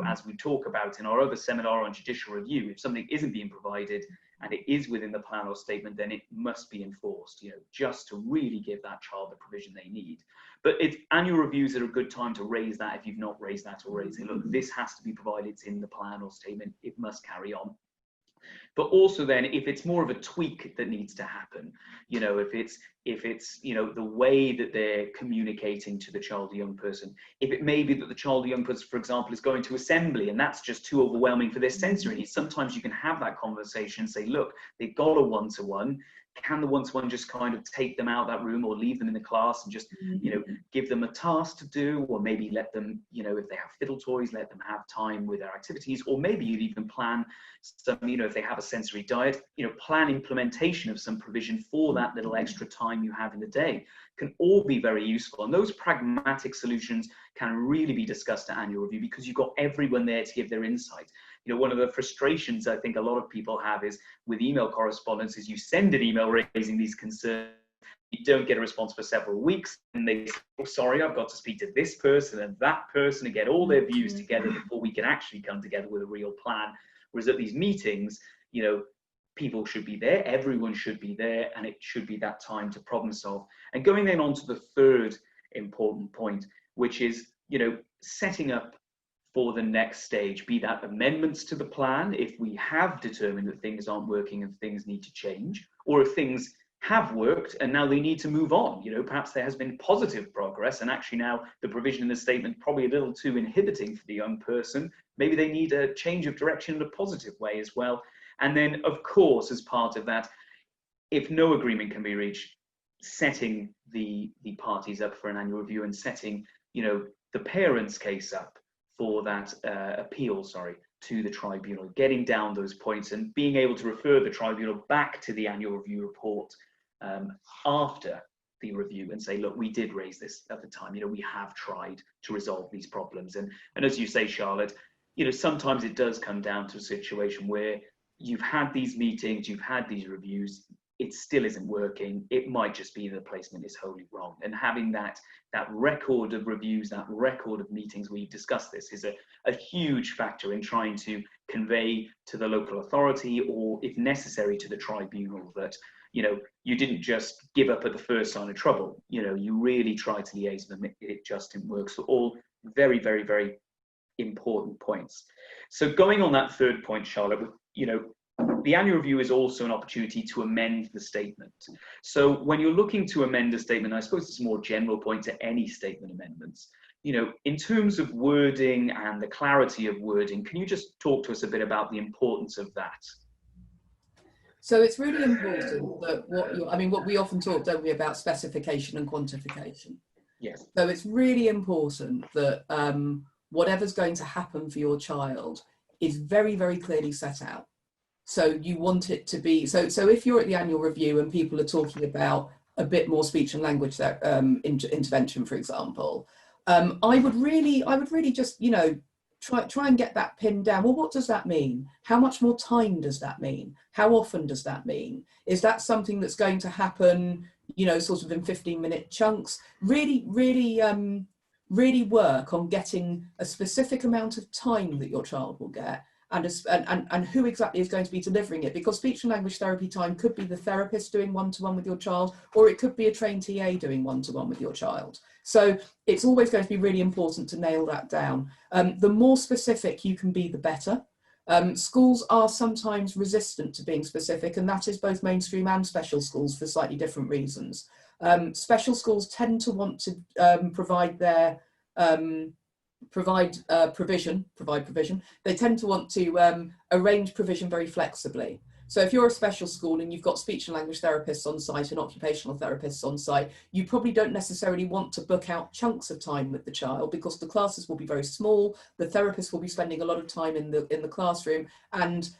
as we talk about in our other seminar on judicial review, if something isn't being provided and it is within the plan or statement, then it must be enforced, just to really give that child the provision they need. But annual reviews are a good time to raise that if you've not raised that already. Say, look, this has to be provided, it's in the plan or statement, it must carry on. But also then, if it's more of a tweak that needs to happen, if it's the way that they're communicating to the child or young person, if it may be that the child or young person, for example, is going to assembly and that's just too overwhelming for their sensory needs, sometimes you can have that conversation and say, look, they've got a one-to-one. Can the one-to-one just kind of take them out of that room or leave them in the class and just, give them a task to do, or maybe let them, if they have fiddle toys, let them have time with their activities, or maybe you'd even plan some, if they have a sensory diet, plan implementation of some provision for that little extra time you have in the day. Can all be very useful. And those pragmatic solutions can really be discussed at annual review because you've got everyone there to give their insight. One of the frustrations I think a lot of people have is with email correspondence is you send an email raising these concerns, you don't get a response for several weeks, and they say, oh, sorry, I've got to speak to this person and that person and get all their views together before we can actually come together with a real plan. Whereas at these meetings, people should be there, everyone should be there, and it should be that time to problem solve. And going then on to the third important point, which is, setting up for the next stage, be that amendments to the plan if we have determined that things aren't working and things need to change, or if things have worked and now they need to move on. Perhaps there has been positive progress and actually now the provision in the statement probably a little too inhibiting for the young person. Maybe they need a change of direction in a positive way as well. And then, of course, as part of that, if no agreement can be reached, setting the parties up for an annual review and setting, the parents' case up for that appeal, to the tribunal, getting down those points and being able to refer the tribunal back to the annual review report after the review and say, look, we did raise this at the time, we have tried to resolve these problems. And as you say, Charlotte, sometimes it does come down to a situation where you've had these meetings, you've had these reviews, it still isn't working, it might just be the placement is wholly wrong. And having that record of reviews, that record of meetings where you discuss this is a huge factor in trying to convey to the local authority, or if necessary to the tribunal, that you didn't just give up at the first sign of trouble. You really try to liaise with them. It just didn't work. So all very, very, very important points. So going on that third point, Charlotte, the annual review is also an opportunity to amend the statement. So when you're looking to amend a statement, I suppose it's a more general point to any statement amendments, in terms of wording and the clarity of wording, can you just talk to us a bit about the importance of that? So it's really important that what we often talk, don't we, about specification and quantification. Yes. So it's really important that whatever's going to happen for your child is very, very clearly set out. So you want it to be, so if you're at the annual review and people are talking about a bit more speech and language intervention, for example, I would really just, try and get that pinned down. Well, what does that mean? How much more time does that mean? How often does that mean? Is that something that's going to happen, sort of in 15-minute chunks? Really work on getting a specific amount of time that your child will get, and who exactly is going to be delivering it, because speech and language therapy time could be the therapist doing one-to-one with your child, or it could be a trained TA doing one-to-one with your child. So it's always going to be really important to nail that down. The more specific you can be, the better. Schools are sometimes resistant to being specific, and that is both mainstream and special schools for slightly different reasons. Special schools tend to want to provide provision. They tend to want to arrange provision very flexibly. So if you're a special school and you've got speech and language therapists on site and occupational therapists on site, you probably don't necessarily want to book out chunks of time with the child, because the classes will be very small, the therapist will be spending a lot of time in the classroom, and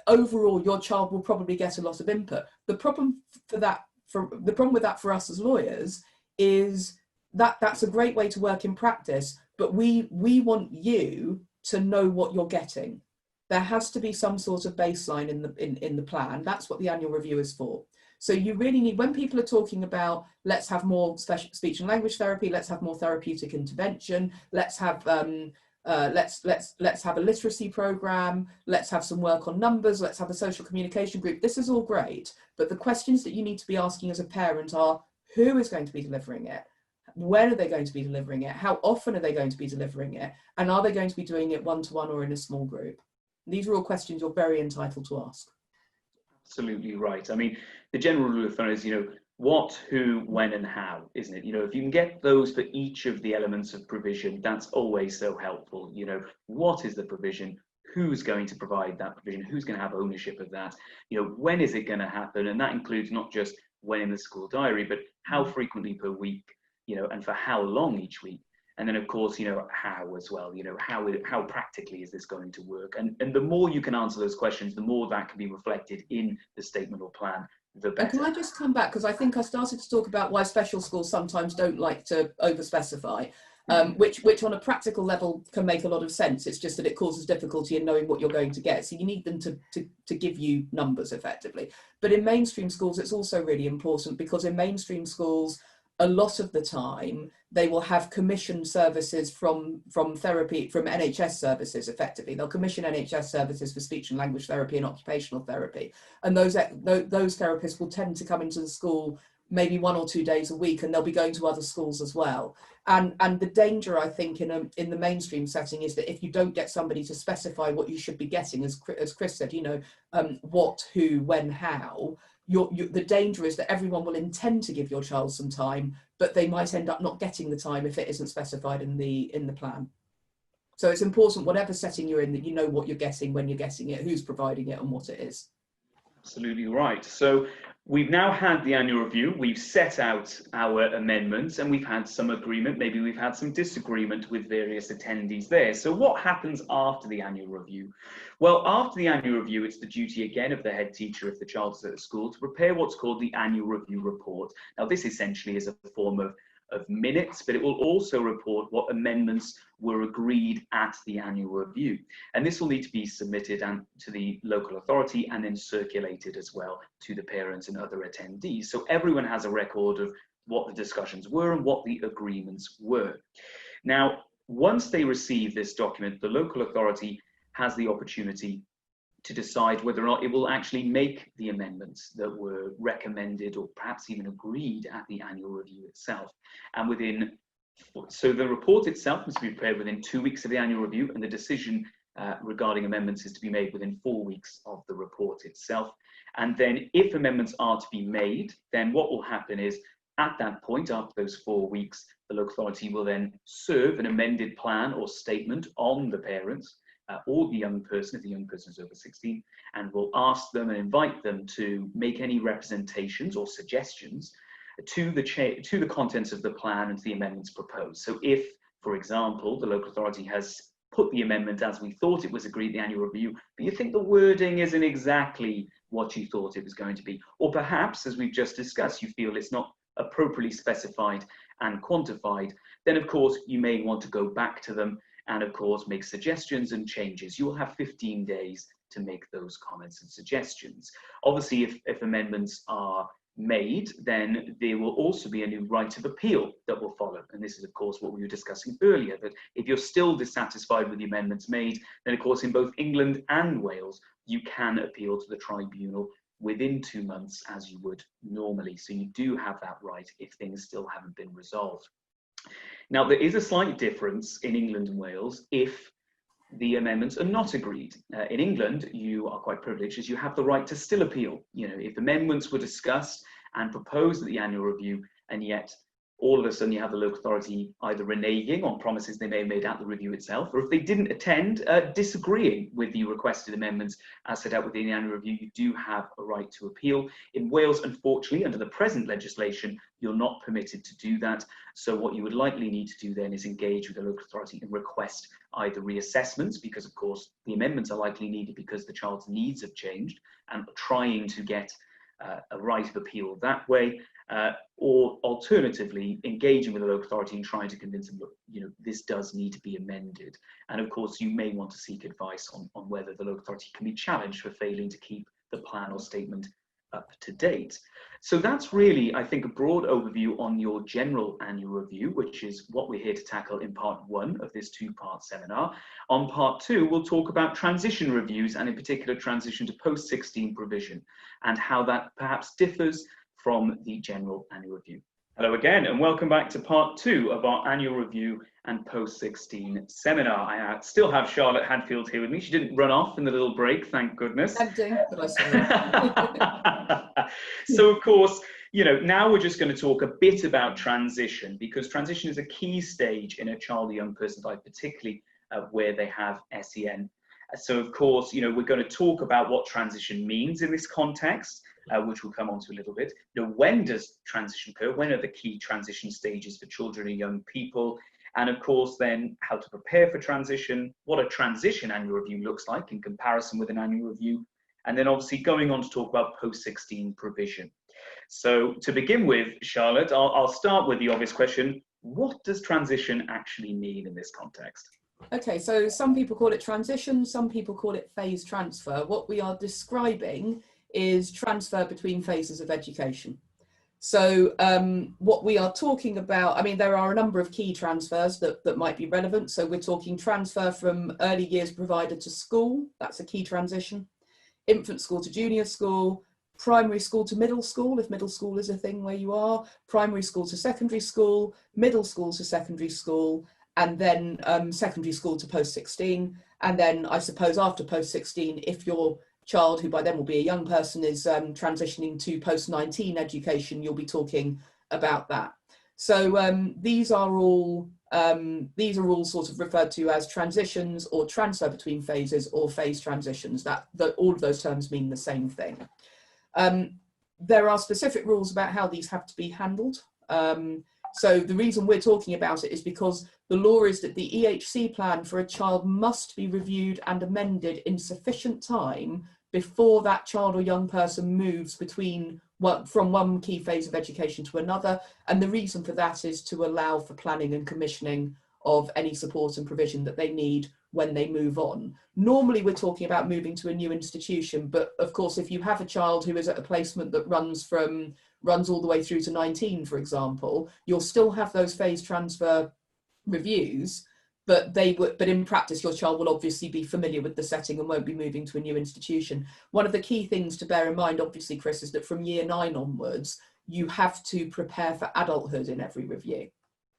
overall your child will probably get a lot of input. The problem with that for us as lawyers is that that's a great way to work in practice, but we want you to know what you're getting. There has to be some sort of baseline in the plan. That's what the annual review is for. So you really need, when people are talking about, let's have more speech and language therapy, let's have more therapeutic intervention, let's have let's have a literacy program, let's have some work on numbers, let's have a social communication group. This is all great, but the questions that you need to be asking as a parent are, who is going to be delivering it? When are they going to be delivering it? How often are they going to be delivering it? And are they going to be doing it one-to-one or in a small group? These are all questions you're very entitled to ask. Absolutely right. I mean, the general rule of thumb is, what, who, when, and how, isn't it? If you can get those for each of the elements of provision, that's always so helpful. What is the provision? Who's going to provide that provision? Who's going to have ownership of that? When is it going to happen? And that includes not just when in the school diary, but how frequently per week, and for how long each week. And then, of course, how as well, how practically is this going to work? And the more you can answer those questions, the more that can be reflected in the statement or plan, the better. And can I just come back, because I think I started to talk about why special schools sometimes don't like to over-specify, which on a practical level can make a lot of sense. It's just that it causes difficulty in knowing what you're going to get. So you need them to give you numbers effectively. But in mainstream schools, it's also really important, because in mainstream schools, a lot of the time, they will have commissioned services from NHS services, effectively. They'll commission NHS services for speech and language therapy and occupational therapy. And those therapists will tend to come into the school maybe 1 or 2 days a week, and they'll be going to other schools as well. And the danger, I think, in the mainstream setting is that if you don't get somebody to specify what you should be getting, as Chris said, what, who, when, how, the danger is that everyone will intend to give your child some time, but they might end up not getting the time if it isn't specified in the plan. So it's important, whatever setting you're in, that you know what you're getting, when you're getting it, who's providing it, and what it is. Absolutely right. So we've now had the annual review, we've set out our amendments, and we've had some agreement, maybe we've had some disagreement with various attendees there. So what happens after the annual review? Well, after the annual review, it's the duty again of the head teacher, if the child's at a school, to prepare what's called the annual review report. Now, this essentially is a form of of minutes, but it will also report what amendments were agreed at the annual review. And this will need to be submitted to the local authority and then circulated as well to the parents and other attendees. So everyone has a record of what the discussions were and what the agreements were. Now, once they receive this document, the local authority has the opportunity to decide whether or not it will actually make the amendments that were recommended or perhaps even agreed at the annual review itself. And so the report itself must be prepared within 2 weeks of the annual review, and the decision regarding amendments is to be made within 4 weeks of the report itself. And then if amendments are to be made, then what will happen is at that point, after those 4 weeks, the local authority will then serve an amended plan or statement on the parents or the young person, if the young person is over 16, and will ask them and invite them to make any representations or suggestions to the contents of the plan and to the amendments proposed. So if, for example, the local authority has put the amendment as we thought it was agreed at the annual review, but you think the wording isn't exactly what you thought it was going to be, or perhaps, as we've just discussed, you feel it's not appropriately specified and quantified, then of course you may want to go back to them and of course make suggestions and changes. You will have 15 days to make those comments and suggestions. Obviously, if amendments are made, then there will also be a new right of appeal that will follow. And this is of course what we were discussing earlier, that if you're still dissatisfied with the amendments made, then of course in both England and Wales, you can appeal to the tribunal within 2 months as you would normally. So you do have that right if things still haven't been resolved. Now, there is a slight difference in England and Wales if the amendments are not agreed. In England, you are quite privileged as you have the right to still appeal. You know, if amendments were discussed and proposed at the annual review, and yet all of a sudden you have the local authority either reneging on promises they may have made at the review itself, or if they didn't attend, disagreeing with the requested amendments as set out within the annual review, you do have a right to appeal. In Wales, unfortunately, under the present legislation, you're not permitted to do that. So what you would likely need to do then is engage with the local authority and request either reassessments, because of course the amendments are likely needed because the child's needs have changed, and trying to get a right of appeal that way, or alternatively engaging with the local authority and trying to convince them, look, you know, this does need to be amended. And of course you may want to seek advice on whether the local authority can be challenged for failing to keep the plan or statement up to date. So that's really, I think, a broad overview on your general annual review, which is what we're here to tackle in part 1 of this 2-part seminar. On part 2, we'll talk about transition reviews, and in particular transition to post-16 provision, and how that perhaps differs from the general annual review. Hello again, and welcome back to part 2 of our annual review and post-16 seminar. I still have Charlotte Hadfield here with me. She didn't run off in the little break, thank goodness. Tempting, but I saw So of course, you know, now we're just going to talk a bit about transition, because transition is a key stage in a child or young person's life, particularly where they have SEN. So of course, you know, we're going to talk about what transition means in this context, which we'll come on to a little bit. You know, when does transition occur? When are the key transition stages for children and young people? And of course, then how to prepare for transition, what a transition annual review looks like in comparison with an annual review, and then obviously going on to talk about post-16 provision. So to begin with, Charlotte, I'll start with the obvious question. What does transition actually mean in this context? Okay, so some people call it transition, some people call it phase transfer. What we are describing is transfer between phases of education. So what we are talking about, I mean, there are a number of key transfers that might be relevant. So we're talking transfer from early years provider to school, that's a key transition. Infant school to junior school, primary school to middle school, if middle school is a thing where you are, primary school to secondary school, middle school to secondary school, and then secondary school to post-16. And then I suppose after post-16, if your child, who by then will be a young person, is transitioning to post-19 education, you'll be talking about that. So these are all sort of referred to as transitions or transfer between phases or phase transitions. That all of those terms mean the same thing. There are specific rules about how these have to be handled. So the reason we're talking about it is because the law is that the EHC plan for a child must be reviewed and amended in sufficient time before that child or young person moves between from one key phase of education to another. And the reason for that is to allow for planning and commissioning of any support and provision that they need when they move on. Normally we're talking about moving to a new institution, but of course if you have a child who is at a placement that runs all the way through to 19, for example, you'll still have those phase transfer reviews, but in practice your child will obviously be familiar with the setting and won't be moving to a new institution. One of the key things to bear in mind, obviously, Chris, is that from year 9 onwards you have to prepare for adulthood in every review.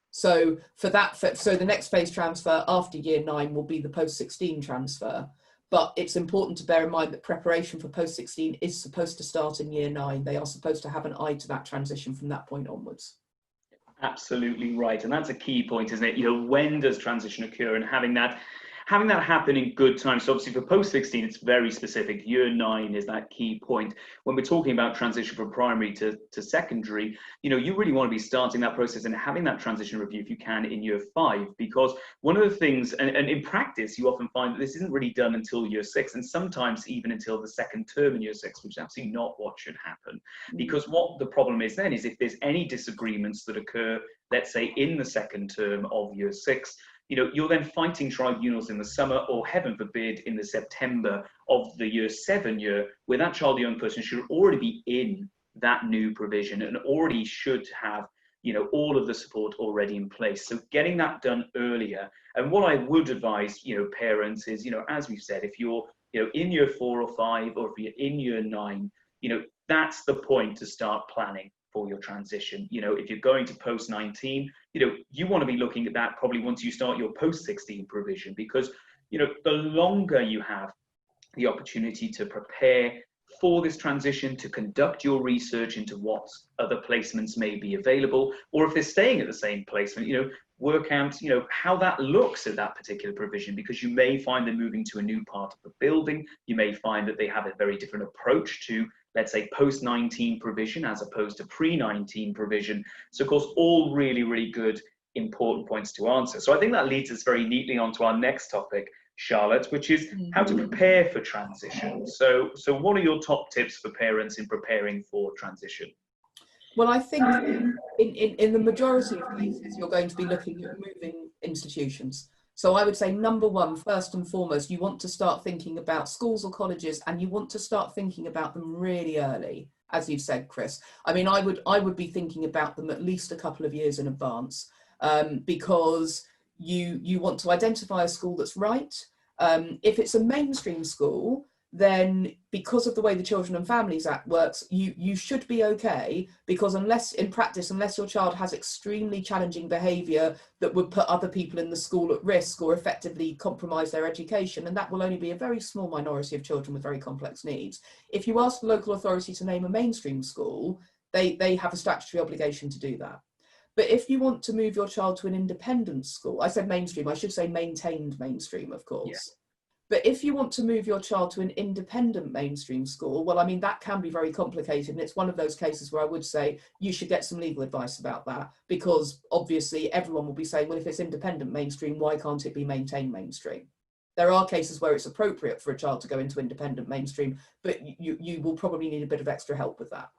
So so the next phase transfer after year 9 will be the post-16 transfer. But it's important to bear in mind that preparation for post-16 is supposed to start in year 9. They are supposed to have an eye to that transition from that point onwards. Absolutely right, and that's a key point, isn't it? You know, when does transition occur, and having that happen in good time. So obviously for post-16, it's very specific. Year 9 is that key point. When we're talking about transition from primary to secondary, you know, you really want to be starting that process and having that transition review if you can in year 5, because one of the things, and in practice, you often find that this isn't really done until year 6, and sometimes even until the second term in year 6, which is absolutely not what should happen. Because what the problem is then is if there's any disagreements that occur, let's say in the second term of year 6, you know, you're then fighting tribunals in the summer, or heaven forbid in the September of the year 7 year, where that child or young person should already be in that new provision and already should have, you know, all of the support already in place. So getting that done earlier. And what I would advise, you know, parents is, you know, as we've said, if you're, you know, in year 4 or 5, or if you're in year 9, you know, that's the point to start planning for your transition. You know, if you're going to post-19, you know, you want to be looking at that probably once you start your post-16 provision, because, you know, the longer you have the opportunity to prepare for this transition, to conduct your research into what other placements may be available, or if they're staying at the same placement, you know, work out, you know, how that looks at that particular provision, because you may find they're moving to a new part of the building. You may find that they have a very different approach to, let's say, post-19 provision as opposed to pre-19 provision. So of course, all really, really good, important points to answer. So I think that leads us very neatly onto our next topic, Charlotte, which is how to prepare for transition. So what are your top tips for parents in preparing for transition? Well, I think in the majority of cases, you're going to be looking at moving institutions. So I would say, number one, first and foremost, you want to start thinking about schools or colleges, and you want to start thinking about them really early, as you've said, Chris. I mean, I would be thinking about them at least a couple of years in advance, because you want to identify a school that's right. If it's a mainstream school, then because of the way the Children and Families Act works, you should be okay, because unless your child has extremely challenging behaviour that would put other people in the school at risk or effectively compromise their education, and that will only be a very small minority of children with very complex needs. If you ask the local authority to name a mainstream school, they have a statutory obligation to do that. But if you want to move your child to an independent school, I said mainstream, I should say maintained mainstream, of course. Yeah. But if you want to move your child to an independent mainstream school, well, I mean, that can be very complicated. And it's one of those cases where I would say you should get some legal advice about that, because obviously everyone will be saying, well, if it's independent mainstream, why can't it be maintained mainstream? There are cases where it's appropriate for a child to go into independent mainstream, but you will probably need a bit of extra help with that.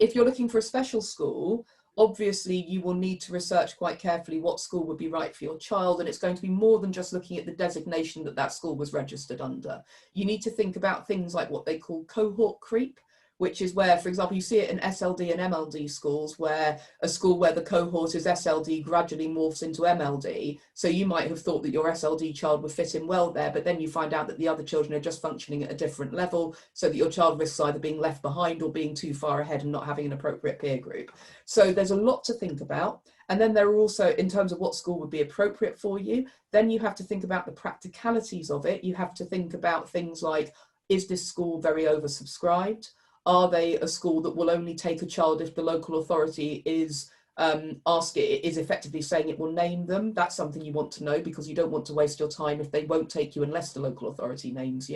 If you're looking for a special school, obviously you will need to research quite carefully what school would be right for your child, and it's going to be more than just looking at the designation that school was registered under. You need to think about things like what they call cohort creep, which is where, for example, you see it in SLD and MLD schools, where a school where the cohort is SLD gradually morphs into MLD. So you might have thought that your SLD child would fit in well there, but then you find out that the other children are just functioning at a different level, so that your child risks either being left behind or being too far ahead and not having an appropriate peer group. So there's a lot to think about. And then there are also, in terms of what school would be appropriate for you, then you have to think about the practicalities of it. You have to think about things like, is this school very oversubscribed? Are they a school that will only take a child if the local authority is effectively saying it will name them? That's something you want to know, because you don't want to waste your time if they won't take you unless the local authority names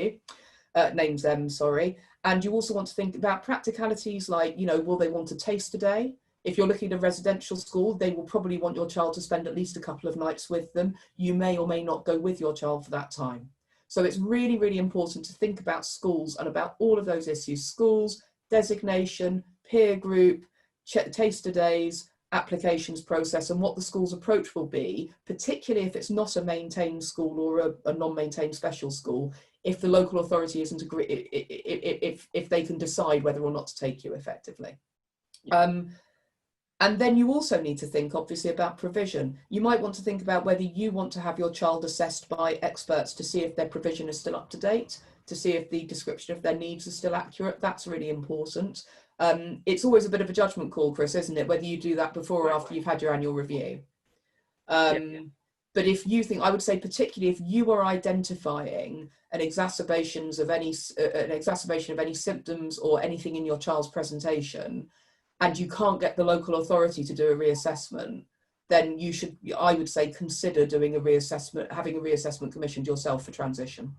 them, sorry. And you also want to think about practicalities like, you know, will they want a taster day? If you're looking at a residential school, they will probably want your child to spend at least a couple of nights with them. You may or may not go with your child for that time. So it's really, really important to think about schools and about all of those issues: schools, designation, peer group, taster days, applications process, and what the school's approach will be, particularly if it's not a maintained school or a non-maintained special school, if the local authority isn't agree, if they can decide whether or not to take you effectively. And then you also need to think, obviously, about provision. You might want to think about whether you want to have your child assessed by experts to see if their provision is still up to date, to see if the description of their needs are still accurate. That's really important. It's always a bit of a judgment call, Chris, isn't it? Whether you do that before or after you've had your annual review. But if you think, I would say, particularly if you are identifying an exacerbation of any symptoms or anything in your child's presentation, and you can't get the local authority to do a reassessment, then you should, I would say, consider doing a reassessment, having a reassessment commissioned yourself for transition.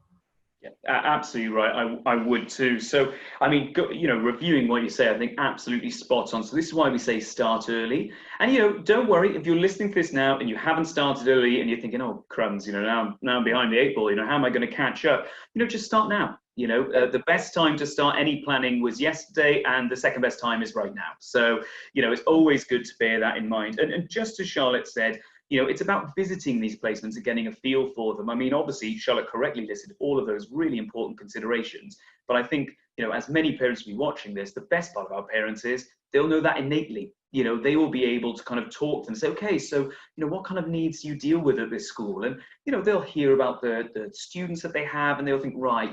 Yeah, absolutely right. I would too. So, I mean, reviewing what you say, I think absolutely spot on. So this is why we say start early. And, don't worry if you're listening to this now and you haven't started early and you're thinking, oh, crumbs, now I'm behind the 8 ball, how am I going to catch up? Just start now. The best time to start any planning was yesterday, and the second best time is right now. So, it's always good to bear that in mind. And just as Charlotte said, it's about visiting these placements and getting a feel for them. I mean, obviously, Charlotte correctly listed all of those really important considerations. But I think, as many parents will be watching this, the best part of our parents is they'll know that innately. They will be able to kind of talk to them and say, okay, so, what kind of needs do you deal with at this school? And, they'll hear about the students that they have, and they'll think, right,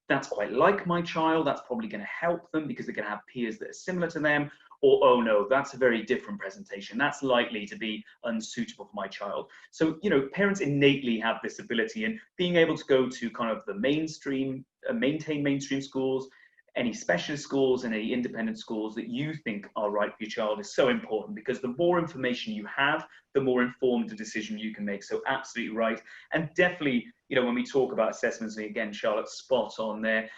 that's quite like my child. That's probably going to help them because they're going to have peers that are similar to them. Or, oh no, that's a very different presentation. That's likely to be unsuitable for my child. So, parents innately have this ability, and being able to go to kind of the mainstream, maintain mainstream schools, any specialist schools and any independent schools that you think are right for your child is so important, because the more information you have, the more informed the decision you can make. So absolutely right. And definitely, when we talk about assessments, and again, Charlotte's spot on there,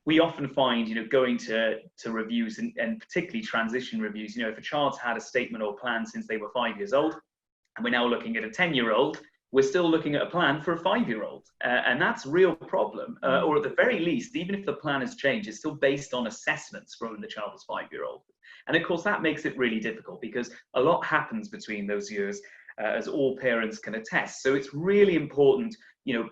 we often find, going to reviews and particularly transition reviews, if a child's had a statement or plan since they were 5 years old, and we're now looking at a 10-year-old, we're still looking at a plan for a 5-year-old. And that's a real problem. Or at the very least, even if the plan has changed, it's still based on assessments from when the child was 5-year-old. And of course, that makes it really difficult because a lot happens between those years, as all parents can attest. So it's really important,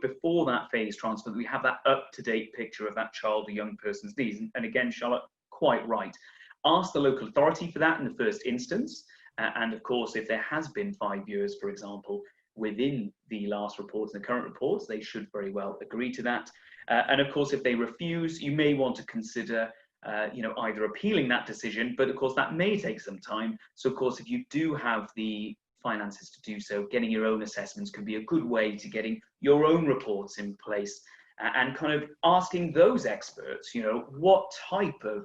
before that phase transfer, that we have that up-to-date picture of that child or young person's needs. And again, Charlotte, quite right. Ask the local authority for that in the first instance. And of course, if there has been 5 years, for example, within the last reports and the current reports, they should very well agree to that. And of course, if they refuse, you may want to consider either appealing that decision, but of course that may take some time. So of course, if you do have the finances to do so, getting your own assessments can be a good way to getting your own reports in place, and kind of asking those experts, what type of,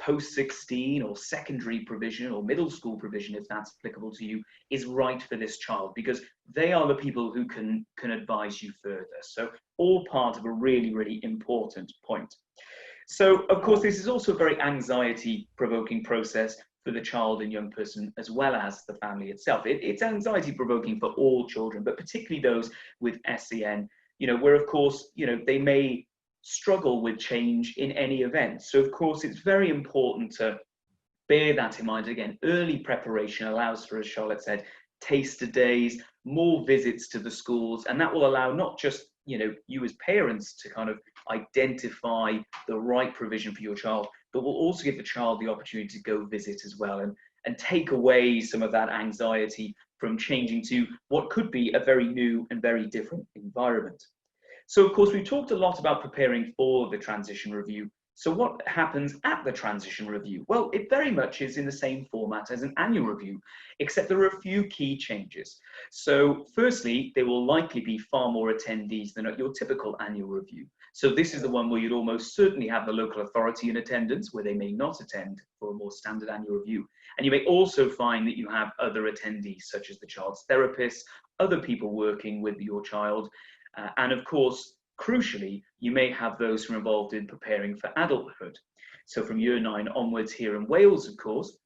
post-16 or secondary provision or middle school provision, if that's applicable to you, is right for this child, because they are the people who can advise you further. So all part of a really, really important point. So of course, this is also a very anxiety-provoking process for the child and young person, as well as the family itself. It's anxiety-provoking for all children, but particularly those with SEN, where of course, they may struggle with change in any event. So of course, it's very important to bear that in mind. Again, early preparation allows for, as Charlotte said, taster days, more visits to the schools, and that will allow not just you as parents to kind of identify the right provision for your child, but will also give the child the opportunity to go visit as well, and take away some of that anxiety from changing to what could be a very new and very different environment. So of course, we've talked a lot about preparing for the transition review. So what happens at the transition review? Well, it very much is in the same format as an annual review, except there are a few key changes. So firstly, there will likely be far more attendees than at your typical annual review. So this is the one where you'd almost certainly have the local authority in attendance, where they may not attend for a more standard annual review. And you may also find that you have other attendees, such as the child's therapists, other people working with your child, and of course, crucially, you may have those who are involved in preparing for adulthood. So from year 9 onwards here in Wales, of course,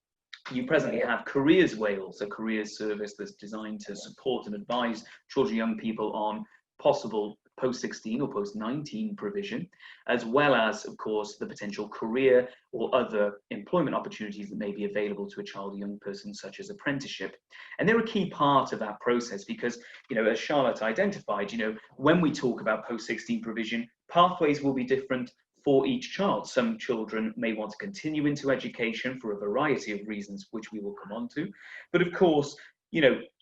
you presently have Careers Wales, a careers service that's designed to support and advise children and young people on possible post-16 or post-19 provision, as well as, of course, the potential career or other employment opportunities that may be available to a child or young person, such as apprenticeship. And they're a key part of that process because, as Charlotte identified, when we talk about post-16 provision, pathways will be different for each child. Some children may want to continue into education for a variety of reasons, which we will come on to. But of course,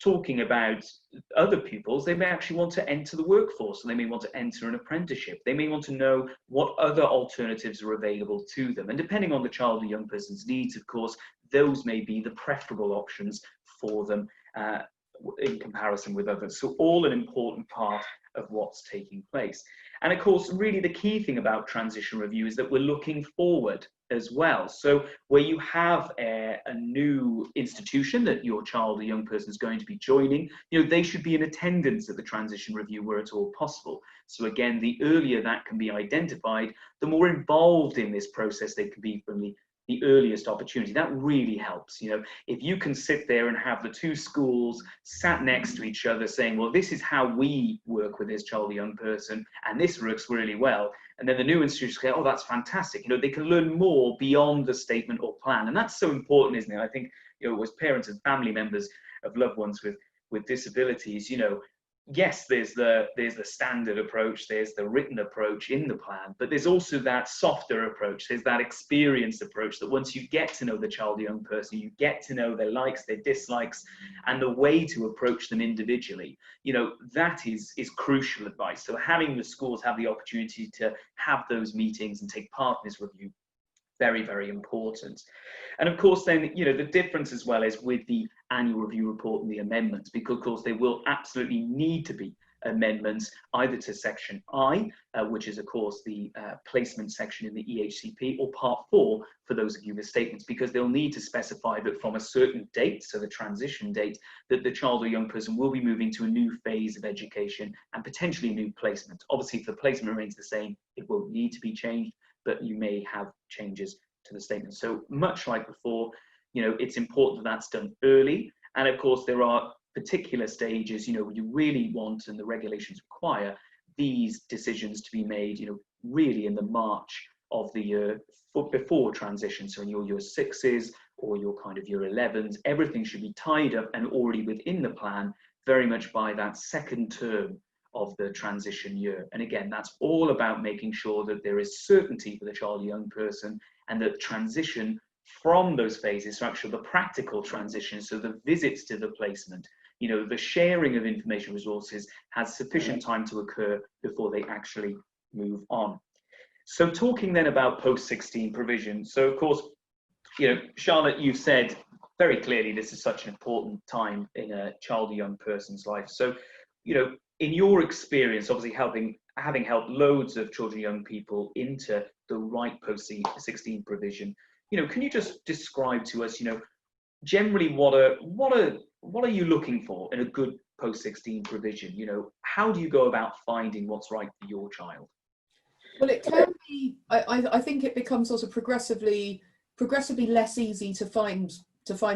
talking about other pupils, they may actually want to enter the workforce, and they may want to enter an apprenticeship. They may want to know what other alternatives are available to them. And depending on the child or young person's needs, of course, those may be the preferable options for them in comparison with others. So all an important part of what's taking place. And of course, really the key thing about transition review is that we're looking forward as well. So where you have a new institution that your child or young person is going to be joining, they should be in attendance at the transition review where at all possible. So again, the earlier that can be identified, the more involved in this process they can be from the earliest opportunity. That really helps. If you can sit there and have the two schools sat next to each other saying, well, this is how we work with this child or young person, and this works really well. And then the new institutions go, oh, that's fantastic. They can learn more beyond the statement or plan. And that's so important, isn't it? I think, as parents and family members of loved ones with disabilities, yes, there's the standard approach, there's the written approach in the plan, but there's also that softer approach, there's that experienced approach that once you get to know the child or young person, you get to know their likes, their dislikes, and the way to approach them individually, that is crucial advice. So having the schools have the opportunity to have those meetings and take part in this review, very, very important. And of course, then, the difference as well is with the annual review report and the amendments, because of course there will absolutely need to be amendments either to section I, which is of course the placement section in the EHCP, or part 4 for those of you with statements, because they'll need to specify that from a certain date, so the transition date, that the child or young person will be moving to a new phase of education and potentially a new placement. Obviously, if the placement remains the same, it won't need to be changed, but you may have changes to the statement. So much like before, it's important that that's done early. And of course, there are particular stages, you really want, and the regulations require these decisions to be made, really in the March of the year before transition. So in your year 6s or your kind of year 11s, everything should be tied up and already within the plan very much by that second term of the transition year. And again, that's all about making sure that there is certainty for the child or young person, and that transition from those phases, so actually the practical transition, so the visits to the placement, the sharing of information resources has sufficient time to occur before they actually move on. So talking then about post-16 provision. So of course, Charlotte, you've said very clearly this is such an important time in a child or young person's life. So, in your experience, obviously having helped loads of children and young people into the right post-16 provision, can you just describe to us, generally what are you looking for in a good post-16 provision? How do you go about finding what's right for your child? Well, it can be. I think it becomes sort of progressively less easy to find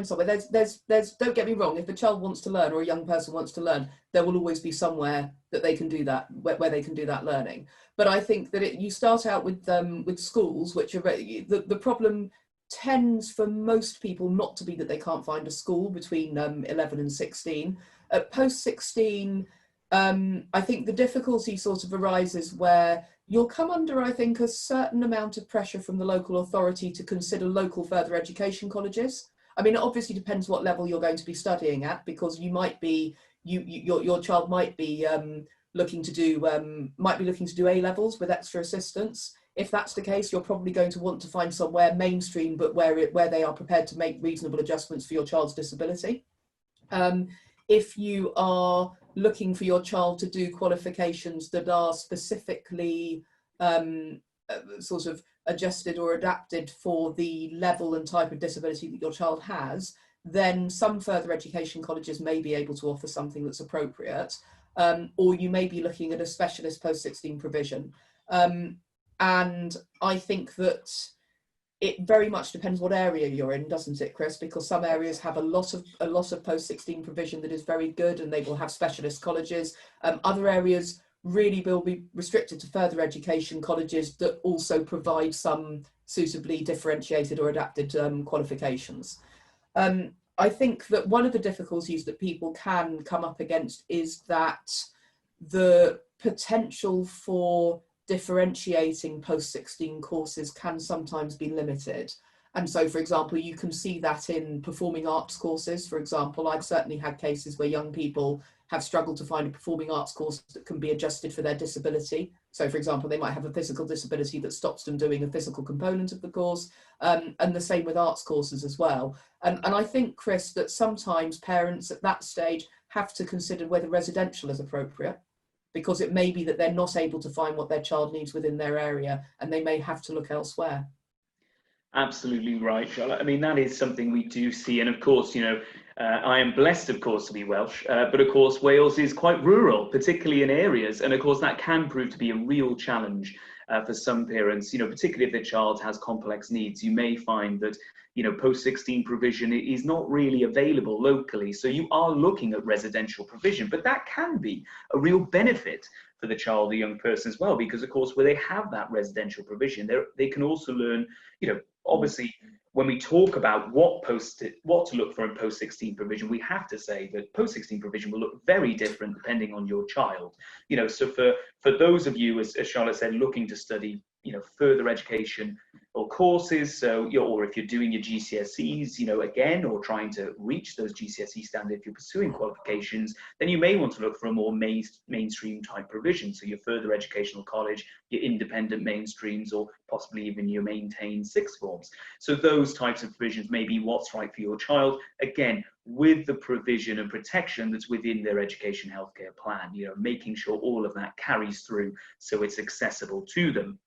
somewhere. There's don't get me wrong, if a child wants to learn or a young person wants to learn, there will always be somewhere that they can do that, where they can do that learning. But I think that you start out with schools, which are the problem tends for most people not to be that they can't find a school between 11 and 16. At post 16, I think the difficulty sort of arises where you'll come under, I think, a certain amount of pressure from the local authority to consider local further education colleges. I mean, it obviously depends what level you're going to be studying at, because you might be, your child might be looking to do A levels with extra assistance. If that's the case, you're probably going to want to find somewhere mainstream, but where they are prepared to make reasonable adjustments for your child's disability. If you are looking for your child to do qualifications that are specifically sort of adjusted or adapted for the level and type of disability that your child has, then some further education colleges may be able to offer something that's appropriate, or you may be looking at a specialist post-16 provision. And I think that it very much depends what area you're in, doesn't it, Chris? Because some areas have a lot of post-16 provision that is very good, and they will have specialist colleges. Other areas really will be restricted to further education colleges that also provide some suitably differentiated or adapted qualifications. I think that one of the difficulties that people can come up against is that the potential for differentiating post-16 courses can sometimes be limited. And so, for example, you can see that in performing arts courses. For example, I've certainly had cases where young people have struggled to find a performing arts course that can be adjusted for their disability. So, for example, they might have a physical disability that stops them doing a physical component of the course, and the same with arts courses as well. And I think, Chris, that sometimes parents at that stage have to consider whether residential is appropriate, because it may be that they're not able to find what their child needs within their area, and they may have to look elsewhere. Absolutely right, Charlotte. I mean, that is something we do see. And of course, you know, I am blessed, of course, to be Welsh, but of course, Wales is quite rural, particularly in areas. And of course, that can prove to be a real challenge for some parents, you know, particularly if their child has complex needs. You may find that, you know, post-16 provision is not really available locally. So you are looking at residential provision, but that can be a real benefit for the child, the young person as well, because of course, where they have that residential provision, they can also learn, you know, obviously, when we talk about what to look for in post-16 provision, we have to say that post-16 provision will look very different depending on your child. You know, so for those of you, as Charlotte said, looking to study, you know, further education or courses, so or if you're doing your GCSEs, you know, again, or trying to reach those GCSE standards if you're pursuing qualifications, then you may want to look for a more mainstream type provision. So your further educational college, your independent mainstreams, or possibly even your maintained sixth forms. So those types of provisions may be what's right for your child, again, with the provision and protection that's within their education healthcare plan, you know, making sure all of that carries through so it's accessible to them.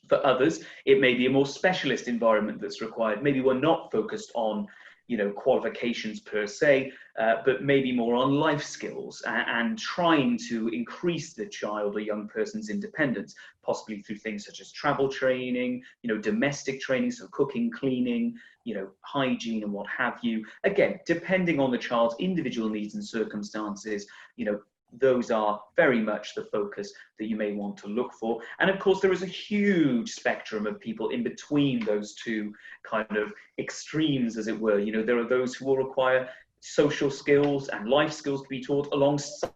For others, it may be a more specialist environment that's required. Maybe we're not focused on, you know, qualifications per se, but maybe more on life skills and trying to increase the child or young person's independence, possibly through things such as travel training, you know, domestic training, so cooking, cleaning, you know, hygiene and what have you. Again, depending on the child's individual needs and circumstances, you know, those are very much the focus that you may want to look for. And of course, there is a huge spectrum of people in between those two kind of extremes, as it were. You know, there are those who will require social skills and life skills to be taught alongside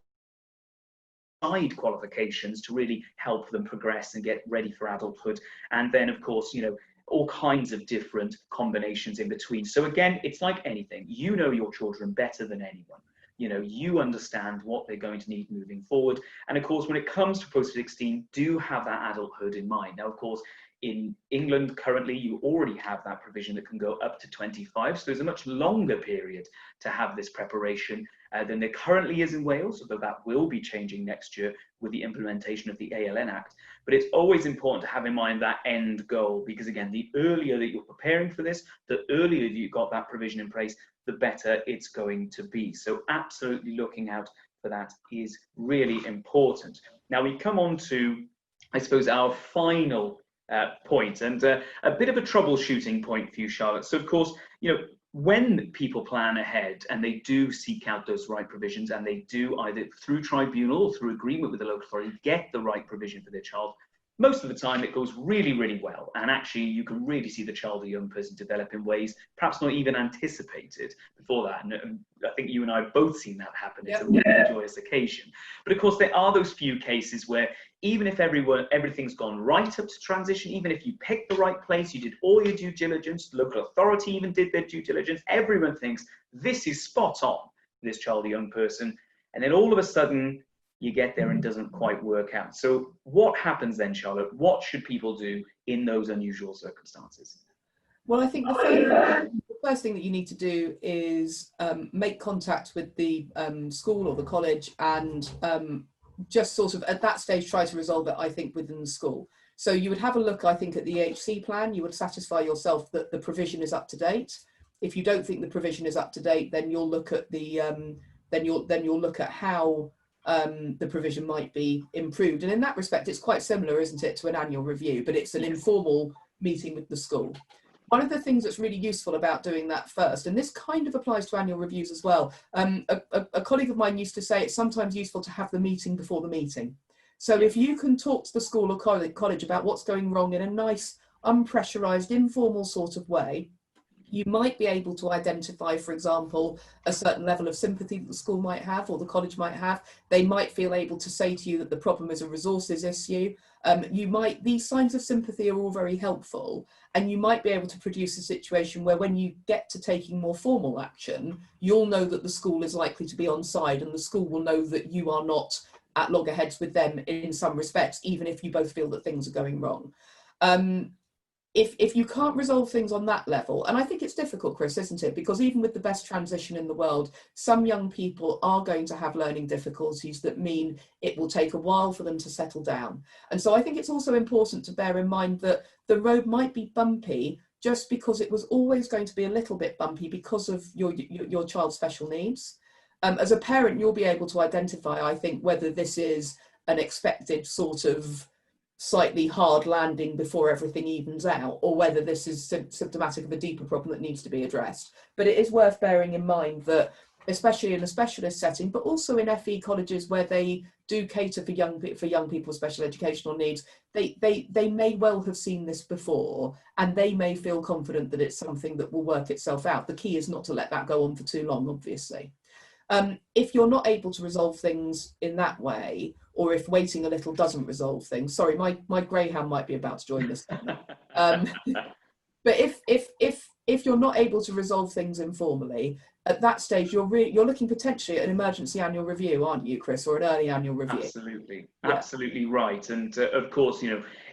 qualifications to really help them progress and get ready for adulthood. And then, of course, you know, all kinds of different combinations in between. So again, it's like anything. You know your children better than anyone. You know, you understand what they're going to need moving forward. And of course, when it comes to post-16, do have that adulthood in mind. Now, of course, in England currently, you already have that provision that can go up to 25. So there's a much longer period to have this preparation than there currently is in Wales, although that will be changing next year with the implementation of the ALN Act. But it's always important to have in mind that end goal, because again, the earlier that you're preparing for this, the earlier that you've got that provision in place, the better it's going to be. So absolutely looking out for that is really important. Now we come on to, I suppose, our final point, and a bit of a troubleshooting point for you, Charlotte. So of course, you know, when people plan ahead and they do seek out those right provisions, and they do either through tribunal or through agreement with the local authority get the right provision for their child, most of the time it goes really, really well. And actually you can really see the child or young person develop in ways perhaps not even anticipated before that. And I think you and I have both seen that happen. It's a really joyous occasion. But of course, there are those few cases where even if everything's gone right up to transition, even if you picked the right place, you did all your due diligence, the local authority even did their due diligence, everyone thinks this is spot on, this child or young person. And then all of a sudden, you get there and it doesn't quite work out. So what happens then, Charlotte? What should people do in those unusual circumstances? Well, I think the first thing that you need to do is make contact with the school or the college and just sort of at that stage try to resolve it, I think, within the school. So you would have a look, I think, at the EHC plan. You would satisfy yourself that the provision is up to date. If you don't think the provision is up to date, then you'll look at the then you'll look at how the provision might be improved. And in that respect, it's quite similar, isn't it, to an annual review, but it's an informal meeting with the school. One of the things that's really useful about doing that first, and this kind of applies to annual reviews as well, a colleague of mine used to say it's sometimes useful to have the meeting before the meeting. So if you can talk to the school or college about what's going wrong in a nice, unpressurized, informal sort of way, you might be able to identify, for example, a certain level of sympathy that the school might have or the college might have. They might feel able to say to you that the problem is a resources issue. These signs of sympathy are all very helpful, and you might be able to produce a situation where when you get to taking more formal action, you'll know that the school is likely to be on side, and the school will know that you are not at loggerheads with them in some respects, even if you both feel that things are going wrong. If you can't resolve things on that level, and I think it's difficult, Chris, isn't it? Because even with the best transition in the world, some young people are going to have learning difficulties that mean it will take a while for them to settle down. And so I think it's also important to bear in mind that the road might be bumpy just because it was always going to be a little bit bumpy because of your child's special needs. As a parent, you'll be able to identify, I think, whether this is an expected sort of slightly hard landing before everything evens out, or whether this is symptomatic of a deeper problem that needs to be addressed. But it is worth bearing in mind that, especially in a specialist setting, but also in FE colleges where they do cater for young people with special educational needs, they may well have seen this before, and they may feel confident that it's something that will work itself out. The key is not to let that go on for too long, obviously. If you're not able to resolve things in that way, or if waiting a little doesn't resolve things, sorry, my greyhound might be about to join this. But if you're not able to resolve things informally, at that stage you're looking potentially at an emergency annual review, aren't you, Chris, or an early annual review? Absolutely, yeah. Absolutely right. And of course,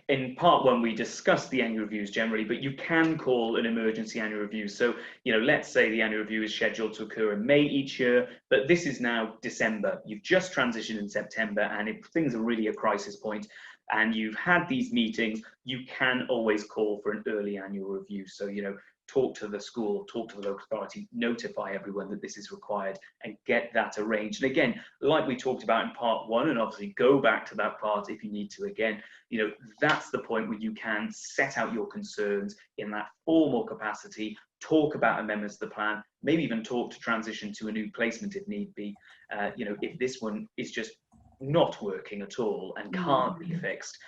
in part one, we discussed the annual reviews generally, but you can call an emergency annual review. So, let's say the annual review is scheduled to occur in May each year, but this is now December. You've just transitioned in September, and if things are really a crisis point and you've had these meetings, you can always call for an early annual review. So, talk to the school, talk to the local authority, notify everyone that this is required and get that arranged. And again, like we talked about in part one, and obviously go back to that part if you need to again, that's the point where you can set out your concerns in that formal capacity, talk about amendments to the plan, maybe even talk to transition to a new placement if need be. If this one is just not working at all and can't be fixed,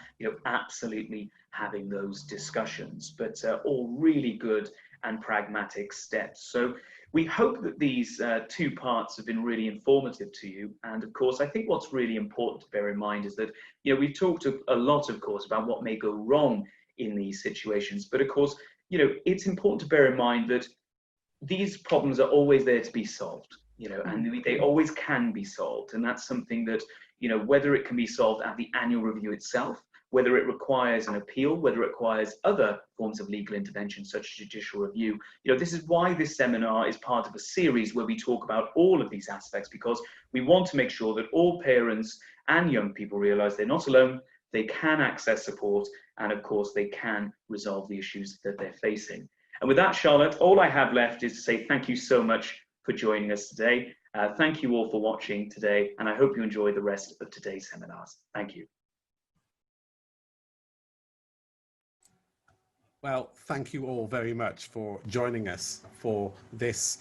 absolutely having those discussions, but all really good and pragmatic steps. So we hope that these two parts have been really informative to you. And of course, I think what's really important to bear in mind is that, we've talked a lot, of course, about what may go wrong in these situations. But of course, it's important to bear in mind that these problems are always there to be solved, and they always can be solved. And that's something that, whether it can be solved at the annual review itself, whether it requires an appeal, whether it requires other forms of legal intervention such as judicial review. This is why this seminar is part of a series where we talk about all of these aspects, because we want to make sure that all parents and young people realise they're not alone, they can access support, and of course they can resolve the issues that they're facing. And with that, Charlotte, all I have left is to say thank you so much for joining us today. Thank you all for watching today, and I hope you enjoy the rest of today's seminars. Thank you. Well, thank you all very much for joining us for this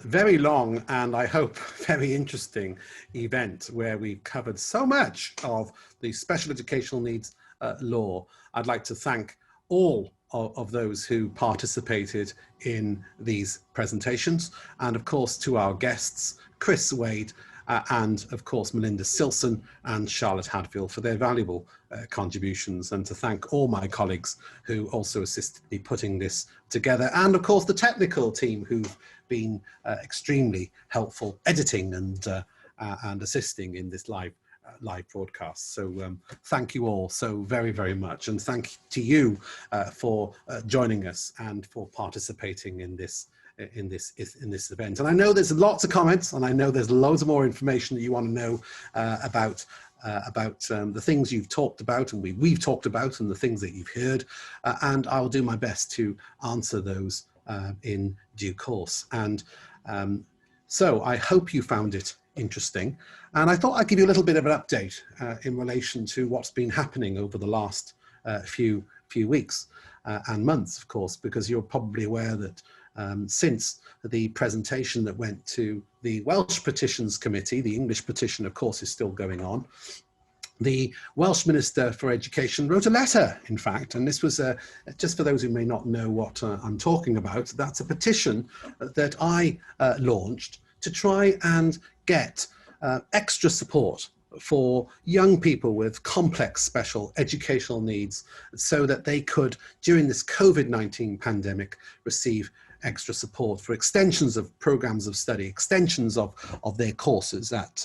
very long and I hope very interesting event where we've covered so much of the special educational needs law. I'd like to thank all of those who participated in these presentations, and of course to our guests, Chris Wade, and of course Melinda Silson and Charlotte Hadfield for their valuable contributions, and to thank all my colleagues who also assisted me putting this together, and of course the technical team who've been extremely helpful editing and assisting in this live broadcast. So thank you all so very, very much, and thank to you for joining us and for participating in this event. And I know there's lots of comments, and I know there's loads of more information that you want to know about the things you've talked about and we've talked about, and the things that you've heard, and I'll do my best to answer those in due course. And so I hope you found it interesting, and I thought I'd give you a little bit of an update in relation to what's been happening over the last few weeks and months, of course, because you're probably aware that since the presentation that went to the Welsh Petitions Committee, the English petition, of course, is still going on. the Welsh Minister for Education wrote a letter, in fact, and this was, just for those who may not know what I'm talking about, that's a petition that I launched to try and get extra support for young people with complex special educational needs so that they could, during this COVID-19 pandemic, receive extra support for extensions of programs of study, extensions of their courses at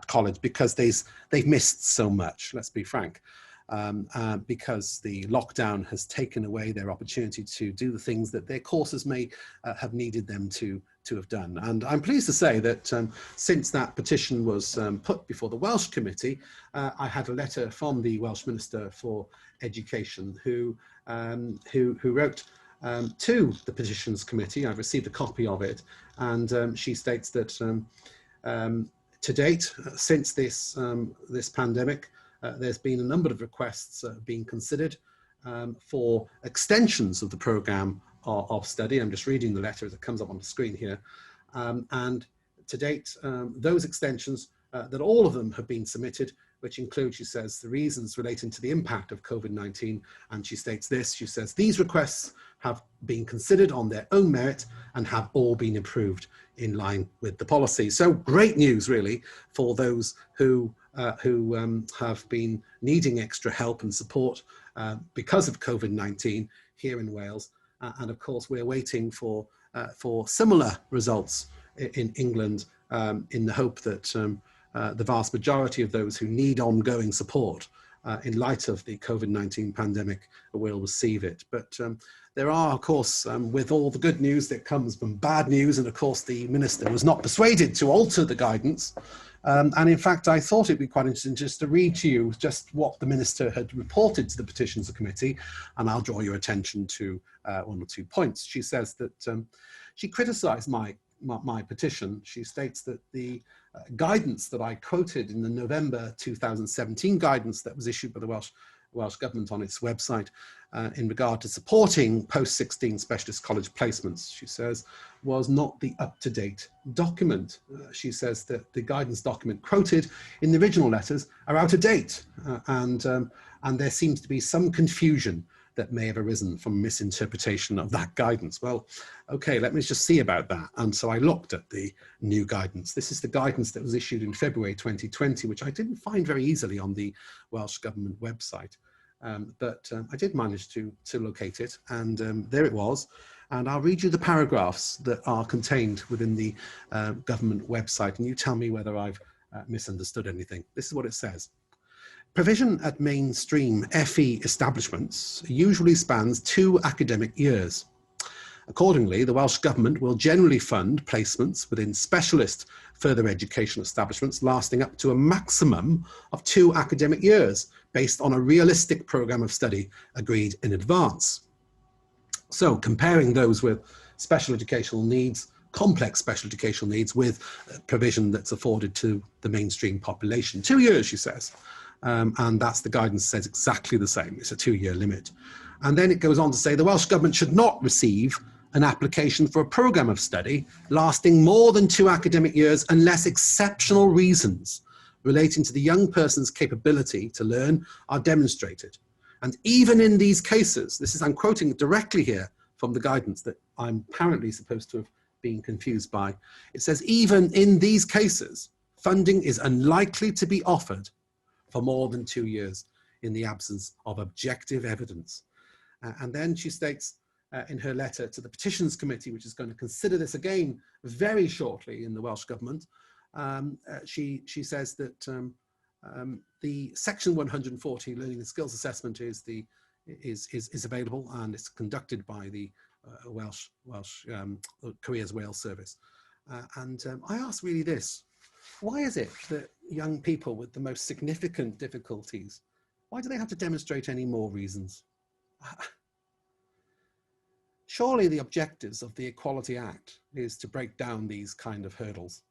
college, because they've missed so much, let's be frank, because the lockdown has taken away their opportunity to do the things that their courses may have needed them to have done. And I'm pleased to say that since that petition was put before the Welsh Committee, I had a letter from the Welsh Minister for Education who wrote to the Petitions Committee. I've received a copy of it, and she states that to date, since this pandemic, there's been a number of requests being considered for extensions of the programme of study. I'm just reading the letter as it comes up on the screen here. And to date, those extensions, that all of them have been submitted, which include, she says, the reasons relating to the impact of COVID-19. And she states this, she says, these requests have been considered on their own merit and have all been approved in line with the policy. So great news, really, for those who have been needing extra help and support because of COVID-19 here in Wales. And of course, we're waiting for similar results in England in the hope that the vast majority of those who need ongoing support in light of the COVID-19 pandemic will receive it. But there are, of course, with all the good news that comes from bad news, and of course the Minister was not persuaded to alter the guidance. And in fact, I thought it'd be quite interesting just to read to you just what the Minister had reported to the Petitions Committee, and I'll draw your attention to one or two points. She says that she criticised my petition. She states that the guidance that I quoted in the November 2017 guidance that was issued by the Welsh Government on its website in regard to supporting post-16 specialist college placements, she says, was not the up-to-date document. She says that the guidance document quoted in the original letters are out of date, and there seems to be some confusion that may have arisen from misinterpretation of that guidance. Well, okay, let me just see about that. And so I looked at the new guidance. This is the guidance that was issued in February 2020, which I didn't find very easily on the Welsh Government website. But I did manage to locate it, and there it was. And I'll read you the paragraphs that are contained within the government website, and you tell me whether I've misunderstood anything. This is what it says. Provision at mainstream FE establishments usually spans 2 academic years. Accordingly, the Welsh Government will generally fund placements within specialist further education establishments lasting up to a maximum of 2 academic years, based on a realistic programme of study agreed in advance. So comparing those with special educational needs, complex special educational needs, with provision that's afforded to the mainstream population. 2 years, she says. And that's the guidance says exactly the same. It's a 2-year limit. And then it goes on to say the Welsh Government should not receive an application for a programme of study lasting more than 2 academic years unless exceptional reasons relating to the young person's capability to learn are demonstrated. And even in these cases, I'm quoting directly here from the guidance that I'm apparently supposed to have been confused by. It says, even in these cases, funding is unlikely to be offered for more than 2 years in the absence of objective evidence. And then she states in her letter to the Petitions Committee, which is going to consider this again very shortly in the Welsh Government, she says that the Section 140 Learning and Skills Assessment is available, and it's conducted by the Welsh Careers Wales Service. And I ask really this: why is it that young people with the most significant difficulties, why do they have to demonstrate any more reasons? Surely the objectives of the Equality Act is to break down these kind of hurdles.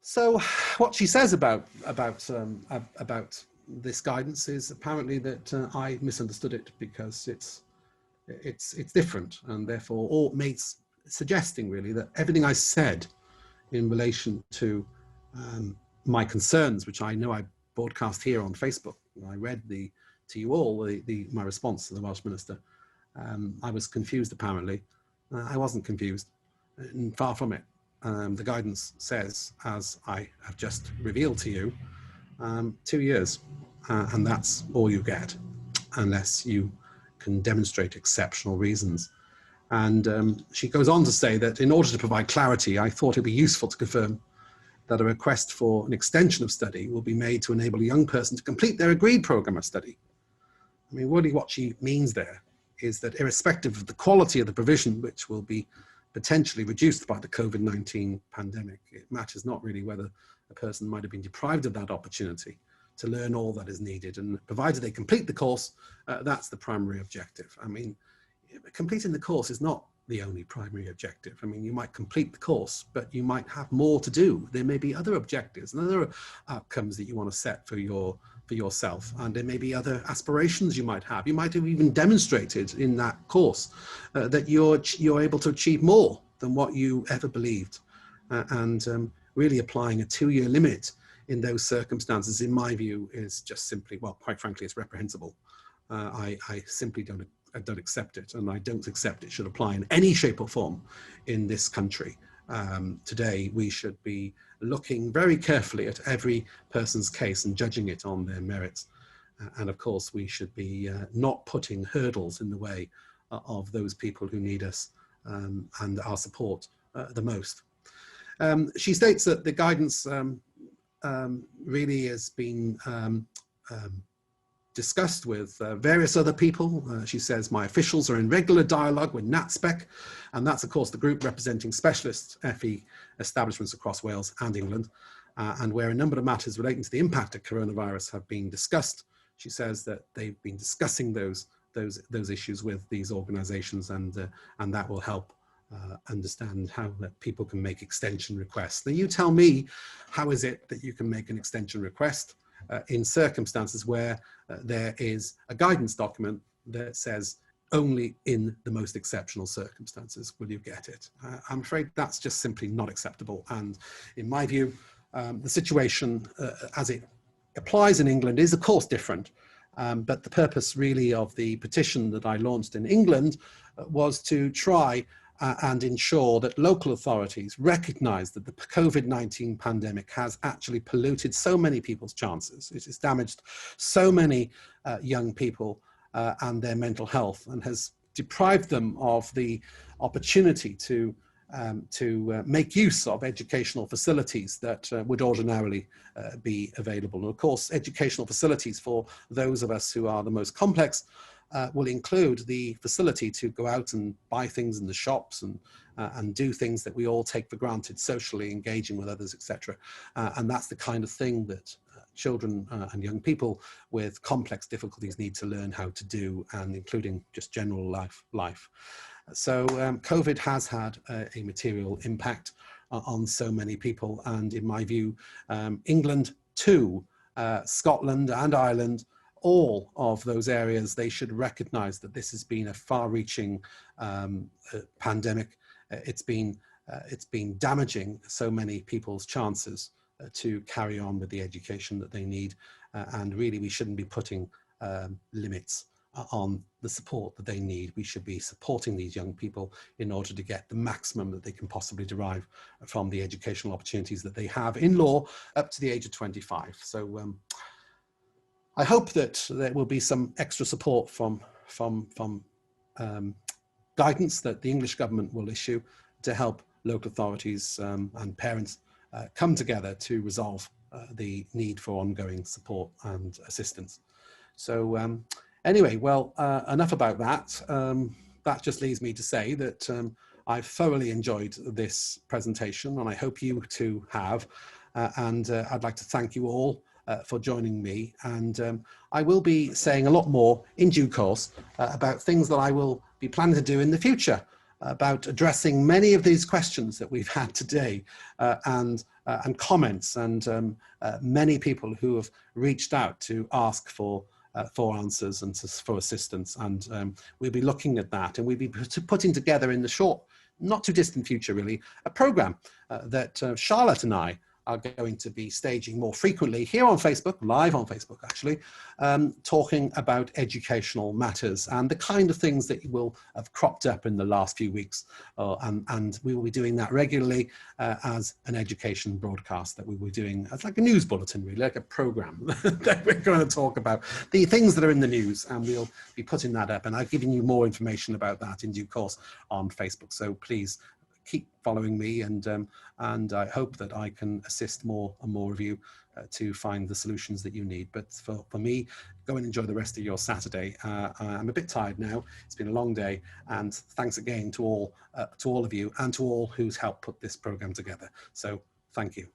So what she says about this guidance is apparently that I misunderstood it because it's different, and therefore all makes suggesting really that everything I said in relation to my concerns, which I know I broadcast here on Facebook. I read to you all my response to the Welsh Minister. I was confused apparently. I wasn't confused, far from it. The guidance says, as I have just revealed to you, 2 years, and that's all you get, unless you can demonstrate exceptional reasons. And she goes on to say that in order to provide clarity, I thought it'd be useful to confirm that a request for an extension of study will be made to enable a young person to complete their agreed programme of study. I mean, really what she means there is that irrespective of the quality of the provision, which will be potentially reduced by the COVID-19 pandemic, it matters not really whether a person might have been deprived of that opportunity to learn all that is needed. And provided they complete the course, that's the primary objective. I mean, completing the course is not the only primary objective. I mean, you might complete the course, but you might have more to do. There may be other objectives and other outcomes that you want to set for yourself, and there may be other aspirations you might have. You might have even demonstrated in that course that you're able to achieve more than what you ever believed. Really applying a 2-year limit in those circumstances, in my view, is just simply, well, quite frankly, it's reprehensible. I simply don't accept it, and I don't accept it should apply in any shape or form in this country. Today, we should be looking very carefully at every person's case and judging it on their merits. And of course, we should be not putting hurdles in the way of those people who need us and our support the most. She states that the guidance really has been discussed with various other people. She says, my officials are in regular dialogue with NatSpec, and that's of course the group representing specialist FE establishments across Wales and England, and where a number of matters relating to the impact of coronavirus have been discussed. She says that they've been discussing those issues with these organisations, and that will help understand how that people can make extension requests. Now you tell me, how is it that you can make an extension request in circumstances where there is a guidance document that says only in the most exceptional circumstances will you get it? I'm afraid that's just simply not acceptable. And in my view, the situation as it applies in England is of course different. But the purpose really of the petition that I launched in England was to try and ensure that local authorities recognise that the COVID-19 pandemic has actually polluted so many people's chances. It has damaged so many young people and their mental health, and has deprived them of the opportunity to make use of educational facilities that would ordinarily be available. And of course, educational facilities for those of us who are the most complex will include the facility to go out and buy things in the shops and do things that we all take for granted, socially engaging with others, etc. And that's the kind of thing that children and young people with complex difficulties need to learn how to do, and including just general life. So COVID has had a material impact on so many people, and in my view, England too, Scotland and Ireland, all of those areas, they should recognise that this has been a far-reaching pandemic. It's been damaging so many people's chances to carry on with the education that they need, and really we shouldn't be putting limits on the support that they need. We should be supporting these young people in order to get the maximum that they can possibly derive from the educational opportunities that they have in law up to the age of 25. So I hope that there will be some extra support from guidance that the English government will issue to help local authorities and parents come together to resolve the need for ongoing support and assistance. So anyway, well, enough about that. That just leaves me to say that I've thoroughly enjoyed this presentation, and I hope you too have. And I'd like to thank you all for joining me, and I will be saying a lot more in due course about things that I will be planning to do in the future, about addressing many of these questions that we've had today, and comments, and many people who have reached out to ask for answers and for assistance, and we'll be looking at that, and we'll be putting together in the short, not too distant future really, a programme that Charlotte and I are going to be staging more frequently here on Facebook, live on Facebook actually, talking about educational matters and the kind of things that will have cropped up in the last few weeks. And we will be doing that regularly as an education broadcast that we will be doing as like a news bulletin, really, like a program that we're going to talk about the things that are in the news, and we'll be putting that up, and I've given you more information about that in due course on Facebook. So please keep following me, and I hope that I can assist more and more of you to find the solutions that you need. But for me, go and enjoy the rest of your Saturday. I'm a bit tired now. It's been a long day, and thanks again to all of you and to all who's helped put this program together. So thank you.